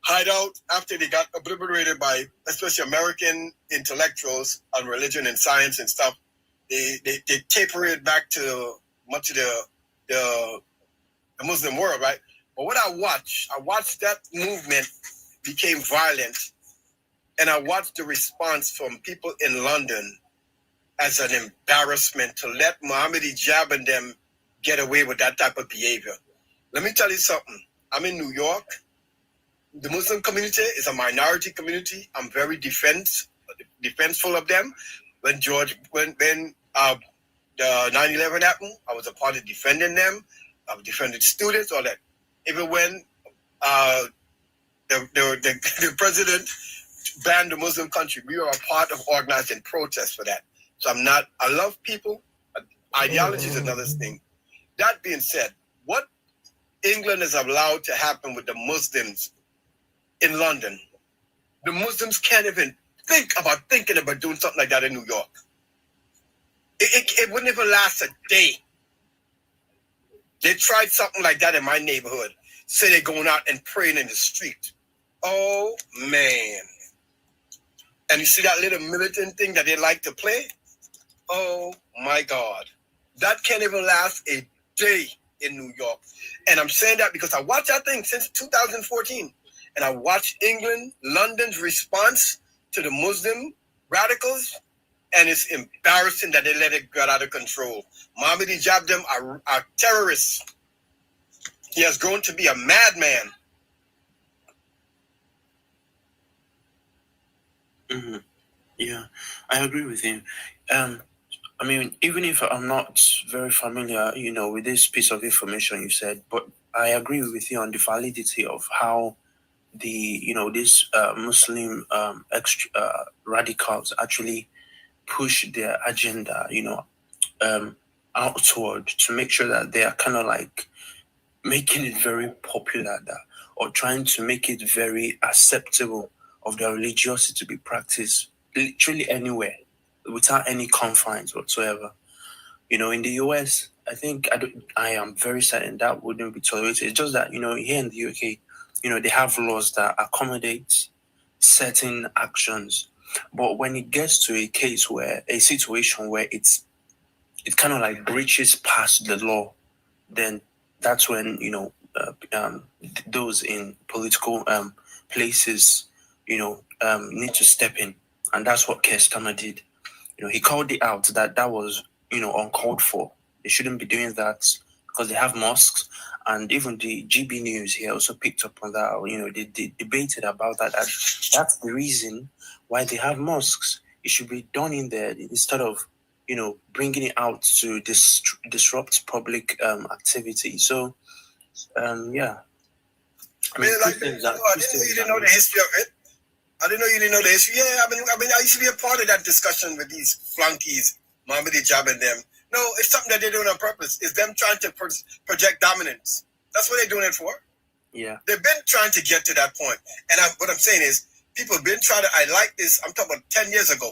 G: hide out after they got obliterated by especially American intellectuals on religion and science and stuff. They taper it back to much of the Muslim world, right? But what I watched that movement became violent. And I watched the response from people in London as an embarrassment to let Muhammad Hijab and them get away with that type of behavior. Let me tell you something. I'm in New York. The Muslim community is a minority community. I'm very defensive of them. When the 9/11 happened, I was a part of defending them. I've defended students, all that. Even when the president banned the Muslim country, we were a part of organizing protests for that. So I love people. Ideology is another thing. That being said, what England has allowed to happen with the Muslims in London, the Muslims can't even think about doing something like that in New York. It wouldn't even last a day. They tried something like that in my neighborhood. Say they're going out and praying in the street. Oh, man. And you see that little militant thing that they like to play? Oh, my God. That can't even last a day in New York. And I'm saying that because I watched that thing since 2014. And I watched London's response to the Muslim radicals. And it's embarrassing that they let it get out of control. Muhammad Hijab them are terrorists. He has grown to be a madman.
I: Mm-hmm. Yeah, I agree with you. I mean, even if I'm not very familiar, with this piece of information you said, but I agree with you on the validity of how this Muslim radicals actually push their agenda, outward to make sure that they are kind of like making it very popular or trying to make it very acceptable of their religiosity to be practiced literally anywhere without any confines whatsoever. In the US, I am very certain that wouldn't be tolerated. It's just that, here in the UK, they have laws that accommodate certain actions. But when it gets to a situation where it kind of like breaches past the law, then that's when, those in political places need to step in. And that's what Keir Starmer did. He called it out that was, uncalled for. They shouldn't be doing that because they have mosques. And even the GB News here also picked up on that. They debated about that. That's the reason why they have mosques. It should be done in there instead of, bringing it out to disrupt public activity. So, yeah.
G: I didn't know you didn't know the history of it. I didn't know you didn't know the history. Yeah, I used to be a part of that discussion with these flunkies, Mohammed Hijab and them. No, it's something that they're doing on purpose. It's them trying to project dominance. That's what they're doing it for.
I: Yeah.
G: They've been trying to get to that point. And what I'm saying is, people have been trying to, I like this, I'm talking about 10 years ago,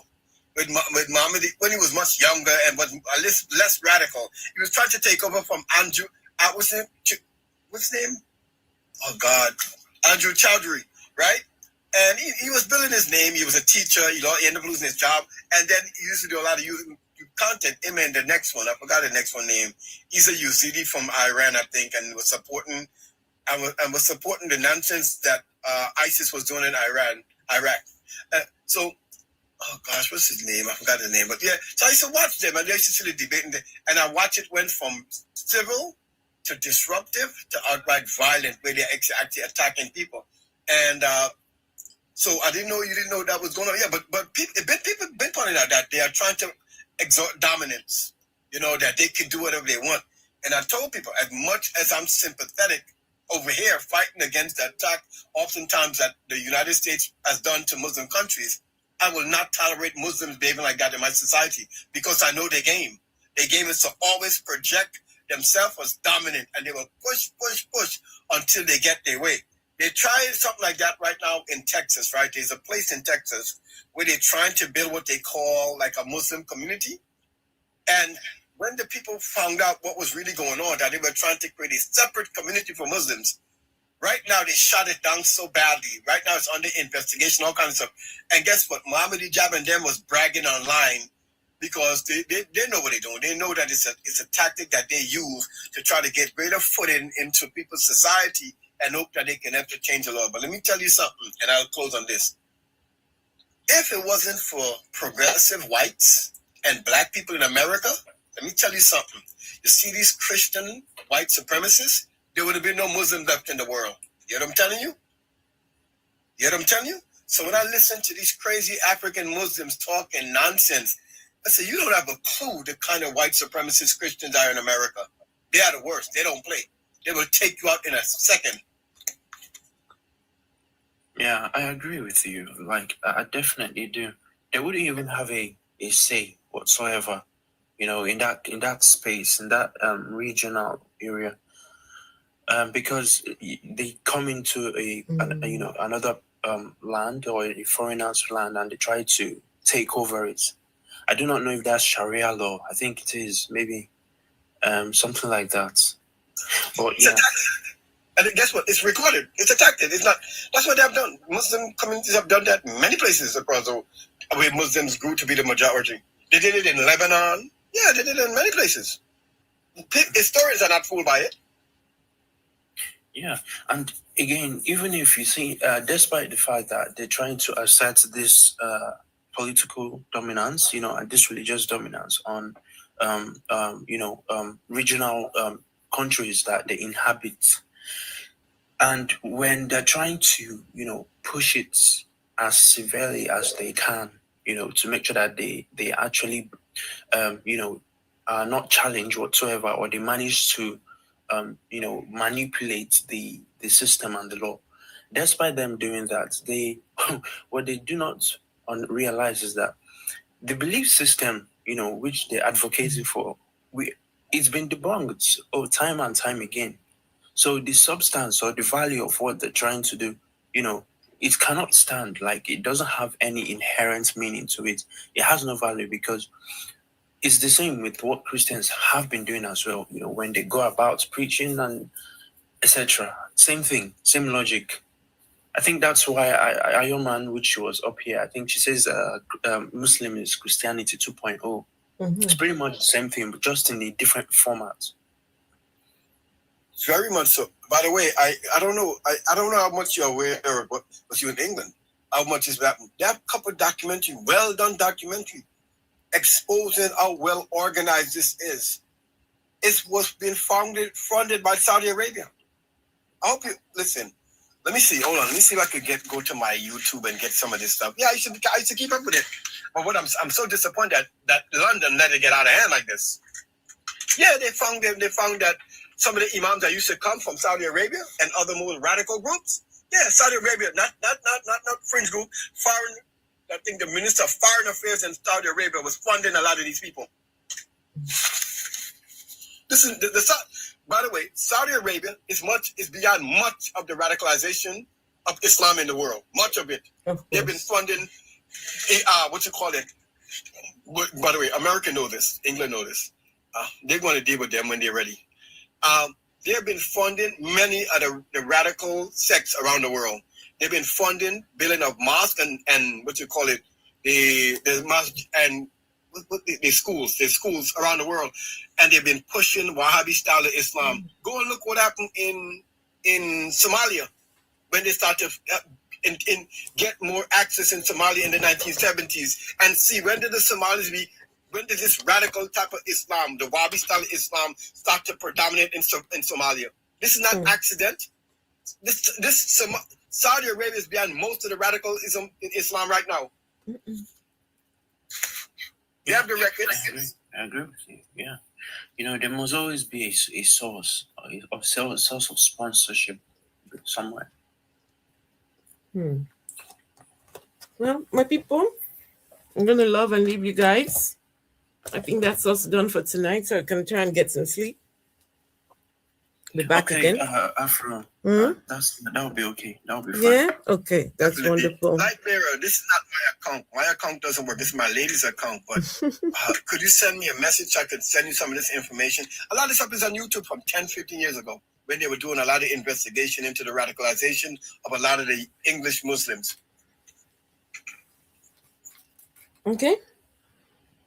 G: with Mohammed, when he was much younger and was less radical. He was trying to take over from Andrew, what's his name? Oh, God. Andrew Chowdhury, right? And he was building his name. He was a teacher. He ended up losing his job. And then he used to do a lot of content. Him and the next one, I forgot the next one name. He's a Yazidi from Iran, I think, and was supporting the nonsense that ISIS was doing in Iraq. Oh gosh, what's his name? I forgot his name. But yeah, so I used to watch them, and they used to see the debate, and I watch it went from civil to disruptive to outright violent, where they're actually attacking people. And so I didn't know you didn't know that was going on. Yeah, but people been pointing out that they are trying to exert dominance. That they can do whatever they want. And I told people, as much as I'm sympathetic over here fighting against the attack, oftentimes that the United States has done to Muslim countries, I will not tolerate Muslims behaving like that in my society because I know their game. Their game is to always project themselves as dominant, and they will push until they get their way. They're trying something like that right now in Texas, right? There's a place in Texas where they're trying to build what they call like a Muslim community. And when the people found out what was really going on, that they were trying to create a separate community for Muslims, right now they shut it down so badly. Right now it's under investigation, all kinds of stuff. And guess what? Mohammed Hijab and them was bragging online because they know what they're doing. They know that it's a tactic that they use to try to get greater footing into people's society and hope that they can have to change the law. But let me tell you something, and I'll close on this. If it wasn't for progressive whites and black people in America, let me tell you something. You see these Christian white supremacists, there would have been no Muslim left in the world. You know what I'm telling you? You know what I'm telling you? So when I listen to these crazy African Muslims talking nonsense, I say, you don't have a clue the kind of white supremacist Christians are in America. They are the worst. They don't play. They will take you out in a second.
I: Yeah, I agree with you. Like, I definitely do. They wouldn't even have a say whatsoever, in that space, in that regional area, because they come into another land or a foreigner's land and they try to take over it. I do not know if that's Sharia law. I think it is, maybe something like that. But yeah.
G: And guess what? It's recorded. It's a tactic. It's not. That's what they have done. Muslim communities have done that in many places across the where Muslims grew to be the majority. They did it in Lebanon. Yeah, they did it in many places. Historians are not fooled by it.
I: Yeah, and again, even if you see, despite the fact that they're trying to assert this political dominance, and this religious dominance on, regional countries that they inhabit. And when they're trying to, push it as severely as they can, to make sure that they actually, are not challenged whatsoever, or they manage to, manipulate the system and the law. Despite them doing that, what they do not realize is that the belief system, which they're advocating for, it's been debunked time and time again. So the substance or the value of what they're trying to do, it cannot stand. Like, it doesn't have any inherent meaning to it. It has no value because it's the same with what Christians have been doing as well. When they go about preaching and etc. Same thing, same logic. I think that's why Ayoman, which was up here, I think she says Muslim is Christianity 2.0. Mm-hmm. It's pretty much the same thing, but just in a different format.
G: Very much so. By the way, I don't know how much you're aware of what was you in England. how much is happening. That couple documentary, well done documentary, exposing how well organized this is. It was being funded by Saudi Arabia. I hope you listen. Let me see. Hold on. Let me see if I could go to my YouTube and get some of this stuff. Yeah, I used to keep up with it. But what I'm so disappointed that London let it get out of hand like this. Yeah, they found that some of the imams that used to come from Saudi Arabia and other more radical groups. Yeah, Saudi Arabia, not fringe group, foreign. I think the Minister of Foreign Affairs in Saudi Arabia was funding a lot of these people. This is by the way, Saudi Arabia is beyond much of the radicalization of Islam in the world. Much of it. They've been funding what you call it. By the way, America know this, England know this. They're going to deal with them when they're ready. They've been funding many of the radical sects around the world. They've been funding building of mosques and what you call it, the mosque and the schools around the world, and they've been pushing Wahhabi style of Islam. Go and look what happened in Somalia when they started get more access in Somalia in the 1970s, and see when did this radical type of Islam, the Wahhabi style of Islam, start to predominate in Somalia. This is not accident. Saudi Arabia is behind most of the radicalism in Islam right now. You have the records.
I: I agree with you. Yeah, there must always be a source of sponsorship somewhere.
A: Well, my people, I'm gonna love and leave you guys. I think that's us done for tonight, so I can try and get some sleep. Be back again.
I: Afro. That would be okay. That would be fine.
A: Yeah. Okay. That's wonderful.
G: Light bearer, this is not my account. My account doesn't work. This is my lady's account. But could you send me a message so I could send you some of this information? A lot of this stuff is on YouTube from 10, 15 years ago when they were doing a lot of investigation into the radicalization of a lot of the English Muslims.
A: Okay.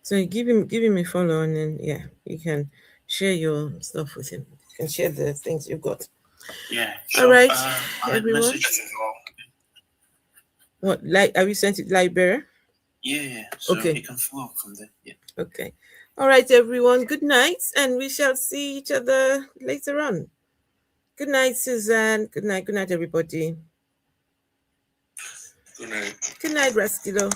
A: So give him a follow, and then you can share your stuff with him. You can share the things you've got.
I: Yeah.
A: All right, everyone. What have you sent it light bearer?
I: Yeah. So
A: okay.
I: You can follow from there. Yeah.
A: Okay. All right, everyone. Good night, and we shall see each other later on. Good night, Suzanne. Good night. Good night, everybody.
E: Good night.
A: Good night, Rastilo.